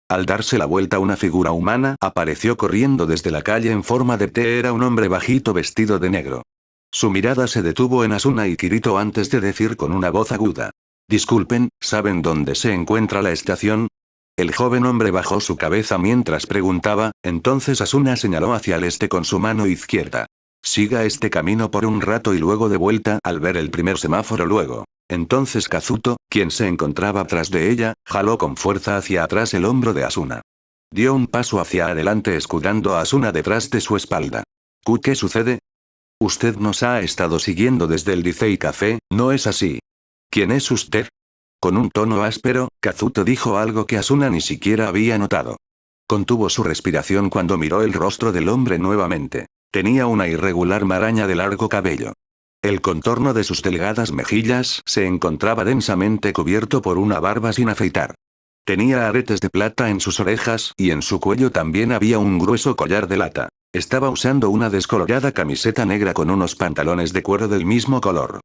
Al darse la vuelta una figura humana apareció corriendo desde la calle en forma de T. Era un hombre bajito vestido de negro. Su mirada se detuvo en Asuna y Kirito antes de decir con una voz aguda. Disculpen, ¿saben dónde se encuentra la estación? El joven hombre bajó su cabeza mientras preguntaba, entonces Asuna señaló hacia el este con su mano izquierda. Siga este camino por un rato y luego de vuelta al ver el primer semáforo luego. Entonces Kazuto, quien se encontraba tras de ella, jaló con fuerza hacia atrás el hombro de Asuna. Dio un paso hacia adelante escudando a Asuna detrás de su espalda. ¿Qué sucede? Usted nos ha estado siguiendo desde el Dicei Café, ¿no es así? ¿Quién es usted? Con un tono áspero, Kazuto dijo algo que Asuna ni siquiera había notado. Contuvo su respiración cuando miró el rostro del hombre nuevamente. Tenía una irregular maraña de largo cabello. El contorno de sus delgadas mejillas se encontraba densamente cubierto por una barba sin afeitar. Tenía aretes de plata en sus orejas y en su cuello también había un grueso collar de lata. Estaba usando una descolorada camiseta negra con unos pantalones de cuero del mismo color.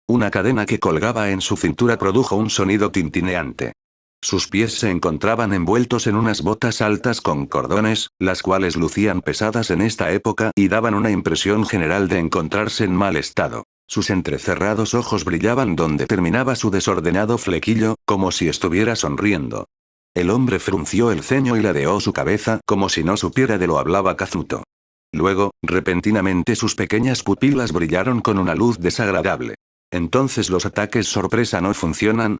Una cadena que colgaba en su cintura produjo un sonido tintineante. Sus pies se encontraban envueltos en unas botas altas con cordones, las cuales lucían pesadas en esta época y daban una impresión general de encontrarse en mal estado. Sus entrecerrados ojos brillaban donde terminaba su desordenado flequillo, como si estuviera sonriendo. El hombre frunció el ceño y ladeó su cabeza como si no supiera de lo hablaba Kazuto. Luego, repentinamente sus pequeñas pupilas brillaron con una luz desagradable. Entonces los ataques sorpresa no funcionan,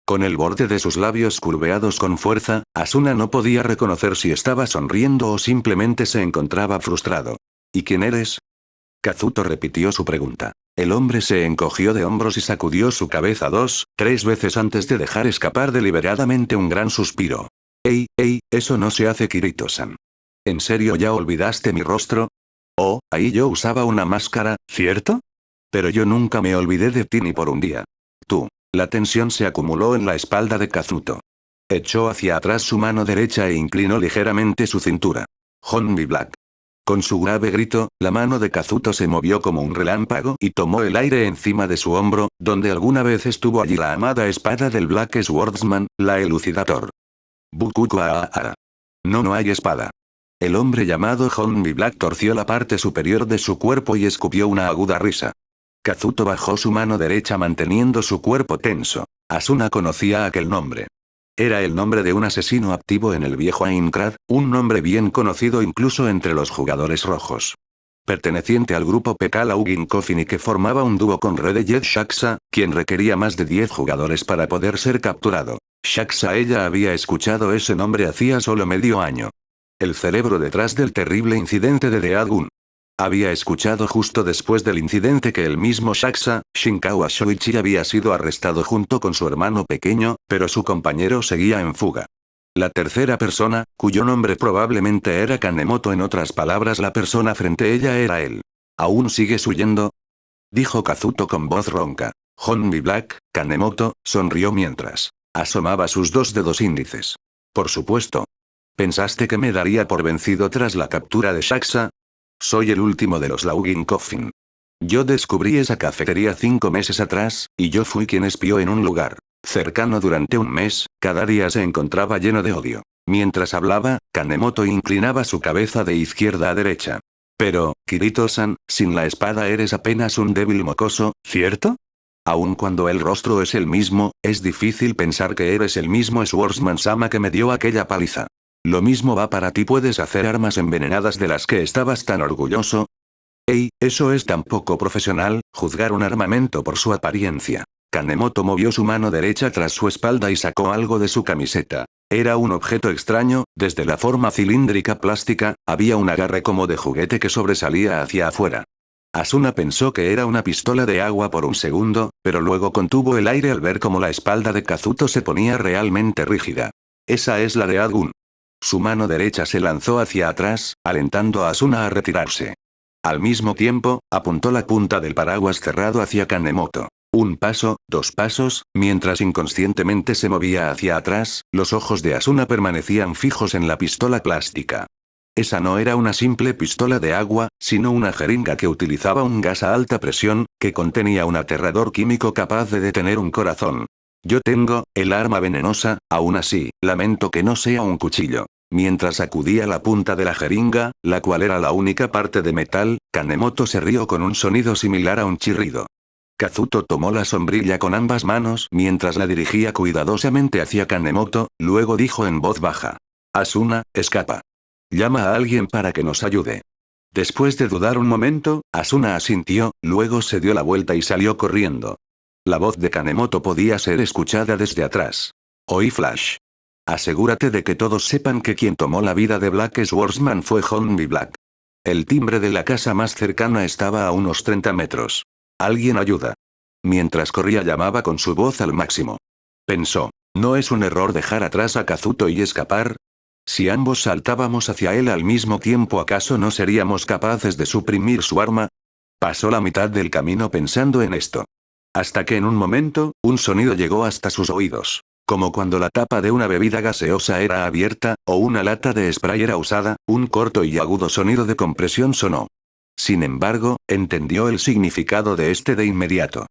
Con el borde de sus labios curveados con fuerza, Asuna no podía reconocer si estaba sonriendo o simplemente se encontraba frustrado. ¿Y quién eres? Kazuto repitió su pregunta. El hombre se encogió de hombros y sacudió su cabeza 2, 3 veces antes de dejar escapar deliberadamente un gran suspiro. Ey, eso no se hace, Kirito-san. ¿En serio ya olvidaste mi rostro? Oh, ahí yo usaba una máscara, ¿cierto? Pero yo nunca me olvidé de ti ni por un día. Tú. La tensión se acumuló en la espalda de Kazuto. Echó hacia atrás su mano derecha e inclinó ligeramente su cintura. Honmi Black. Con su grave grito, la mano de Kazuto se movió como un relámpago y tomó el aire encima de su hombro, donde alguna vez estuvo allí la amada espada del Black Swordsman, la Elucidator. Bukukuaara. No hay espada. El hombre llamado Honmi Black torció la parte superior de su cuerpo y escupió una aguda risa. Kazuto bajó su mano derecha manteniendo su cuerpo tenso. Asuna conocía aquel nombre. Era el nombre de un asesino activo en el viejo Aincrad, un nombre bien conocido incluso entre los jugadores rojos. Perteneciente al grupo PK Laugin Coffin y que formaba un dúo con Red Jet Shaxa, quien requería más de 10 jugadores para poder ser capturado. Shaxa ella había escuchado ese nombre hacía solo medio año. El cerebro detrás del terrible incidente de Deadgun. Había escuchado justo después del incidente que el mismo Shaxa, Shinkawa Shoichi había sido arrestado junto con su hermano pequeño, pero su compañero seguía en fuga. La tercera persona, cuyo nombre probablemente era Kanemoto, en otras palabras la persona frente a ella era él. ¿Aún sigues huyendo? Dijo Kazuto con voz ronca. Honmi Black, Kanemoto, sonrió mientras asomaba sus 2 dedos índices. Por supuesto. ¿Pensaste que me daría por vencido tras la captura de Shaxa? Soy el último de los Laugin Coffin. Yo descubrí esa cafetería 5 meses atrás, y yo fui quien espió en un lugar cercano durante un mes. Cada día se encontraba lleno de odio. Mientras hablaba, Kanemoto inclinaba su cabeza de izquierda a derecha. Pero, Kirito-san, sin la espada eres apenas un débil mocoso, ¿cierto? Aun cuando el rostro es el mismo, es difícil pensar que eres el mismo Swordsman-sama que me dio aquella paliza. Lo mismo va para ti, ¿puedes hacer armas envenenadas de las que estabas tan orgulloso? Eso es tan poco profesional, juzgar un armamento por su apariencia. Kanemoto movió su mano derecha tras su espalda y sacó algo de su camiseta. Era un objeto extraño, desde la forma cilíndrica plástica, había un agarre como de juguete que sobresalía hacia afuera. Asuna pensó que era una pistola de agua por un segundo, pero luego contuvo el aire al ver cómo la espalda de Kazuto se ponía realmente rígida. Esa es la de Adgun. Su mano derecha se lanzó hacia atrás, alentando a Asuna a retirarse. Al mismo tiempo, apuntó la punta del paraguas cerrado hacia Kanemoto. 1 paso, 2 pasos, mientras inconscientemente se movía hacia atrás, los ojos de Asuna permanecían fijos en la pistola plástica. Esa no era una simple pistola de agua, sino una jeringa que utilizaba un gas a alta presión, que contenía un aterrador químico capaz de detener un corazón. Yo tengo, el arma venenosa, aún así, lamento que no sea un cuchillo. Mientras sacudía la punta de la jeringa, la cual era la única parte de metal, Kanemoto se rió con un sonido similar a un chirrido. Kazuto tomó la sombrilla con ambas manos mientras la dirigía cuidadosamente hacia Kanemoto, luego dijo en voz baja. Asuna, escapa. Llama a alguien para que nos ayude. Después de dudar un momento, Asuna asintió, luego se dio la vuelta y salió corriendo. La voz de Kanemoto podía ser escuchada desde atrás. Oí flash. Asegúrate de que todos sepan que quien tomó la vida de Black Swordsman fue Honmi Black. El timbre de la casa más cercana estaba a unos 30 metros. Alguien ayuda. Mientras corría llamaba con su voz al máximo. Pensó, ¿no es un error dejar atrás a Kazuto y escapar? Si ambos saltábamos hacia él al mismo tiempo, ¿acaso no seríamos capaces de suprimir su arma? Pasó la mitad del camino pensando en esto. Hasta que en un momento, un sonido llegó hasta sus oídos. Como cuando la tapa de una bebida gaseosa era abierta, o una lata de spray era usada, un corto y agudo sonido de compresión sonó. Sin embargo, entendió el significado de este de inmediato.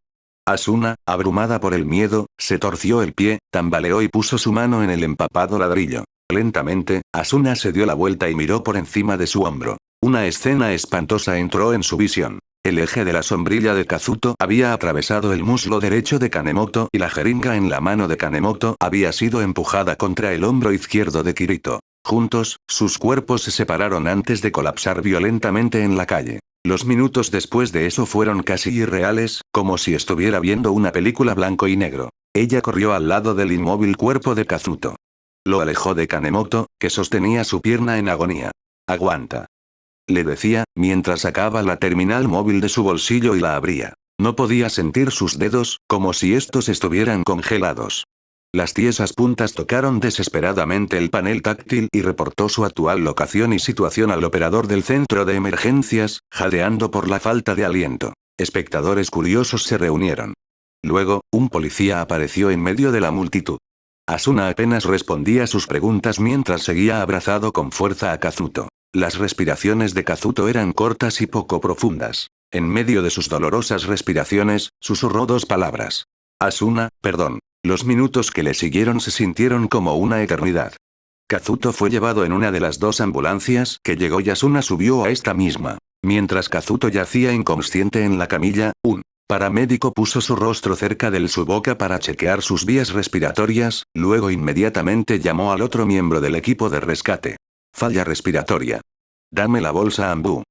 Asuna, abrumada por el miedo, se torció el pie, tambaleó y puso su mano en el empapado ladrillo. Lentamente, Asuna se dio la vuelta y miró por encima de su hombro. Una escena espantosa entró en su visión. El eje de la sombrilla de Kazuto había atravesado el muslo derecho de Kanemoto y la jeringa en la mano de Kanemoto había sido empujada contra el hombro izquierdo de Kirito. Juntos, sus cuerpos se separaron antes de colapsar violentamente en la calle. Los minutos después de eso fueron casi irreales, como si estuviera viendo una película blanco y negro. Ella corrió al lado del inmóvil cuerpo de Kazuto. Lo alejó de Kanemoto, que sostenía su pierna en agonía. «Aguanta», le decía, mientras sacaba la terminal móvil de su bolsillo y la abría. No podía sentir sus dedos, como si estos estuvieran congelados. Las tiesas puntas tocaron desesperadamente el panel táctil y reportó su actual locación y situación al operador del centro de emergencias, jadeando por la falta de aliento. Espectadores curiosos se reunieron. Luego, un policía apareció en medio de la multitud. Asuna apenas respondía a sus preguntas mientras seguía abrazado con fuerza a Kazuto. Las respiraciones de Kazuto eran cortas y poco profundas. En medio de sus dolorosas respiraciones, susurró dos palabras. Asuna, perdón. Los minutos que le siguieron se sintieron como una eternidad. Kazuto fue llevado en una de las dos ambulancias que llegó y Asuna subió a esta misma. Mientras Kazuto yacía inconsciente en la camilla, un paramédico puso su rostro cerca de su boca para chequear sus vías respiratorias, luego inmediatamente llamó al otro miembro del equipo de rescate. Falla respiratoria. Dame la bolsa Ambu.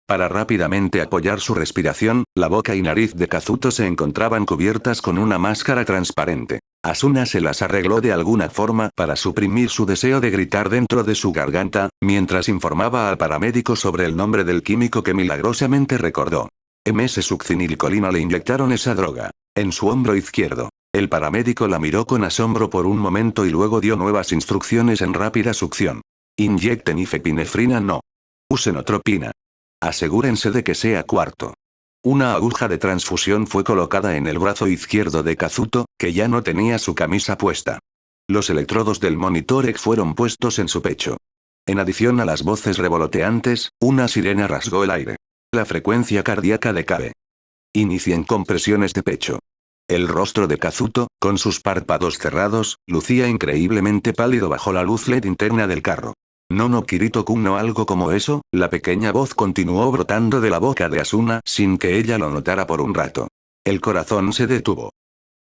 Para rápidamente apoyar su respiración, la boca y nariz de Kazuto se encontraban cubiertas con una máscara transparente. Asuna se las arregló de alguna forma para suprimir su deseo de gritar dentro de su garganta, mientras informaba al paramédico sobre el nombre del químico que milagrosamente recordó. MS-succinilcolina le inyectaron esa droga. En su hombro izquierdo. El paramédico la miró con asombro por un momento y luego dio nuevas instrucciones en rápida succión. Inyecten ifepinefrina no. Usen otropina. Asegúrense de que sea cuarto. Una aguja de transfusión fue colocada en el brazo izquierdo de Kazuto, que ya no tenía su camisa puesta. Los electrodos del monitor fueron puestos en su pecho. En adición a las voces revoloteantes, una sirena rasgó el aire. La frecuencia cardíaca decae. Inicien compresiones de pecho. El rostro de Kazuto, con sus párpados cerrados, lucía increíblemente pálido bajo la luz LED interna del carro. No Kirito-kun no algo como eso, la pequeña voz continuó brotando de la boca de Asuna sin que ella lo notara por un rato. El corazón se detuvo.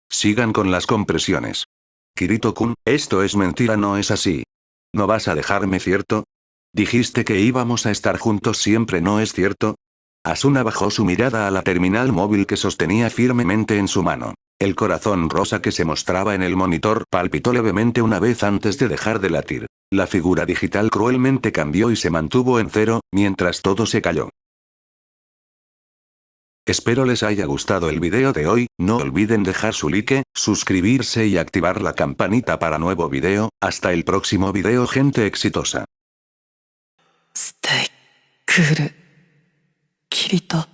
Sigan con las compresiones. Kirito-kun, esto es mentira, no es así. ¿No vas a dejarme, cierto? Dijiste que íbamos a estar juntos siempre, ¿no es cierto? Asuna bajó su mirada a la terminal móvil que sostenía firmemente en su mano. El corazón rosa que se mostraba en el monitor palpitó levemente una vez antes de dejar de latir. La figura digital cruelmente cambió y se mantuvo en cero, mientras todo se calló. Espero les haya gustado el video de hoy, no olviden dejar su like, suscribirse y activar la campanita para nuevo video. Hasta el próximo video, gente exitosa. Stay cool, Kirito.